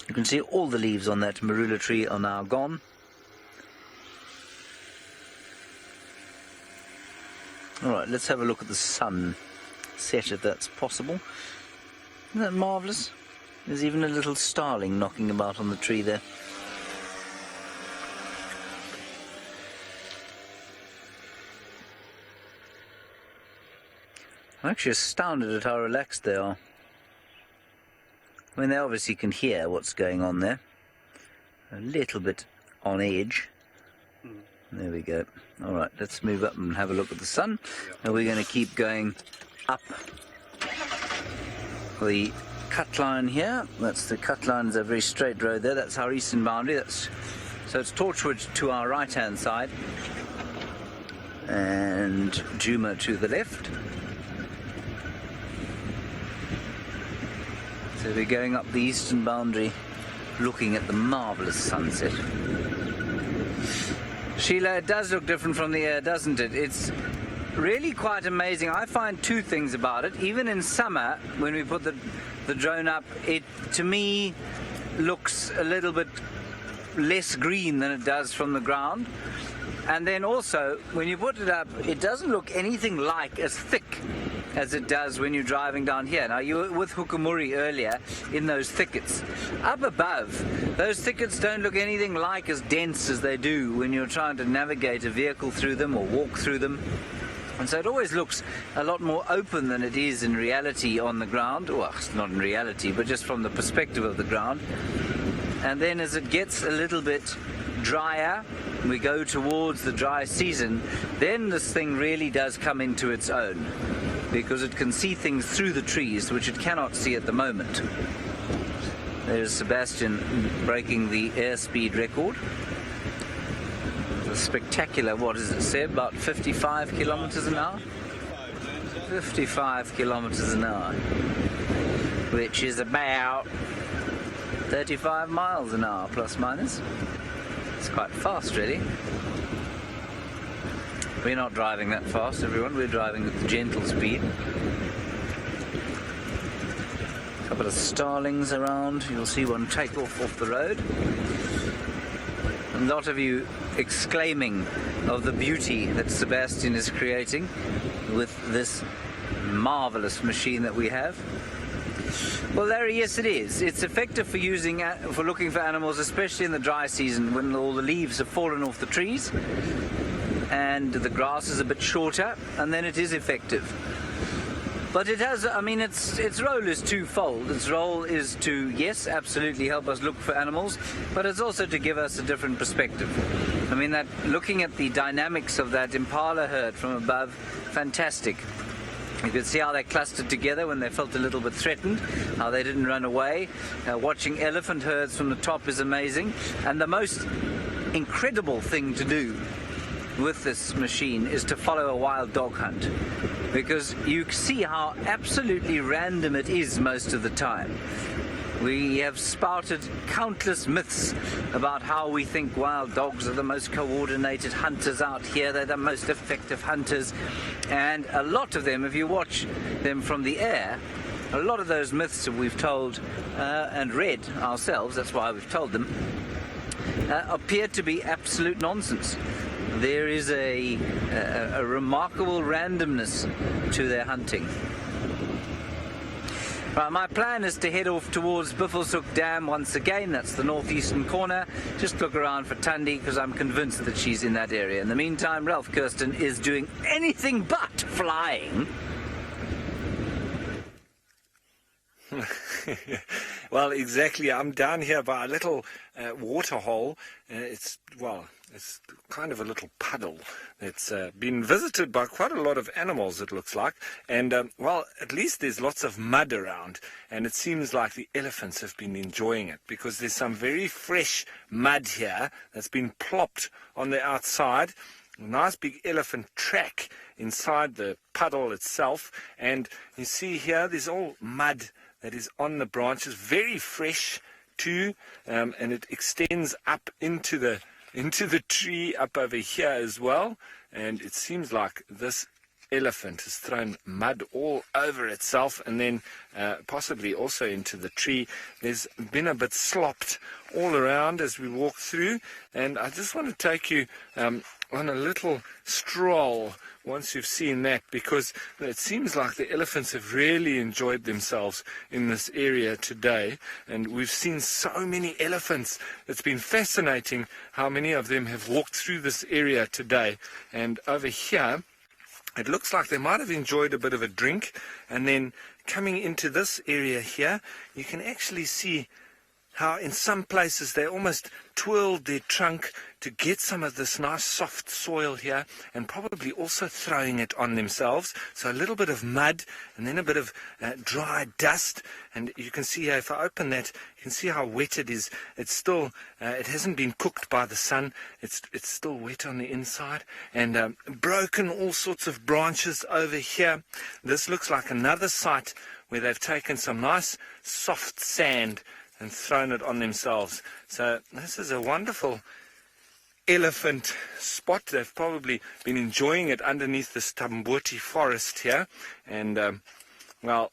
You can see all the leaves on that marula tree are now gone. All right, let's have a look at the sun set if that's possible. Isn't that marvellous? There's even a little starling knocking about on the tree there. I'm actually astounded at how relaxed they are. I mean, they obviously can hear what's going on there. A little bit on edge. There we go. All right, let's move up and have a look at the sun. And we're going to keep going up the cut line here. That's the cut line, is a very straight road there. That's our eastern boundary. So it's Torchwood to our right-hand side. And Juma to the left. So we're going up the eastern boundary, looking at the marvellous sunset. Sheila, it does look different from the air, doesn't it? It's really quite amazing. I find two things about it. Even in summer, when we put the drone up, it, to me, looks a little bit less green than it does from the ground. And then also, when you put it up, it doesn't look anything like as thick as it does when you're driving down here. Now, you were with Hukumuri earlier in those thickets. Up above, those thickets don't look anything like as dense as they do when you're trying to navigate a vehicle through them or walk through them. And so it always looks a lot more open than it is in reality on the ground. Well, it's not in reality, but just from the perspective of the ground. And then as it gets a little bit drier, we go towards the dry season, then this thing really does come into its own, because it can see things through the trees which it cannot see at the moment. There's Sebastian breaking the airspeed record. It's a spectacular, what does it say, about 55 kilometers an hour? 55 kilometers an hour, which is about 35 miles an hour, plus minus. It's quite fast, really. We're not driving that fast, everyone. We're driving at gentle speed. A couple of starlings around. You'll see one take off the road. A lot of you exclaiming of the beauty that Sebastian is creating with this marvelous machine that we have. Well, Larry, yes it is. It's effective for looking for animals, especially in the dry season when all the leaves have fallen off the trees and the grass is a bit shorter, and then it is effective. But it has, I mean, its role is twofold. Its role is to, yes, absolutely help us look for animals, but it's also to give us a different perspective. I mean, that looking at the dynamics of that impala herd from above, fantastic. You could see how they clustered together when they felt a little bit threatened, how they didn't run away. Watching elephant herds from the top is amazing. And the most incredible thing to do with this machine is to follow a wild dog hunt, because you see how absolutely random it is most of the time. We have spouted countless myths about how we think wild dogs are the most coordinated hunters out here. They're the most effective hunters. And a lot of them, if you watch them from the air, a lot of those myths that we've told and read ourselves, that's why we've told them, appear to be absolute nonsense. There is a remarkable randomness to their hunting. Right, my plan is to head off towards Buffelshoek Dam once again. That's the northeastern corner. Just look around for Tundi, because I'm convinced that she's in that area. In the meantime, Ralph Kirsten is doing anything but flying. Well, exactly. I'm down here by a little water hole. It's kind of a little puddle. It's been visited by quite a lot of animals, it looks like. And, well, at least there's lots of mud around. And it seems like the elephants have been enjoying it, because there's some very fresh mud here that's been plopped on the outside. A nice big elephant track inside the puddle itself. And you see here, there's all mud that is on the branches, very fresh too, and it extends up into the tree up over here as well. And it seems like this elephant has thrown mud all over itself, and then possibly also into the tree. There's been a bit slopped all around as we walk through, and I just want to take you on a little stroll once you've seen that, because it seems like the elephants have really enjoyed themselves in this area today, and we've seen so many elephants. It's been fascinating how many of them have walked through this area today. And over here, it looks like they might have enjoyed a bit of a drink, and then coming into this area here, you can actually see how in some places they almost twirled their trunk to get some of this nice soft soil here, and probably also throwing it on themselves. So a little bit of mud and then a bit of dry dust. And you can see here, if I open that, you can see how wet it is. It's still, it hasn't been cooked by the sun. It's still wet on the inside, and broken all sorts of branches over here. This looks like another site where they've taken some nice soft sand and thrown it on themselves. So this is a wonderful elephant spot. They've probably been enjoying it underneath the Stambuti forest here. And, well,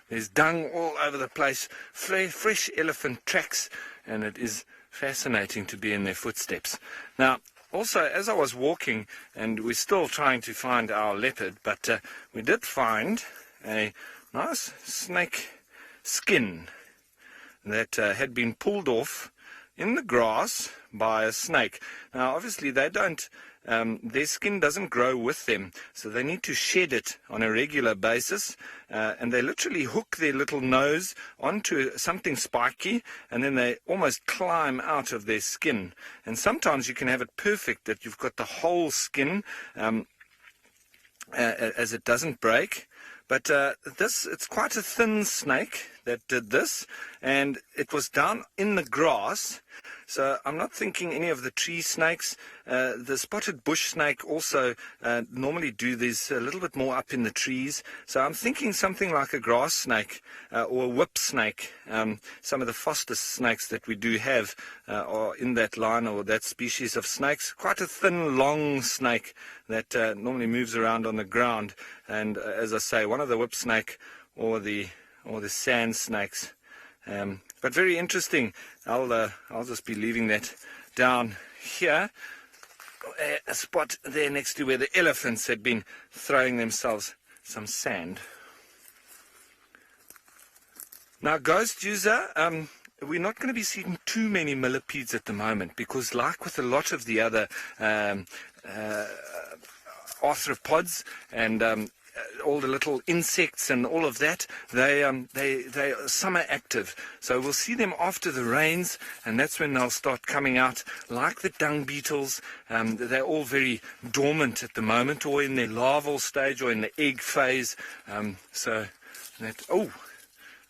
there's dung all over the place, fresh elephant tracks, and it is fascinating to be in their footsteps. Now, also, as I was walking, and we're still trying to find our leopard, but we did find a nice snake skin that had been pulled off in the grass by a snake. Now, obviously, they don't, their skin doesn't grow with them, so they need to shed it on a regular basis, and they literally hook their little nose onto something spiky, and then they almost climb out of their skin. And sometimes you can have it perfect, that you've got the whole skin as it doesn't break. But it's quite a thin snake, that did this, and it was down in the grass. So I'm not thinking any of the tree snakes. The spotted bush snake also normally do these a little bit more up in the trees. So I'm thinking something like a grass snake or a whip snake. Some of the fastest snakes that we do have are in that line or that species of snakes. Quite a thin, long snake that normally moves around on the ground. And as I say, one of the whip snake or the sand snakes. But very interesting. I'll just be leaving that down here. A spot there next to where the elephants had been throwing themselves some sand. Now, ghost user, we're not going to be seeing too many millipedes at the moment because, like with a lot of the other arthropods and all the little insects and all of that, they are summer active. So we'll see them after the rains, and that's when they'll start coming out. Like the dung beetles, they're all very dormant at the moment, or in their larval stage, or in the egg phase. So that, oh,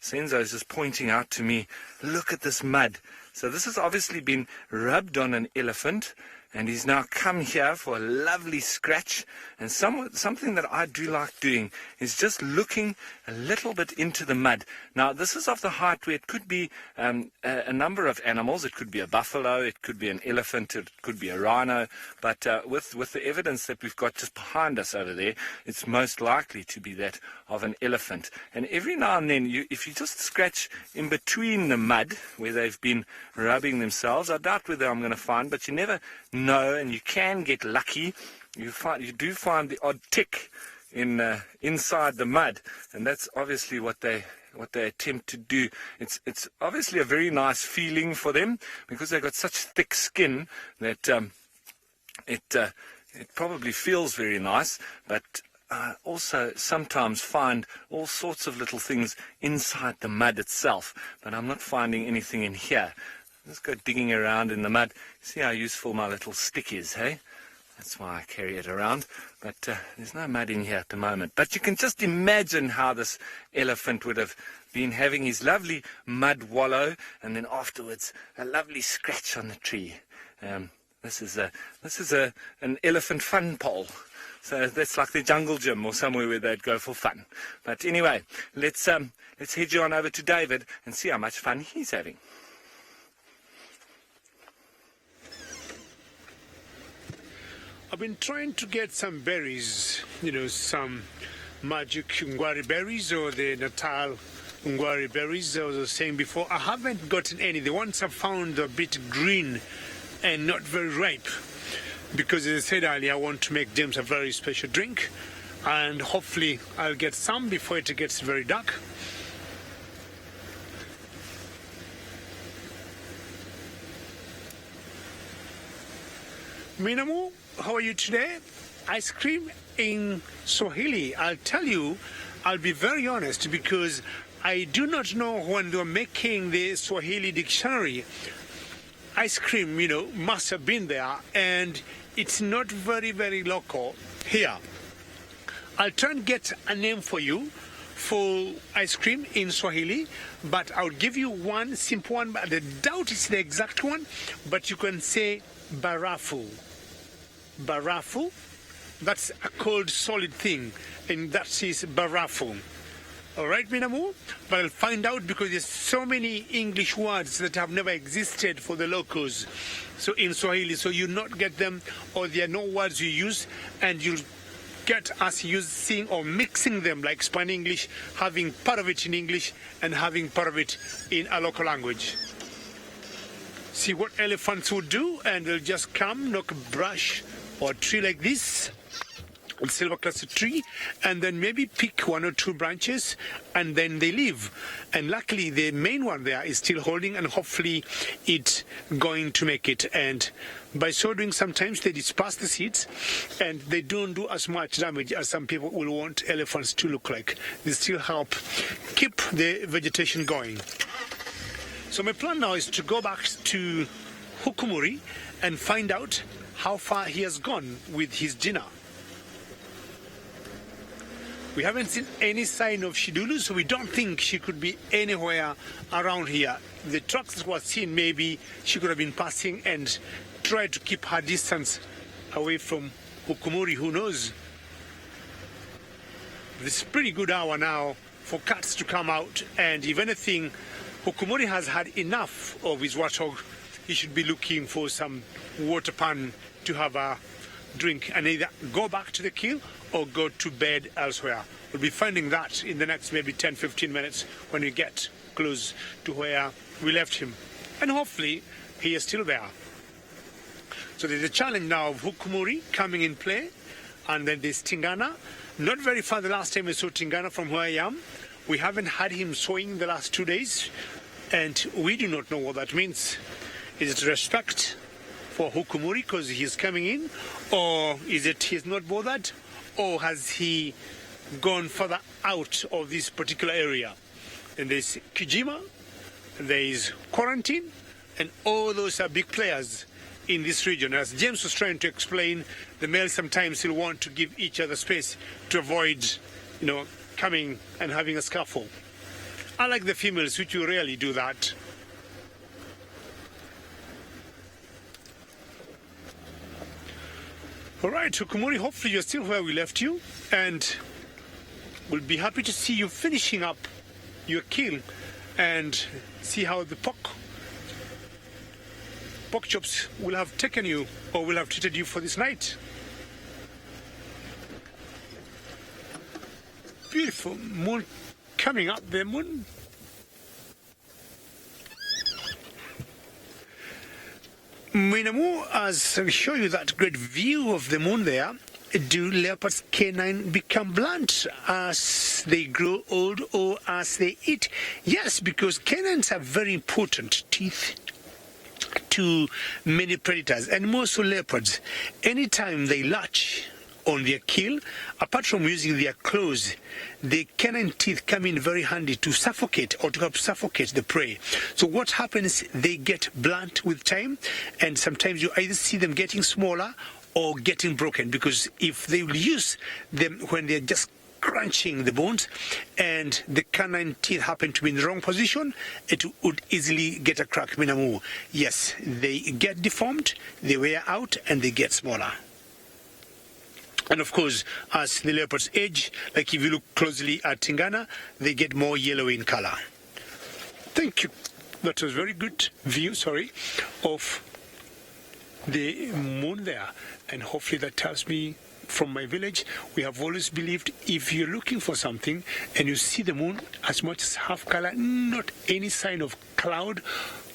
Senzo's just pointing out to me, look at this mud. So this has obviously been rubbed on an elephant, and he's now come here for a lovely scratch. And something that I do like doing is just looking a little bit into the mud. Now, this is of the height where it could be a number of animals. It could be a buffalo, it could be an elephant, it could be a rhino. But with the evidence that we've got just behind us over there, it's most likely to be that of an elephant. And every now and then, if you just scratch in between the mud where they've been rubbing themselves, I doubt whether I'm going to find, but you never know, and you can get lucky. You do find the odd tick inside the mud, and that's obviously what they attempt to do. It's obviously a very nice feeling for them because they've got such thick skin that it probably feels very nice, but also sometimes find all sorts of little things inside the mud itself, but I'm not finding anything in here. Let's go digging around in the mud. See how useful my little stick is, hey? That's why I carry it around. But there's no mud in here at the moment. But you can just imagine how this elephant would have been having his lovely mud wallow, and then afterwards a lovely scratch on the tree. This is an elephant fun pole. So that's like the jungle gym or somewhere where they'd go for fun. But anyway, let's head you on over to David and see how much fun he's having. I've been trying to get some berries, some magic ngwari berries or the Natal ngwari berries. As I was saying before, I haven't gotten any. The ones I found are a bit green and not very ripe. Because as I said earlier, I want to make James a very special drink, and hopefully I'll get some before it gets very dark. Minamu, how are you today? Ice cream in Swahili. I'll tell you, I'll be very honest, because I do not know when they were making the Swahili dictionary. Ice cream, must have been there, and it's not very, very local here. I'll try and get a name for you for ice cream in Swahili, but I'll give you one simple one. I doubt it's the exact one, but you can say barafu. Barafu, that's a cold solid thing, and that is barafu. All right, Minamu? But I'll find out, because there's so many English words that have never existed for the locals. So in Swahili, so you not get them, or there are no words you use, and you'll get us using or mixing them, like Spanish English, having part of it in English and having part of it in a local language. See what elephants would do, and they'll just come, knock a brush or a tree like this, a silver cluster tree, and then maybe pick one or two branches, and then they leave. And luckily the main one there is still holding, and hopefully it's going to make it. And by so doing, sometimes they disperse the seeds, and they don't do as much damage as some people will want elephants to look like. They still help keep the vegetation going. So my plan now is to go back to Hukumuri and find out how far he has gone with his dinner. We haven't seen any sign of Shidulu, so we don't think she could be anywhere around here. The tracks that were seen, maybe she could have been passing and tried to keep her distance away from Hukumuri, who knows. This is a pretty good hour now for cats to come out, and if anything, Hukumuri has had enough of his warthog. He should be looking for some water pan to have a drink and either go back to the kill or go to bed elsewhere. We'll be finding that in the next maybe 10-15 minutes when we get close to where we left him. And hopefully he is still there. So there's a challenge now of Hukumuri coming in play, and then there's Tingana. Not very far the last time we saw Tingana from where I am. We haven't had him sowing the last 2 days, and we do not know what that means. Is it respect for Hukumuri because he's coming in, or is it he's not bothered, or has he gone further out of this particular area? And there's Kijima, there is Quarantine, and all those are big players in this region. As James was trying to explain, the males sometimes will want to give each other space to avoid, coming and having a scuffle. Unlike the females, which will rarely do that. All right, Hukumuri, hopefully you're still where we left you, and we'll be happy to see you finishing up your kill and see how the pork chops will have taken you or will have treated you for this night. Beautiful moon coming up there, moon. Minamu, as I show you that great view of the moon there, do leopards' canine become blunt as they grow old or as they eat? Yes, because canines have very important teeth to many predators, and more so leopards. Anytime they latch on their kill, apart from using their claws, the canine teeth come in very handy to suffocate or to help suffocate the prey. So what happens, they get blunt with time, and sometimes you either see them getting smaller or getting broken, because if they will use them when they're just crunching the bones and the canine teeth happen to be in the wrong position, it would easily get a crack. Minamu, yes, they get deformed, they wear out, and they get smaller. And of course, as the leopards age, like if you look closely at Tingana, they get more yellow in color. Thank you. That was very good view, of the moon there. And hopefully that tells me from my village, we have always believed if you're looking for something and you see the moon as much as half color, not any sign of cloud,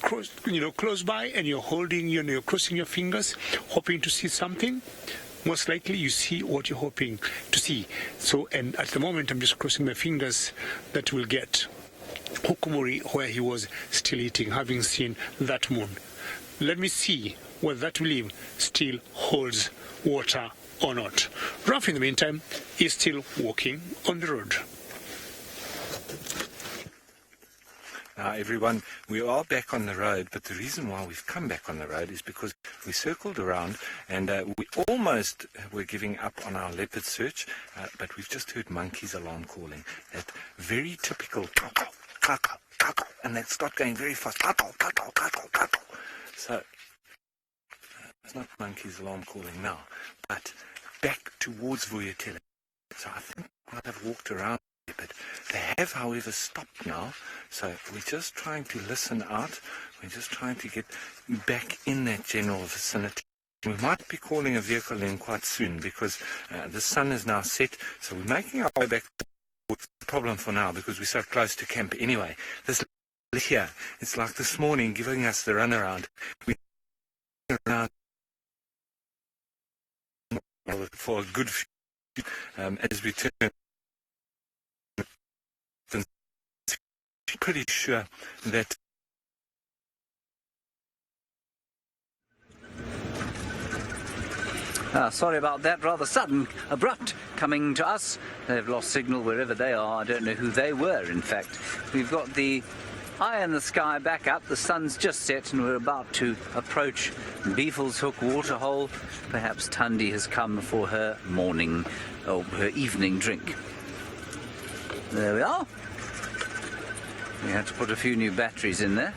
close by, and you're holding, you're crossing your fingers, hoping to see something, most likely you see what you're hoping to see. So, and at the moment, I'm just crossing my fingers that we'll get Hukumuri where he was still eating, having seen that moon. Let me see whether that leaf still holds water or not. Ralph, in the meantime, is still walking on the road. Now, everyone, we are back on the road, but the reason why we've come back on the road is because we circled around and we almost were giving up on our leopard search, but we've just heard monkeys' alarm calling. That very typical cackle, cackle, cackle, and they start going very fast. Cackle, cackle, cackle, cackle. So, it's not monkeys' alarm calling now, but back towards Vuyatela. So I think I might have walked around. But they have, however, stopped now, so we're just trying to listen out. We're just trying to get back in that general vicinity. We might be calling a vehicle in quite soon because the sun is now set, so we're making our way back. What's the problem for now because we're so close to camp anyway. This here, it's like this morning giving us the runaround. We're around for a good few as we turn. Pretty sure that sorry about that, rather sudden, abrupt coming to us. They've lost signal wherever they are. I don't know who they were, in fact. We've got the eye in the sky back up. The sun's just set and we're about to approach Beefle's Hook waterhole. Perhaps Tundi has come for her morning or her evening drink. There we are. We had to put a few new batteries in there.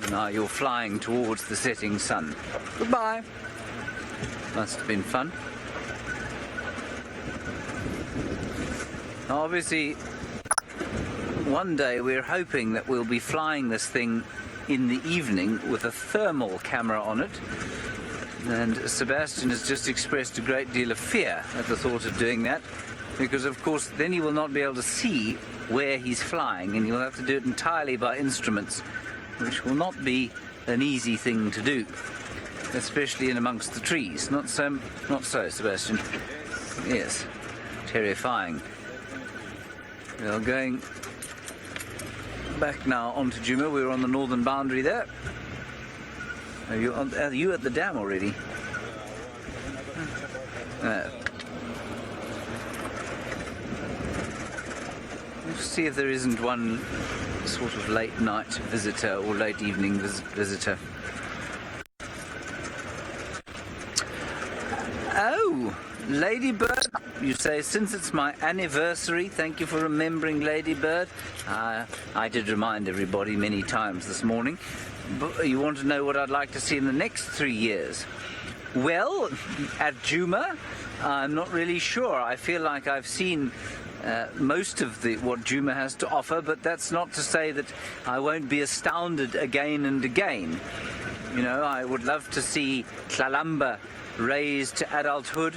Now you're flying towards the setting sun. Goodbye. Must have been fun. Obviously, one day we're hoping that we'll be flying this thing in the evening with a thermal camera on it. And Sebastian has just expressed a great deal of fear at the thought of doing that, because of course then he will not be able to see where he's flying, and he'll have to do it entirely by instruments, which will not be an easy thing to do, especially in amongst the trees. Not so, Sebastian. Yes, terrifying. We are going back now onto Djuma. We're on the northern boundary there. Are you at the dam already? Let's see if there isn't one sort of late night visitor or late evening visitor. Oh, Ladybird, you say, since it's my anniversary, thank you for remembering Ladybird. I did remind everybody many times this morning. But you want to know what I'd like to see in the next 3 years? Well, at Djuma, I'm not really sure. I feel like I've seen most of what Djuma has to offer, but that's not to say that I won't be astounded again and again. You know, I would love to see Tlalamba raised to adulthood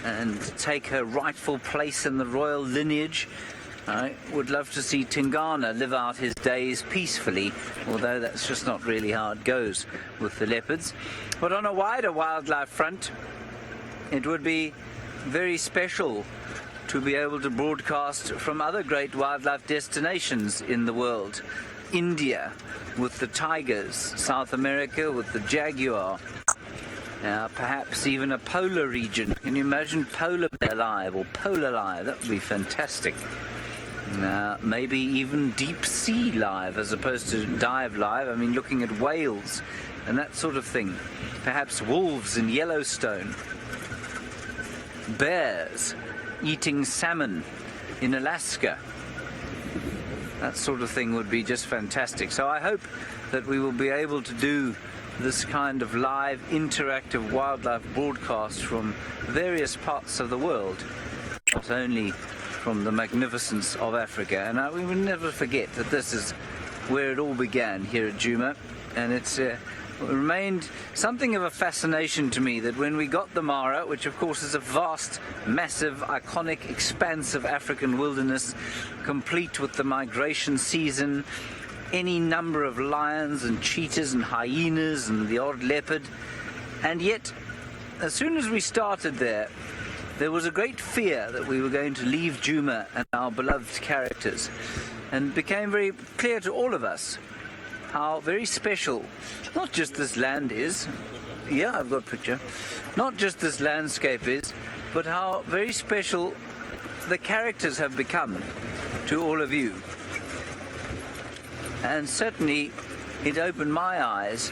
and take her rightful place in the royal lineage. I would love to see Tingana live out his days peacefully, although that's just not really how it goes with the leopards. But on a wider wildlife front, it would be very special to be able to broadcast from other great wildlife destinations in the world. India with the tigers, South America with the jaguar, perhaps even a polar region. Can you imagine polar bear live or polar live? That would be fantastic. Maybe even deep sea live as opposed to dive live. I mean, looking at whales and that sort of thing. Perhaps wolves in Yellowstone. Bears eating salmon in Alaska. That sort of thing would be just fantastic. So I hope that we will be able to do this kind of live interactive wildlife broadcast from various parts of the world, not only from the magnificence of Africa. And we will never forget that this is where it all began here at Djuma, and it's remained something of a fascination to me that when we got the Mara, which of course is a vast, massive, iconic expanse of African wilderness, complete with the migration season, any number of lions and cheetahs and hyenas and the odd leopard, and yet as soon as we started there was a great fear that we were going to leave Djuma and our beloved characters, and it became very clear to all of us how very special not just this land is, I've got a picture, not just this landscape is, but how very special the characters have become to all of you. And certainly it opened my eyes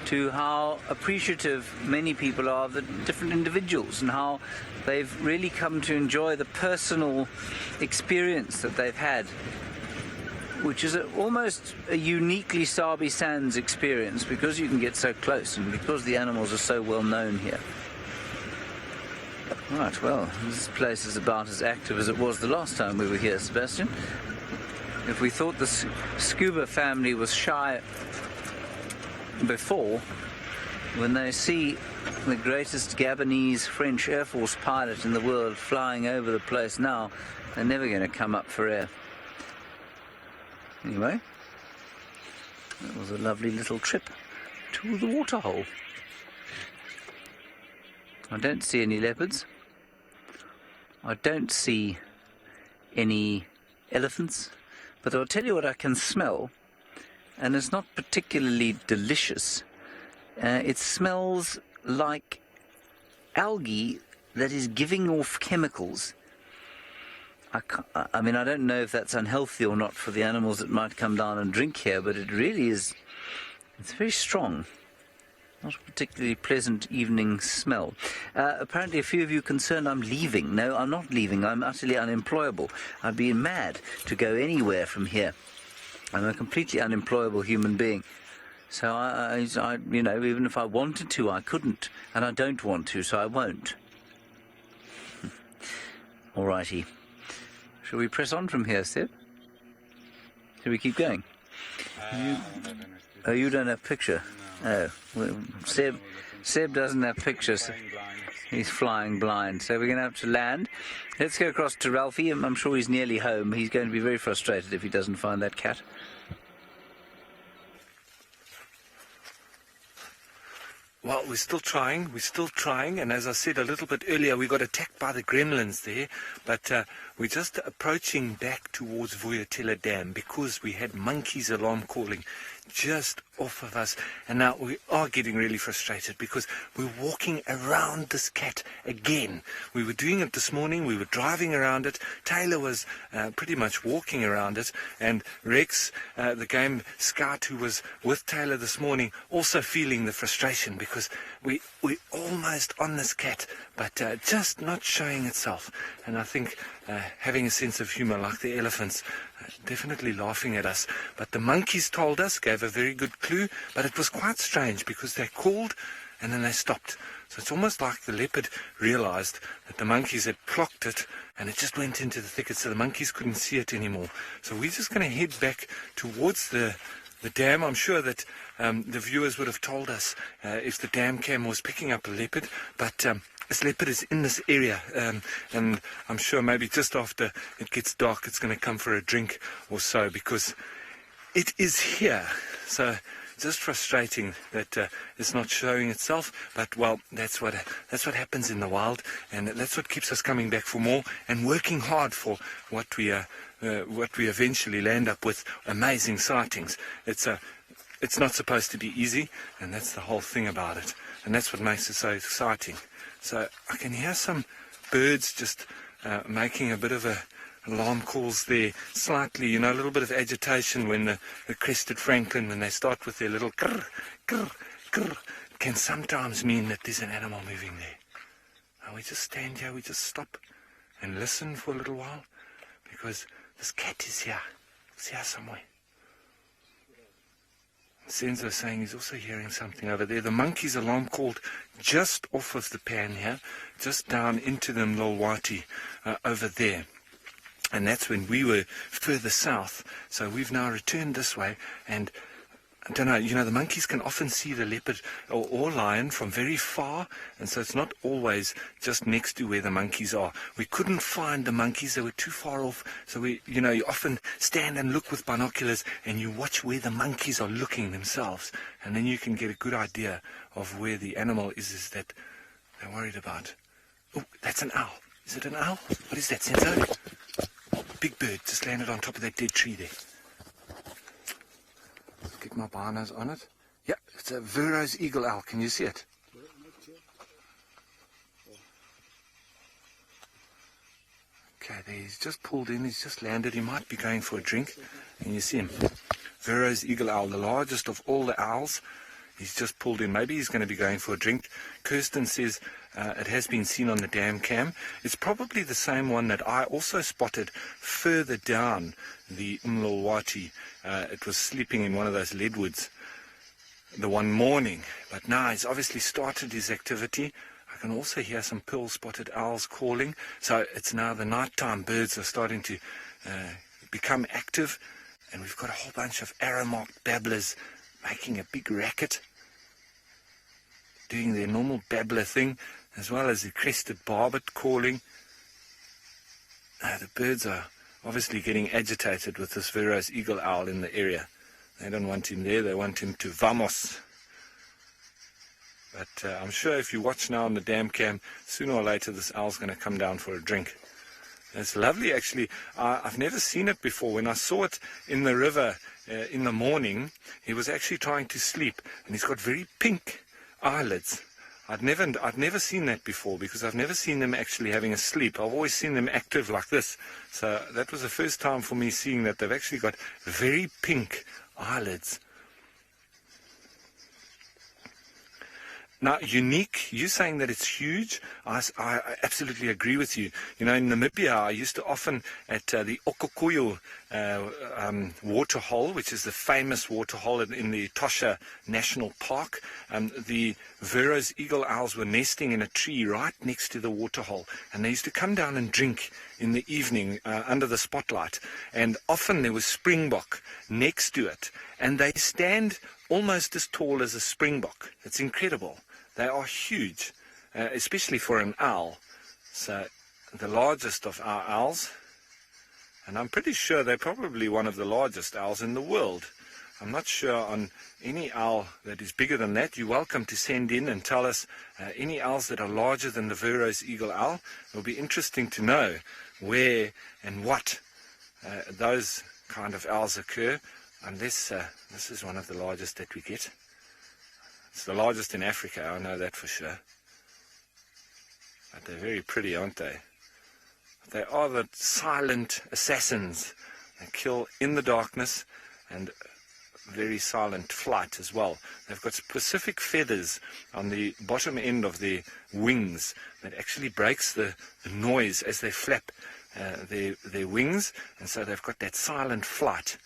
to how appreciative many people are of the different individuals and how they've really come to enjoy the personal experience that they've had, which is almost a uniquely Sabi Sands experience, because you can get so close and because the animals are so well known here. Right, well, this place is about as active as it was the last time we were here, Sebastian. If we thought the scuba family was shy before, when they see the greatest Gabonese French Air Force pilot in the world flying over the place now, they're never going to come up for air. Anyway, that was a lovely little trip to the waterhole. I don't see any leopards. I don't see any elephants. But I'll tell you what I can smell, and it's not particularly delicious. It smells like algae that is giving off chemicals. I mean, I don't know if that's unhealthy or not for the animals that might come down and drink here, but it really is, it's very strong. Not a particularly pleasant evening smell. Apparently a few of you concerned I'm leaving. No, I'm not leaving. I'm utterly unemployable. I'd be mad to go anywhere from here. I'm a completely unemployable human being. So I even if I wanted to, I couldn't. And I don't want to, so I won't. All righty. Shall we press on from here, Seb? Shall we keep going? You don't have picture? No. Oh, well, Seb doesn't have pictures. He's flying blind. So we're going to have to land. Let's go across to Ralphie. I'm sure he's nearly home. He's going to be very frustrated if he doesn't find that cat. Well, we're still trying, and as I said a little bit earlier, we got attacked by the gremlins there, but we're just approaching back towards Vuyatela Dam because we had monkeys alarm calling just off of us, and now we are getting really frustrated because we're walking around this cat again. We were doing it this morning, we were driving around it, Taylor was pretty much walking around it, and Rex, the game scout who was with Taylor this morning, also feeling the frustration because we're almost on this cat, but just not showing itself. And I think having a sense of humor like the elephants, definitely laughing at us. But the monkeys told us, gave a very good clue, but it was quite strange because they called and then they stopped. So it's almost like the leopard realized that the monkeys had clocked it and it just went into the thicket, so the monkeys couldn't see it anymore. So we're just going to head back towards the dam. I'm sure that the viewers would have told us if the dam cam was picking up a leopard, but this leopard is in this area, and I'm sure maybe just after it gets dark it's going to come for a drink or so because it is here. So just frustrating that it's not showing itself, but well, that's what happens in the wild, and that's what keeps us coming back for more and working hard for what we eventually land up with, amazing sightings. It's not supposed to be easy, and that's the whole thing about it, and that's what makes it so exciting. So I can hear some birds just making a bit of alarm calls there, slightly, a little bit of agitation when the crested francolin, when they start with their little grr, grr, grr, can sometimes mean that there's an animal moving there. And we just stand here, we just stop and listen for a little while, because this cat is here. It's here somewhere. Senzo saying he's also hearing something over there. The monkey's alarm called just off of the pan here, just down into the Mlolwati over there. And that's when we were further south. So we've now returned this way, and I don't know, the monkeys can often see the leopard or lion from very far, and so it's not always just next to where the monkeys are. We couldn't find the monkeys, they were too far off, so you often stand and look with binoculars and you watch where the monkeys are looking themselves, and then you can get a good idea of where the animal is that they're worried about. Oh, that's an owl. Is it an owl? What is that, Senzo? Big bird just landed on top of that dead tree there. Get my binos on it. Yeah, it's a Verreaux's eagle owl. Can you see it? Okay, there he's just pulled in. He's just landed. He might be going for a drink. And you see him. Verreaux's eagle owl, the largest of all the owls. He's just pulled in. Maybe he's going to be going for a drink. Kirsten says it has been seen on the dam cam. It's probably the same one that I also spotted further down the Mlolwati. It was sleeping in one of those leadwoods the one morning. But now he's obviously started his activity. I can also hear some pearl-spotted owls calling. So it's now the nighttime birds are starting to become active. And we've got a whole bunch of arrow-marked babblers making a big racket, doing their normal babbler thing, as well as the crested barbet calling. The birds are obviously getting agitated with this Verreaux's eagle owl in the area. They don't want him there, they want him to vamos. But I'm sure if you watch now on the dam cam, sooner or later this owl's going to come down for a drink. It's lovely, actually. I've never seen it before. When I saw it in the river in the morning, he was actually trying to sleep, and he's got very pink eyelids. I'd never seen that before, because I've never seen them actually having a sleep. I've always seen them active like this. So that was the first time for me seeing that they've actually got very pink eyelids. Now, unique, you're saying that it's huge. I absolutely agree with you. You know, in Namibia, I used to often at the Okokoyo waterhole, which is the famous waterhole in the Kruger National Park. The Vero's eagle owls were nesting in a tree right next to the waterhole, and they used to come down and drink in the evening under the spotlight. And often there was springbok next to it, and they stand almost as tall as a springbok. It's incredible. They are huge, especially for an owl. So the largest of our owls, and I'm pretty sure they're probably one of the largest owls in the world. I'm not sure on any owl that is bigger than that. You're welcome to send in and tell us any owls that are larger than the Vero's eagle owl. It'll be interesting to know where and what those kind of owls occur, unless this is one of the largest that we get. It's the largest in Africa, I know that for sure. But they're very pretty, aren't they? They are the silent assassins. They kill in the darkness and very silent flight as well. They've got specific feathers on the bottom end of their wings that actually breaks the noise as they flap their wings, and so they've got that silent flight,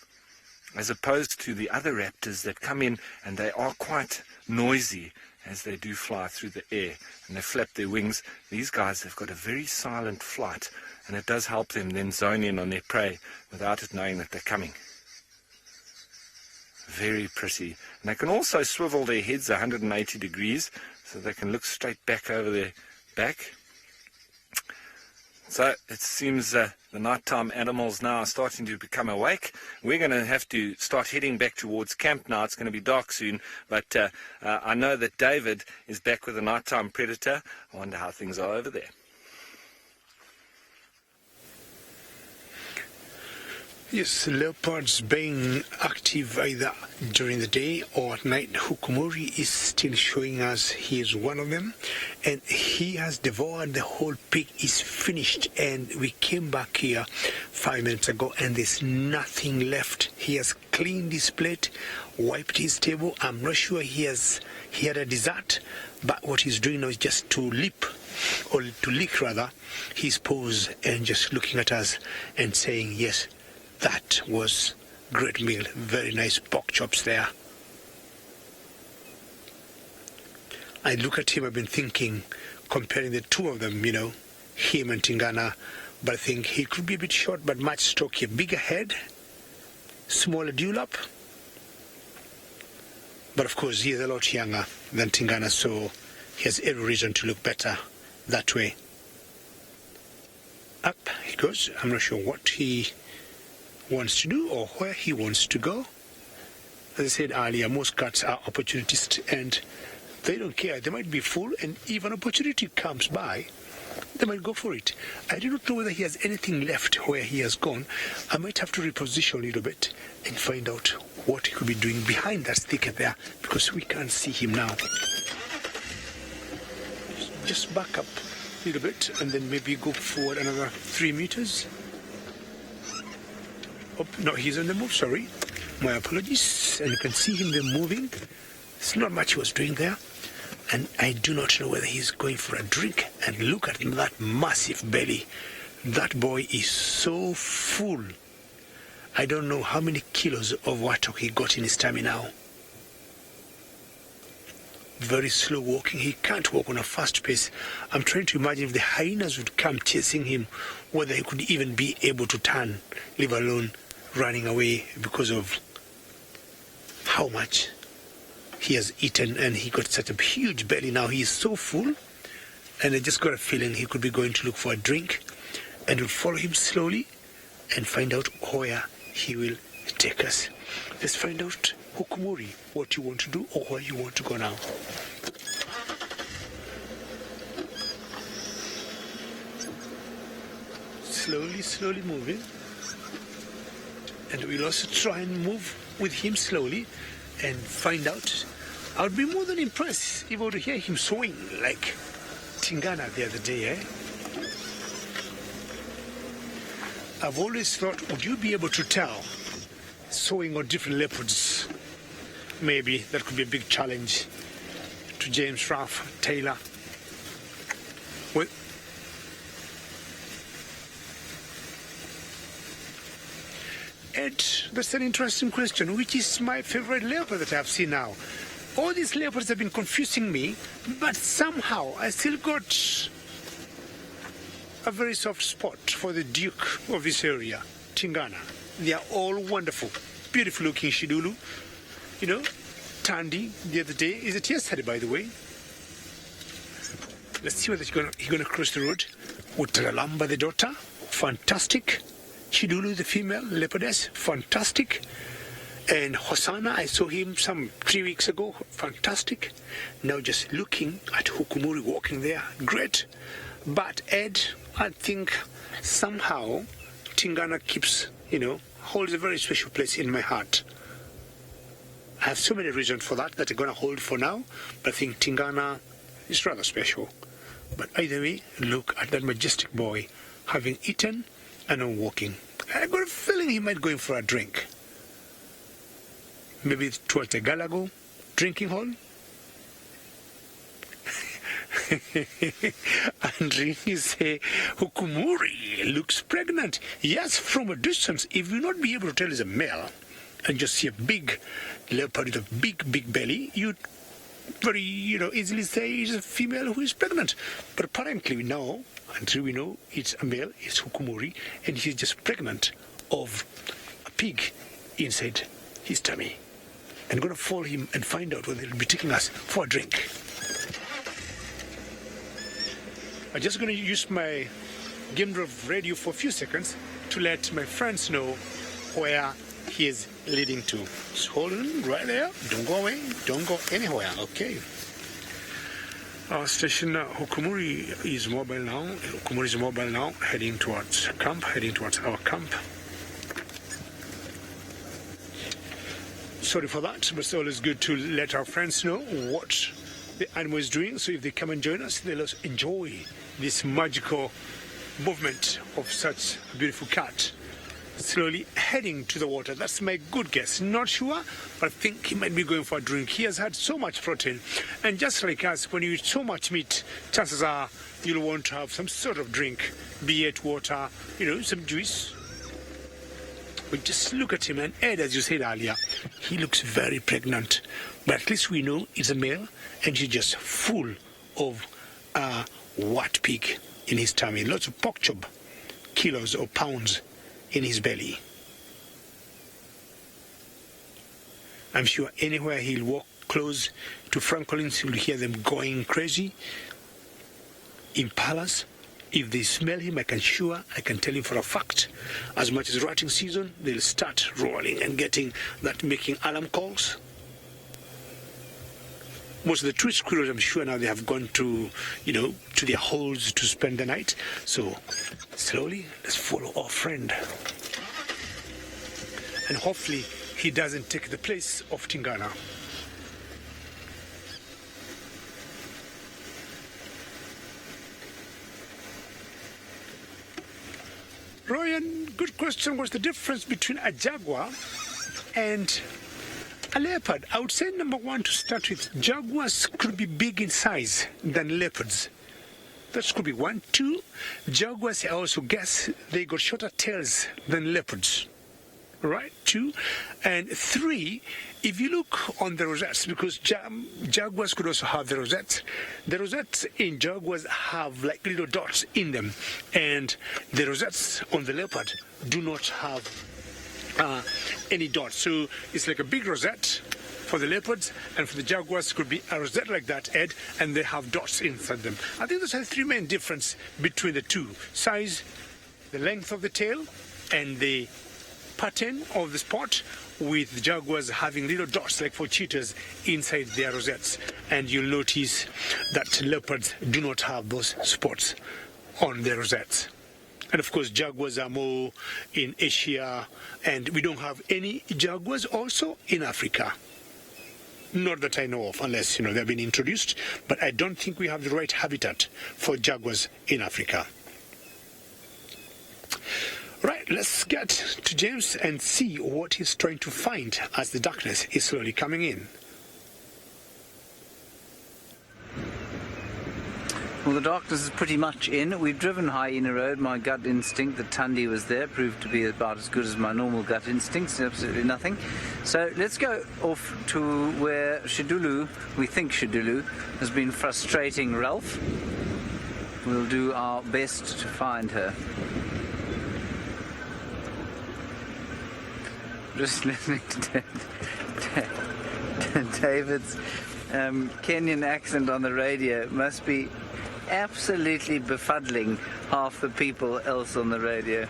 as opposed to the other raptors that come in and they are quite noisy as they do fly through the air and they flap their wings. These guys have got a very silent flight, and it does help them then zone in on their prey without it knowing that they're coming. Very pretty. And they can also swivel their heads 180 degrees so they can look straight back over their back. So it seems the nighttime animals now are starting to become awake. We're going to have to start heading back towards camp now. It's going to be dark soon, but I know that David is back with a nighttime predator. I wonder how things are over there. Yes, leopards being active either during the day or at night. Hukumuri is still showing us he is one of them, and he has devoured the whole pig. Is finished, and we came back here 5 minutes ago and there's nothing left. He has cleaned his plate, wiped his table. I'm not sure he had a dessert, but what he's doing now is just to lick his paws and just looking at us and saying, yes, that was great meal. Very nice pork chops there. I look at him, I've been thinking, comparing the two of them, you know, him and Tingana, but I think he could be a bit short, but much stockier. Bigger head, smaller dewlap. But of course, he is a lot younger than Tingana, so he has every reason to look better that way. Up he goes. I'm not sure what he wants to do or where he wants to go. As I said earlier, most cats are opportunists and they don't care. They might be full, and if an opportunity comes by, they might go for it. I do not know whether he has anything left where he has gone. I might have to reposition a little bit and find out what he could be doing behind that thicket there, because we can't see him now. Just back up a little bit and then maybe go forward another 3 meters. Oh, no, he's on the move, sorry. My apologies. And you can see him there moving. There's not much he was doing there. And I do not know whether he's going for a drink. And look at that massive belly. That boy is so full. I don't know how many kilos of water he got in his tummy now. Very slow walking. He can't walk on a fast pace. I'm trying to imagine if the hyenas would come chasing him, whether he could even be able to turn, leave alone running away, because of how much he has eaten. And he got such a huge belly now. He is so full, and I just got a feeling he could be going to look for a drink, and we'll follow him slowly and find out where he will take us. Let's find out, Hukumuri, what you want to do or where you want to go now. Slowly moving. And we'll also try and move with him slowly and find out. I would be more than impressed if I were to hear him swing like Tingana the other day, eh? I've always thought, would you be able to tell sowing on different leopards? Maybe that could be a big challenge, to to James, Ralph, Taylor. Well, Ed, that's an interesting question. Which is my favorite leopard that I've seen now? All these leopards have been confusing me, but somehow I still got a very soft spot for the Duke of this area, Tingana. They are all wonderful, beautiful looking Shidulu. You know, Tandy the other day. Is it yesterday, by the way? Let's see whether he's gonna cross the road. Uttalalamba, the daughter, fantastic. Shidulu, the female leopardess, fantastic. And Hosanna, I saw him some 3 weeks ago, fantastic. Now just looking at Hukumuri walking there, great. But Ed, I think somehow Tingana keeps, holds a very special place in my heart. I have so many reasons for that I'm going to hold for now, but I think Tingana is rather special. But either way, look at that majestic boy having eaten and now walking. I got a feeling he might go in for a drink. Maybe towards the Galago drinking hall. And you say, Hukumuri looks pregnant. Yes, from a distance, if you not be able to tell it's a male, and just see a big leopard with a big, big belly, you'd very, easily say it's a female who is pregnant. But apparently we know, until we know it's a male, it's Hukumuri, and he's just pregnant of a pig inside his tummy. I'm going to follow him and find out whether he'll be taking us for a drink. I'm just going to use my game drive radio for a few seconds to let my friends know where he is leading to. Just hold on right there. Don't go away. Don't go anywhere. Okay. Our station Hukumuri is mobile now. Hukumuri is mobile now, heading towards our camp. Sorry for that, but it's always good to let our friends know what the animal is doing. So if they come and join us, they'll also enjoy this magical movement of such a beautiful cat. Slowly heading to the water. That's my good guess. Not sure, but I think he might be going for a drink. He has had so much protein. And just like us, when you eat so much meat, chances are you'll want to have some sort of drink, be it water, some juice. But just look at him, and Ed, as you said earlier, he looks very pregnant. But at least we know it's a male, and he's just full of wat pig in his tummy. Lots of pork chop, kilos or pounds in his belly. I'm sure anywhere he'll walk close to Franklin's, you'll hear them going crazy. Impalas, if they smell him, I can tell you for a fact, as much as rutting season, they'll start rolling and making alarm calls. Most of the tree squirrels, I'm sure now they have gone to their holes to spend the night. So slowly, let's follow our friend. And hopefully he doesn't take the place of Tingana. Ryan, good question. What's the difference between a jaguar and a leopard? I would say, number one, to start with, jaguars could be big in size than leopards. That could be one. Two, jaguars, I also guess, they got shorter tails than leopards. Right? Two. And three, if you look on the rosettes, because jaguars could also have the rosettes in jaguars have like little dots in them, and the rosettes on the leopard do not have any dots. So it's like a big rosette for the leopards, and for the jaguars could be a rosette like that, Ed, and they have dots inside them. I think those are the three main differences between the two: size, the length of the tail, and the pattern of the spot, with the jaguars having little dots like for cheetahs inside their rosettes. And you'll notice that leopards do not have those spots on their rosettes. And of course, jaguars are more in Asia, and we don't have any jaguars also in Africa. Not that I know of, unless they've been introduced, but I don't think we have the right habitat for jaguars in Africa. Right, let's get to James and see what he's trying to find as the darkness is slowly coming in. Well, the darkness is pretty much in. We've driven Hyena Road. My gut instinct that Tundi was there proved to be about as good as my normal gut instincts. Absolutely nothing. So let's go off to where Shidulu, we think Shidulu, has been frustrating Ralph. We'll do our best to find her. Just listening to David's Kenyan accent on the radio must be absolutely befuddling half the people else on the radio.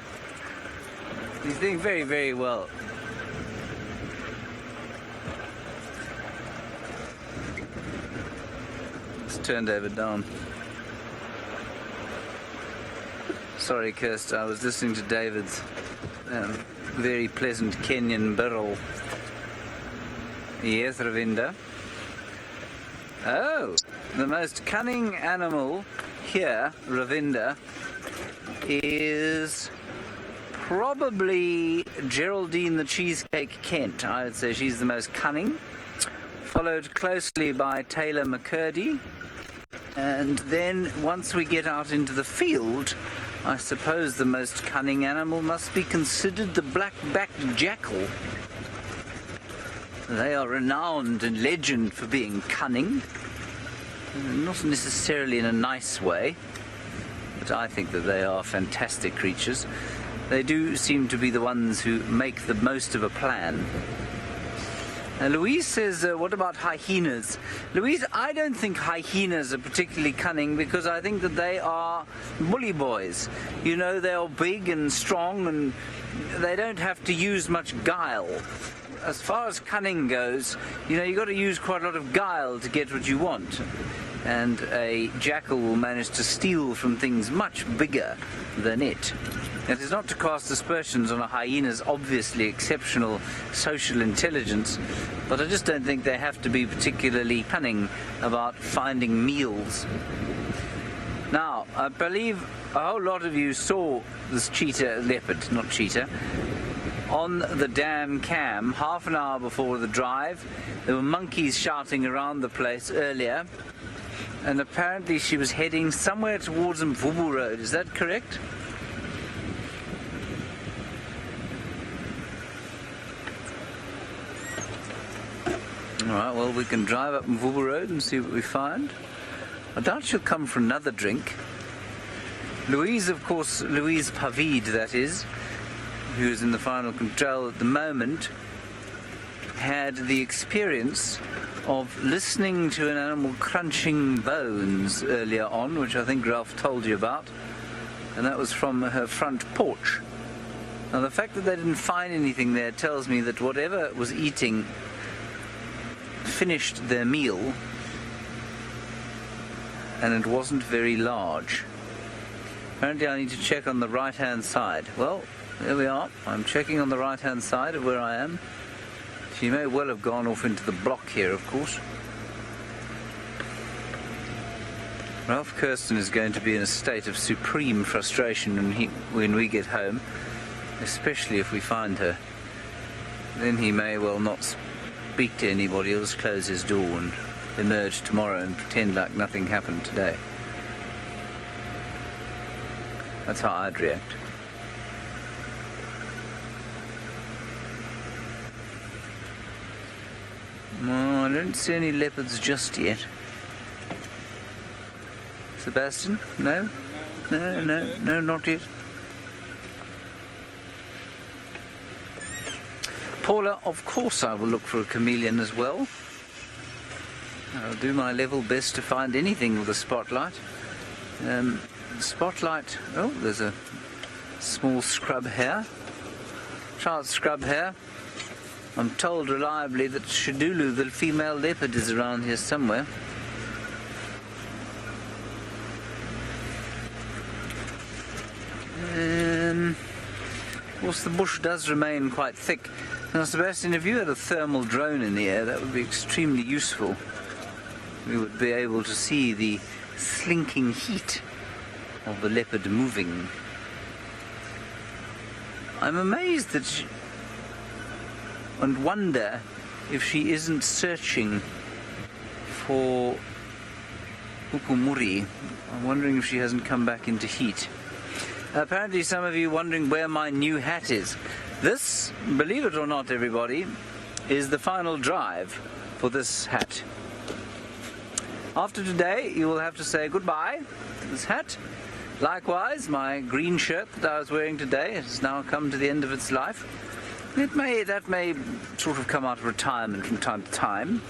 He's doing very, very well. Let's turn David down. Sorry, Kirst, I was listening to David's very pleasant Kenyan burrel. Yes, Ravinda. Oh, the most cunning animal here, Ravinda, is probably Geraldine the Cheesecake Kent. I would say she's the most cunning, followed closely by Taylor McCurdy. And then once we get out into the field, I suppose the most cunning animal must be considered the black-backed jackal. They are renowned in legend for being cunning, not necessarily in a nice way, but I think that they are fantastic creatures. They do seem to be the ones who make the most of a plan. Louise says, what about hyenas? Louise, I don't think hyenas are particularly cunning because I think that they are bully boys. You know, they are big and strong and they don't have to use much guile. As far as cunning goes, you know, you've got to use quite a lot of guile to get what you want. And a jackal will manage to steal from things much bigger than it. It is not to cast aspersions on a hyena's obviously exceptional social intelligence, but I just don't think they have to be particularly cunning about finding meals. Now, I believe a whole lot of you saw this leopard, not cheetah, on the dam cam half an hour before the drive. There were monkeys shouting around the place earlier, and apparently she was heading somewhere towards Mvubu Road. Is that correct? Alright, well, we can drive up Mvubu Road and see what we find. I doubt she'll come for another drink. Louise, of course, Louise Pavid, that is, who is in the final control at the moment, had the experience of listening to an animal crunching bones earlier on, which I think Ralph told you about, and that was from her front porch. Now, the fact that they didn't find anything there tells me that whatever was eating finished their meal, and it wasn't very large. Apparently I need to check on the right-hand side. Well, there we are. I'm checking on the right-hand side of where I am. She may well have gone off into the block here, of course. Ralph Kirsten is going to be in a state of supreme frustration when we get home, especially if we find her. Then he may well not speak to anybody. He'll just close his door and emerge tomorrow and pretend like nothing happened today. That's how I'd react. No, I don't see any leopards just yet. Sebastian? No? No, not yet. Paula, of course I will look for a chameleon as well. I'll do my level best to find anything with a spotlight. Spotlight, oh, there's a small scrub hare. Child scrub hare. I'm told reliably that Shidulu, the female leopard, is around here somewhere. Of course, the bush does remain quite thick. Now, Sebastian, if you had a thermal drone in the air, that would be extremely useful. We would be able to see the slinking heat of the leopard moving. I'm amazed that and wonder if she isn't searching for Hukumuri. I'm wondering if she hasn't come back into heat. Apparently some of you wondering where my new hat is. This, believe it or not everybody, is the final drive for this hat. After today you will have to say goodbye to this hat. Likewise, my green shirt that I was wearing today has now come to the end of its life. That may sort of come out of retirement from time to time.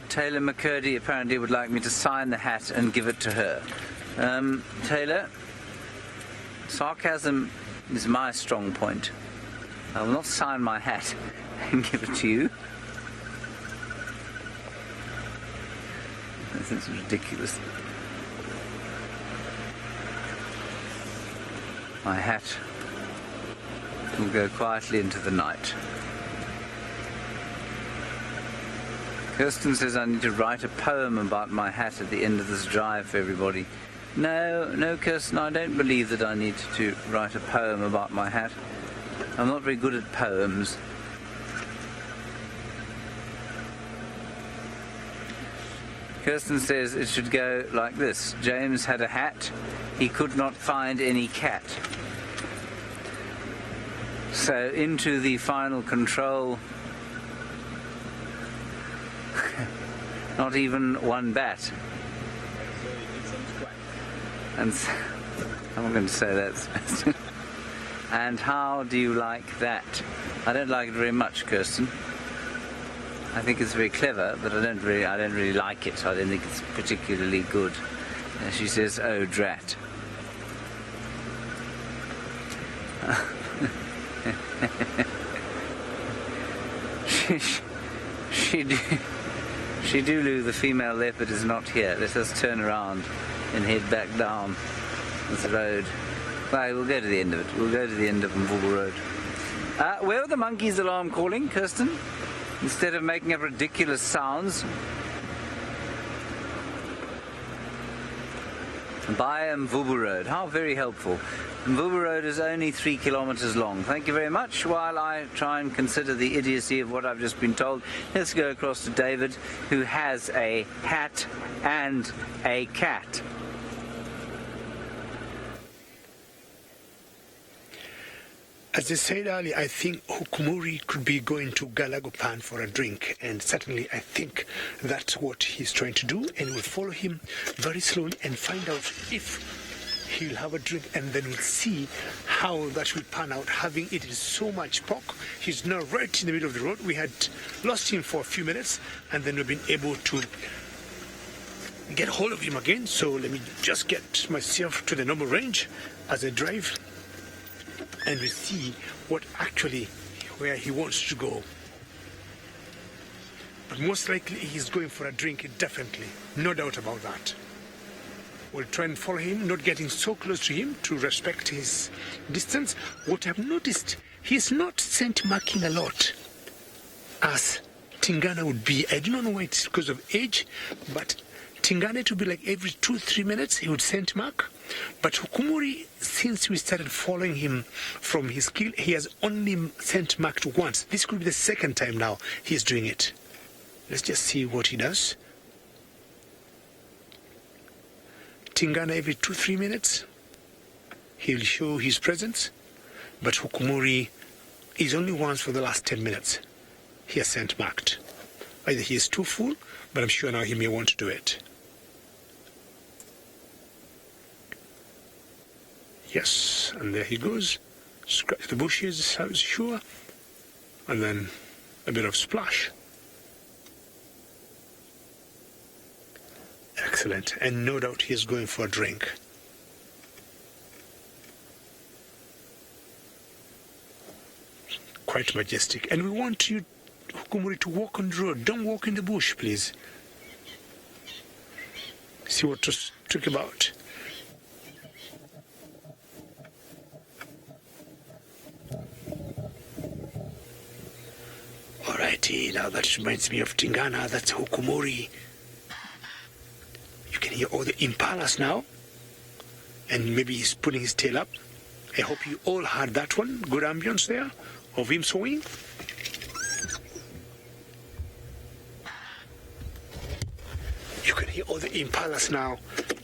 Taylor McCurdy apparently would like me to sign the hat and give it to her. Taylor, sarcasm is my strong point. I will not sign my hat and give it to you. This is ridiculous. My hat will go quietly into the night. Kirsten says I need to write a poem about my hat at the end of this drive for everybody. No, Kirsten, I don't believe that I need to write a poem about my hat. I'm not very good at poems. Kirsten says it should go like this. James had a hat. He could not find any cat. So into the final control. Not even one bat. And I'm not going to say that. And how do you like that? I don't like it very much, Kirsten. I think it's very clever, but I don't really like it. I don't think it's particularly good. She says, "Oh, drat." She do lose the female leopard is not here. Let us turn around and head back down this road. Well, we'll go to the end of it. We'll go to the end of Mvubu Road. Where are the monkeys' alarm calling, Kirsten? Instead of making up ridiculous sounds. By Mvubu Road. How very helpful. Mvubu Road is only 3 kilometers long. Thank you very much. While I try and consider the idiocy of what I've just been told, let's go across to David, who has a hat and a cat. As I said earlier, I think Hukumuri could be going to Galagopan for a drink, and certainly I think that's what he's trying to do, and we'll follow him very slowly and find out if he'll have a drink, and then we'll see how that will pan out. Having eaten so much pork, he's now right in the middle of the road. We had lost him for a few minutes, and then we've been able to get hold of him again. So let me just get myself to the normal range as I drive, and we see where he wants to go. But most likely he's going for a drink, definitely. No doubt about that. We'll try and follow him, not getting so close to him to respect his distance. What I've noticed, he's not scent marking a lot, as Tingana would be. I do not know why it's because of age, but Tingana it would be like every 2-3 minutes he would scent mark. But Hukumuri, since we started following him from his kill, he has only scent marked once. This could be the second time now he's doing it. Let's just see what he does. Tingana every 2-3 minutes he'll show his presence, but Hukumuri is only once for the last 10 minutes he has scent marked. Either he is too full, but I'm sure now he may want to do it. Yes, and there he goes. Scratch the bushes, I was sure, and then a bit of splash. Excellent, and no doubt he is going for a drink. Quite majestic. And we want you, Hukumuri, to walk on the road. Don't walk in the bush, please. See what to talk about. Alrighty, now that reminds me of Tingana. That's Hukumuri. You can hear all the impalas now, and maybe he's putting his tail up. I hope you all heard that one. Good ambience there of him sowing. can hear all the impalas now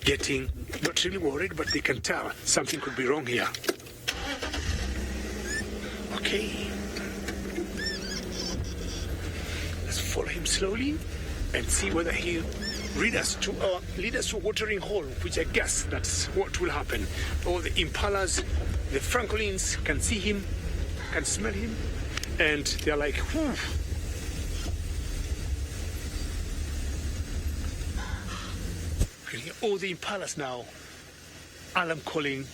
getting not really worried, but they can tell something could be wrong here. Okay. Let's follow him slowly and see whether he'll lead us to a watering hole, which I guess that's what will happen. All the impalas, the francolins can see him, can smell him, and they're like, whew. You can hear all the impalas now. Alarm calling.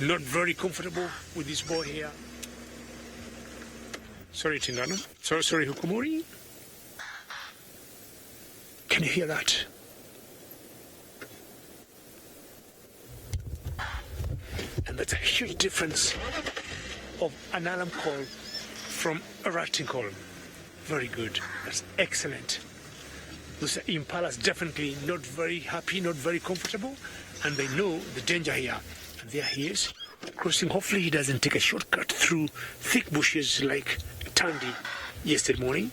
Not very comfortable with this boy here. Sorry, Tingano. Sorry, Hukumori. Can you hear that? And that's a huge difference of an alarm call from a ratting call. Very good. That's excellent. Those impalas definitely not very happy, not very comfortable, and they know the danger here. And there he is, crossing. Hopefully he doesn't take a shortcut through thick bushes like Tandy yesterday morning.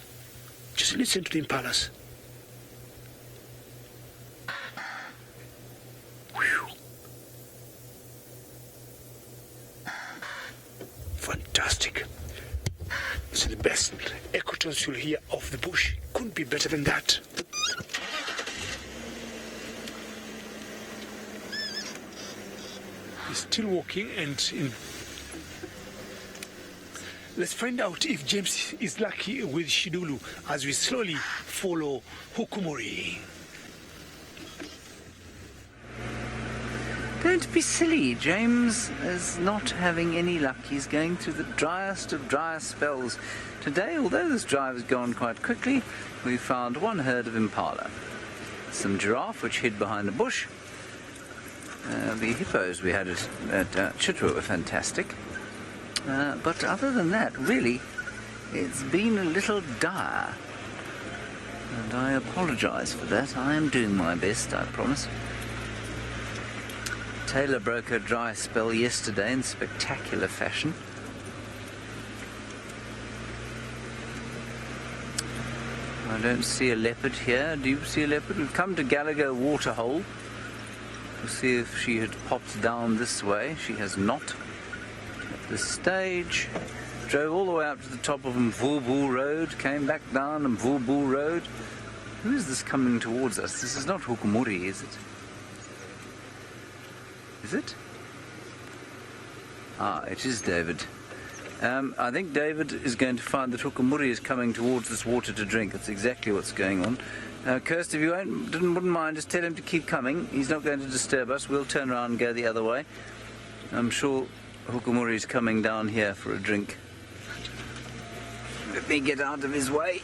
Just listen to the impalas. Fantastic. So the best echotones you'll hear of the bush couldn't be better than that. He's still walking, and let's find out if James is lucky with Shidulu as we slowly follow Hukumori. Don't be silly. James is not having any luck. He's going through the driest of driest spells. Today, although this drive has gone quite quickly, we found one herd of impala. Some giraffe, which hid behind a bush. The hippos we had at Cheetah were fantastic. But other than that, really, it's been a little dire. And I apologise for that. I am doing my best, I promise. Taylor broke her dry spell yesterday in spectacular fashion. I don't see a leopard here. Do you see a leopard? We've come to Gallagher Waterhole. We'll see if she had popped down this way. She has not. At this stage, drove all the way up to the top of Mvubu Road, came back down Mvubu Road. Who is this coming towards us? This is not Hukumori, is it? Is it? Ah, it is David. I think David is going to find that Hukumuri is coming towards this water to drink. That's exactly what's going on. Kirst, if you wouldn't mind, just tell him to keep coming. He's not going to disturb us. We'll turn around and go the other way. I'm sure Hukumuri is coming down here for a drink. Let me get out of his way.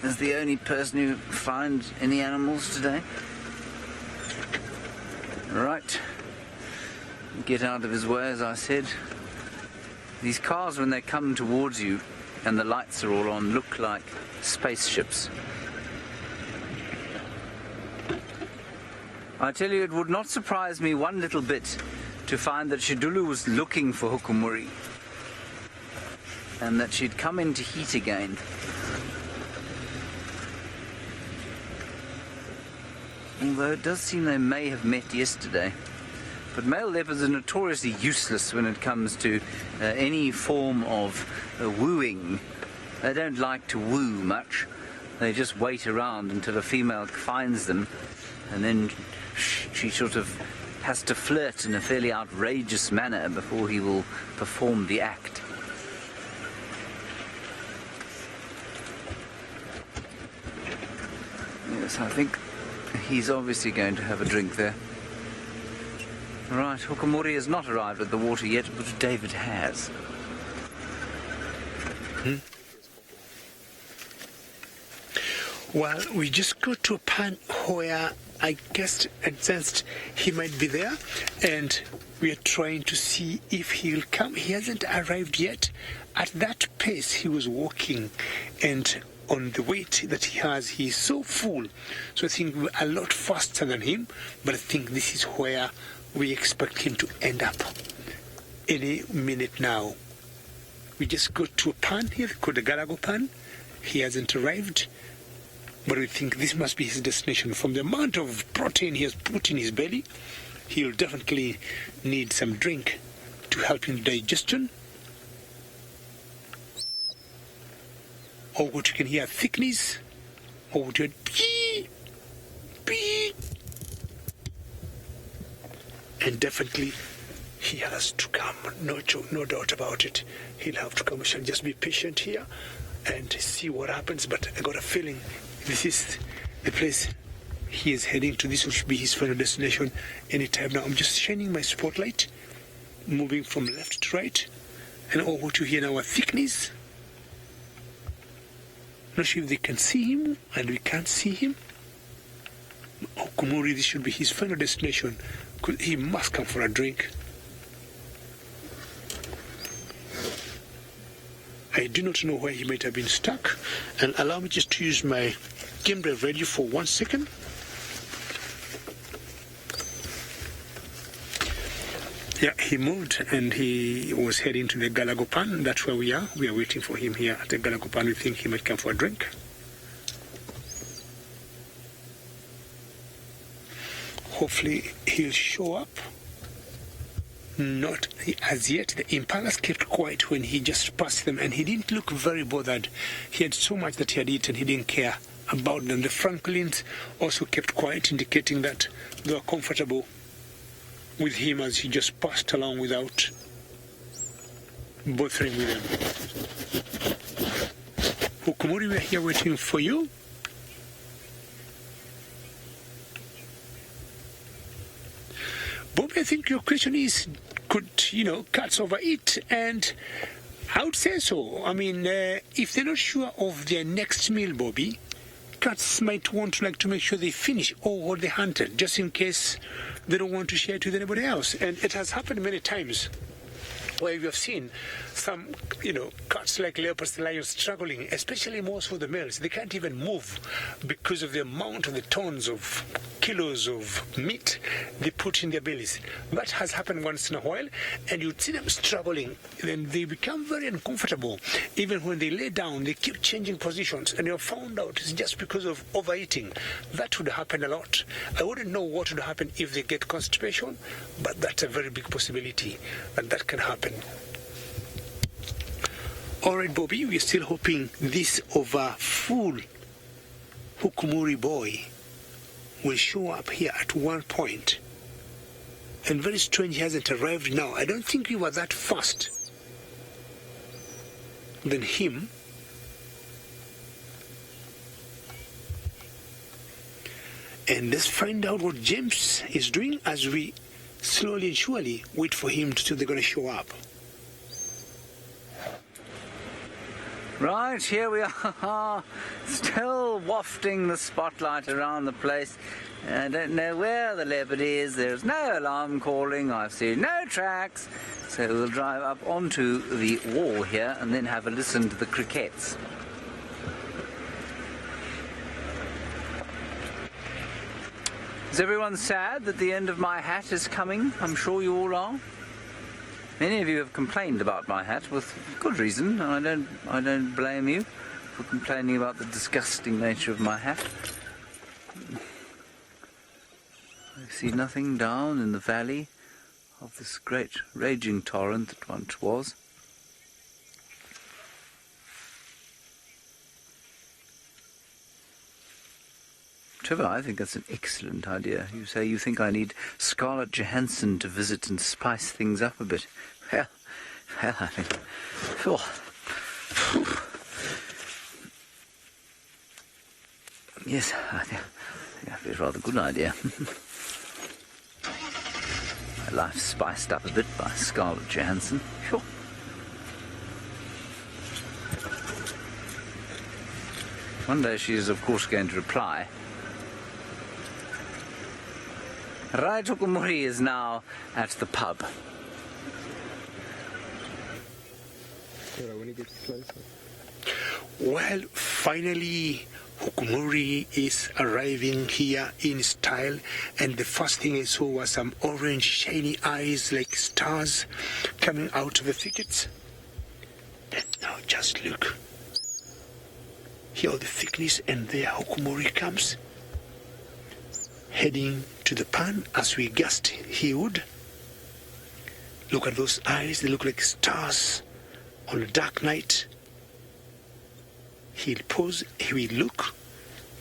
As the only person who finds any animals today. Right. Get out of his way, as I said. These cars, when they come towards you and the lights are all on, look like spaceships. I tell you, it would not surprise me one little bit to find that Shidulu was looking for Hukumuri and that she'd come into heat again. Although it does seem they may have met yesterday. But male leopards are notoriously useless when it comes to any form of wooing. They don't like to woo much. They just wait around until a female finds them, and then she sort of has to flirt in a fairly outrageous manner before he will perform the act. Yes, I think he's obviously going to have a drink there. Right, Hukumuri has not arrived at the water yet, but David has. Well, we just got to a pan where I guessed and sensed he might be there, and we are trying to see if he'll come. He hasn't arrived yet. At that pace he was walking, and on the weight that he has, he's so full. So I think we're a lot faster than him, but I think this is where we expect him to end up any minute now. We just got to a pan here called the Galago pan. He hasn't arrived. But we think this must be his destination. From the amount of protein he has put in his belly, he'll definitely need some drink to help in digestion. Or what you can hear, thickness, or what you hear, pee, pee. And definitely he has to come, no doubt about it. He'll have to come. We shall just be patient here and see what happens. But I got a feeling this is the place he is heading to. This will be his final destination anytime now. I'm just shining my spotlight, moving from left to right. And all what you hear now are thickness. Not sure if they can see him, and we can't see him. Oh, Kumuri, this should be his final destination. He must come for a drink. I do not know where he might have been stuck. And allow me just to use my game drive radio for 1 second. Yeah, he moved and he was heading to the Galagopan. That's where we are. We are waiting for him here at the Galagopan. We think he might come for a drink. Hopefully he'll show up. Not as yet. The impalas kept quiet when he just passed them, and he didn't look very bothered. He had so much that he had eaten, he didn't care about them. The francolins also kept quiet, indicating that they were comfortable with him as he just passed along without bothering with them. Hukumuri, we're here waiting for you. Bobby, I think your question is, could, cats overeat? And I would say so. I mean, if they're not sure of their next meal, Bobby, cats might want to make sure they finish all what they hunted, just in case they don't want to share it with anybody else. And it has happened many times where we have seen some, cats like leopards, the lions struggling, especially most for the males. They can't even move because of the amount of the tons of kilos of meat they put in their bellies. That has happened once in a while, and you'd see them struggling. Then they become very uncomfortable. Even when they lay down, they keep changing positions, and you've found out it's just because of overeating. That would happen a lot. I wouldn't know what would happen if they get constipation, but that's a very big possibility that can happen. All right, Bobby, we're still hoping this full Hukumuri boy will show up here at one point. And very strange, he hasn't arrived now. I don't think we were that fast than him. And let's find out what James is doing as we slowly and surely wait for him to see they're going to show up. Right, here we are, still wafting the spotlight around the place. I don't know where the leopard is. There's no alarm calling. I've seen no tracks. So we'll drive up onto the wall here and then have a listen to the crickets. Is everyone sad that the end of my hat is coming? I'm sure you all are. Many of you have complained about my hat with good reason, and I don't blame you for complaining about the disgusting nature of my hat. I see nothing down in the valley of this great raging torrent that once was. Trevor, I think that's an excellent idea. You say you think I need Scarlett Johansson to visit and spice things up a bit. Well, I mean, yes, I think that'd be a rather good idea. My life spiced up a bit by Scarlett Johansson. Sure. One day she is, of course, going to reply. Rai Tokumuri is now at the pub. Well, finally, Hukumuri is arriving here in style, and the first thing I saw was some orange shiny eyes like stars coming out of the thickets. And now just look. Here all the thickness, and there Hukumori comes, heading to the pan as we guessed he would. Look at those eyes, they look like stars on a dark night. He'll pause, he will look,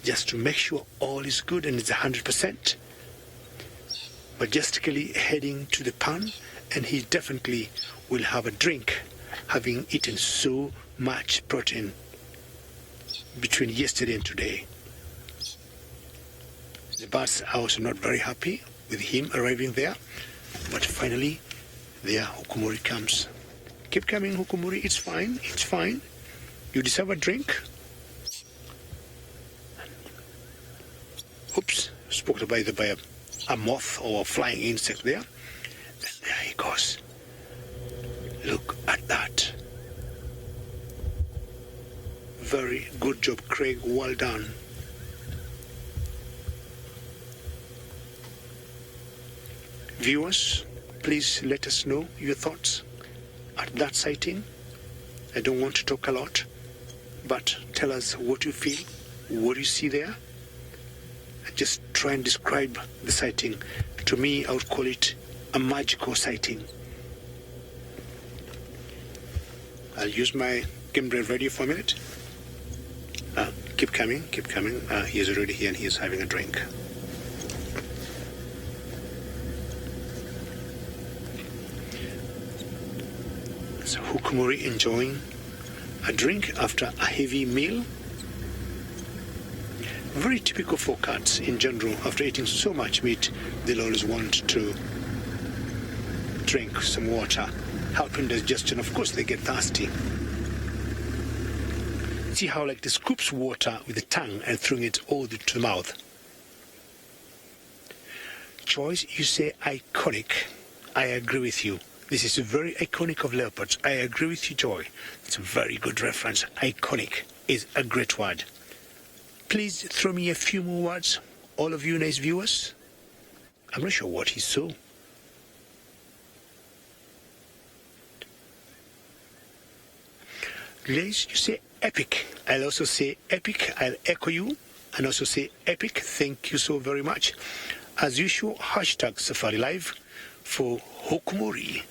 just to make sure all is good and it's 100%. Majestically heading to the pan, and he definitely will have a drink, having eaten so much protein between yesterday and today. The birds are also not very happy with him arriving there, but finally there Hukumori comes. Keep coming, Hukumori, it's fine, it's fine. You deserve a drink. Oops, spoke by a moth or a flying insect there. And there he goes. Look at that. Very good job, Craig. Well done. Viewers, please let us know your thoughts at that sighting. I don't want to talk a lot, but tell us what you feel, what you see there. Just try and describe the sighting. To me, I would call it a magical sighting. I'll use my game drive radio for a minute. Keep coming, keep coming. He is already here and he is having a drink. So Hukumori enjoying a drink after a heavy meal. Very typical for cats in general. After eating so much meat, they'll always want to drink some water, helping digestion. Of course, they get thirsty. See how like they scoops water with the tongue and throwing it all to the mouth. Joyce, you say iconic. I agree with you. This is very iconic of leopards. I agree with you, Joy. It's a very good reference. Iconic is a great word. Please throw me a few more words, all of you nice viewers. I'm not sure what he saw. Glaze, you say epic. I'll also say epic. I'll echo you and also say epic. Thank you so very much. As usual, hashtag Safari Live for Hukumori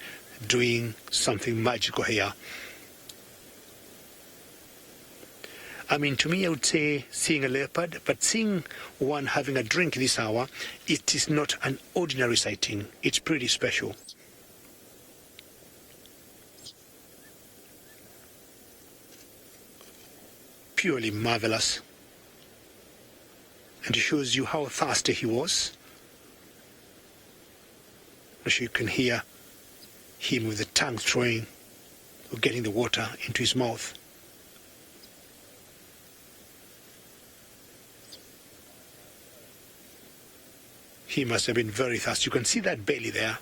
doing something magical here. I mean, to me, I would say seeing a leopard, but seeing one having a drink this hour, it is not an ordinary sighting. It's pretty special. Purely marvelous. And it shows you how thirsty he was. As you can hear him with the tongue throwing or getting the water into his mouth. He must have been very thirsty. You can see that belly there.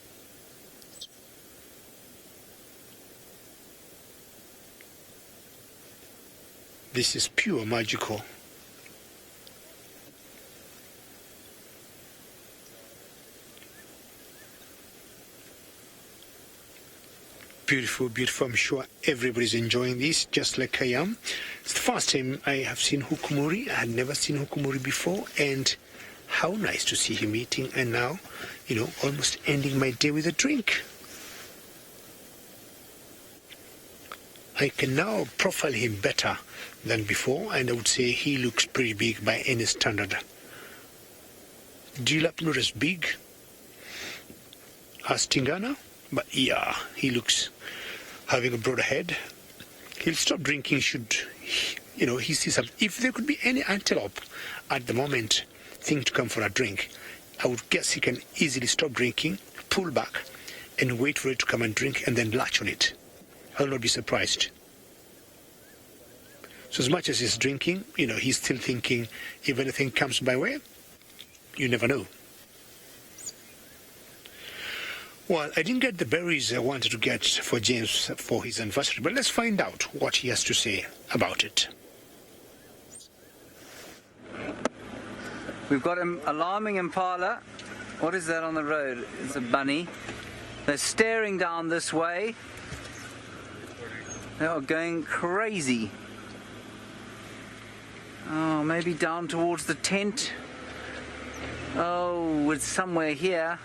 This is pure magical. Beautiful, beautiful. I'm sure everybody's enjoying this just like I am. It's the first time I have seen Hukumori. I had never seen Hukumori before, and how nice to see him eating, and now, almost ending my day with a drink. I can now profile him better than before, and I would say he looks pretty big by any standard. Do you not as big as Tingana? But yeah, he looks having a broader head. He'll stop drinking should, he sees something. If there could be any antelope at the moment think to come for a drink, I would guess he can easily stop drinking, pull back, and wait for it to come and drink, and then latch on it. I will not be surprised. So as much as he's drinking, he's still thinking, if anything comes my way, you never know. Well, I didn't get the berries I wanted to get for James for his anniversary, but let's find out what he has to say about it. We've got an alarming impala. What is that on the road? It's a bunny. They're staring down this way. They are going crazy. Oh, maybe down towards the tent. Oh, it's somewhere here.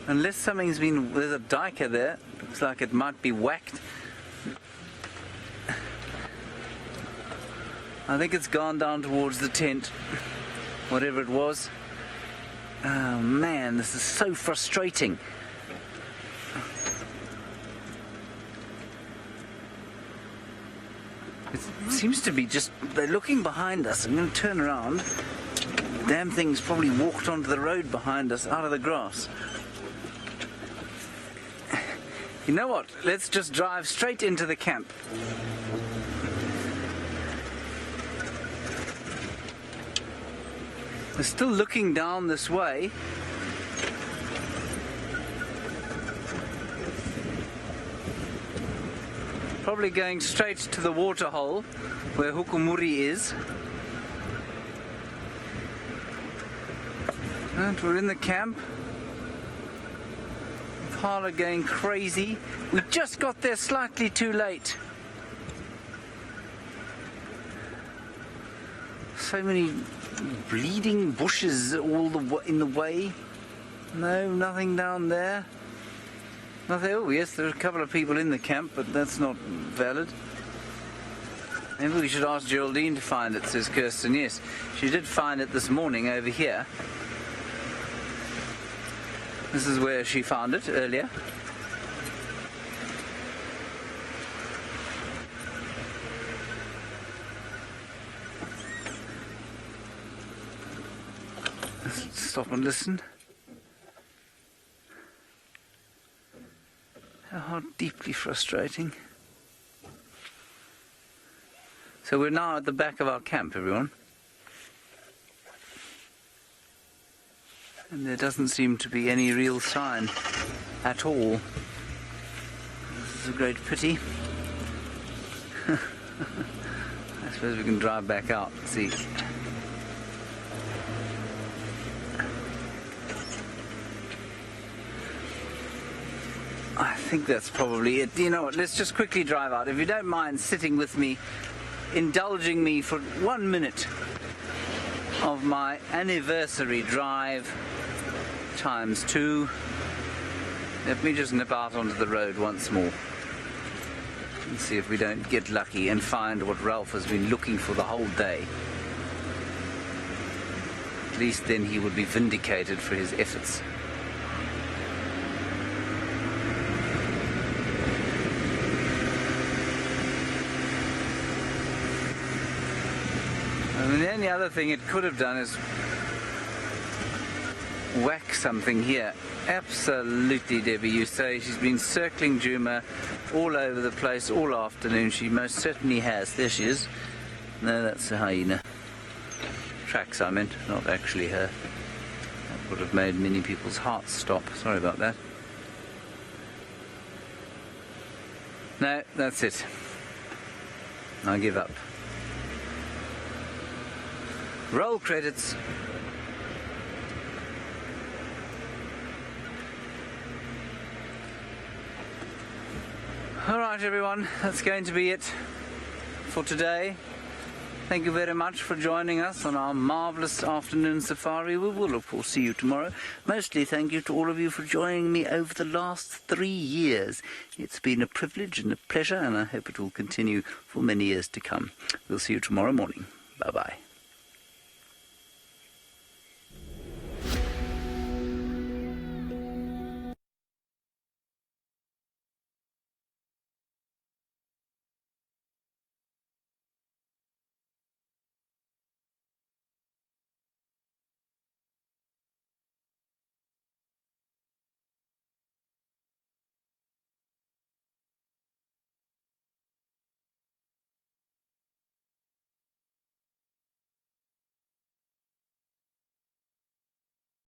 Unless something's been... There's a duiker there. Looks like it might be whacked. I think it's gone down towards the tent. Whatever it was. Oh man, this is so frustrating. It seems to be just... They're looking behind us. I'm going to turn around. The damn thing's probably walked onto the road behind us, out of the grass. You know what? Let's just drive straight into the camp. They're still looking down this way. Probably going straight to the waterhole where Hukumuri is. And we're in the camp. Parlour going crazy. We just got there slightly too late. So many bleeding bushes all in the way. No, nothing down there. Nothing. Oh yes, there are a couple of people in the camp, but that's not valid. Maybe we should ask Geraldine to find it, says Kirsten. Yes, she did find it this morning over here. This is where she found it earlier. Let's stop and listen. How deeply frustrating. So we're now at the back of our camp, everyone. And there doesn't seem to be any real sign at all. This is a great pity. I suppose we can drive back out and see. I think that's probably it. You know what, let's just quickly drive out. If you don't mind sitting with me, indulging me for 1 minute of my anniversary drive times 2. Let me just nip out onto the road once more and see if we don't get lucky and find what Ralph has been looking for the whole day. At least then he would be vindicated for his efforts. I mean, the only other thing it could have done is whack something here. Absolutely, Debbie, you say she's been circling Juma all over the place all afternoon. She most certainly has. There she is. No, that's a hyena. Tracks, I meant, not actually her. That would have made many people's hearts stop. Sorry about that. No, that's it. I give up. Roll credits. All right, everyone, that's going to be it for today. Thank you very much for joining us on our marvellous afternoon safari. We will, of course, see you tomorrow. Mostly thank you to all of you for joining me over the last 3 years. It's been a privilege and a pleasure, and I hope it will continue for many years to come. We'll see you tomorrow morning. Bye-bye.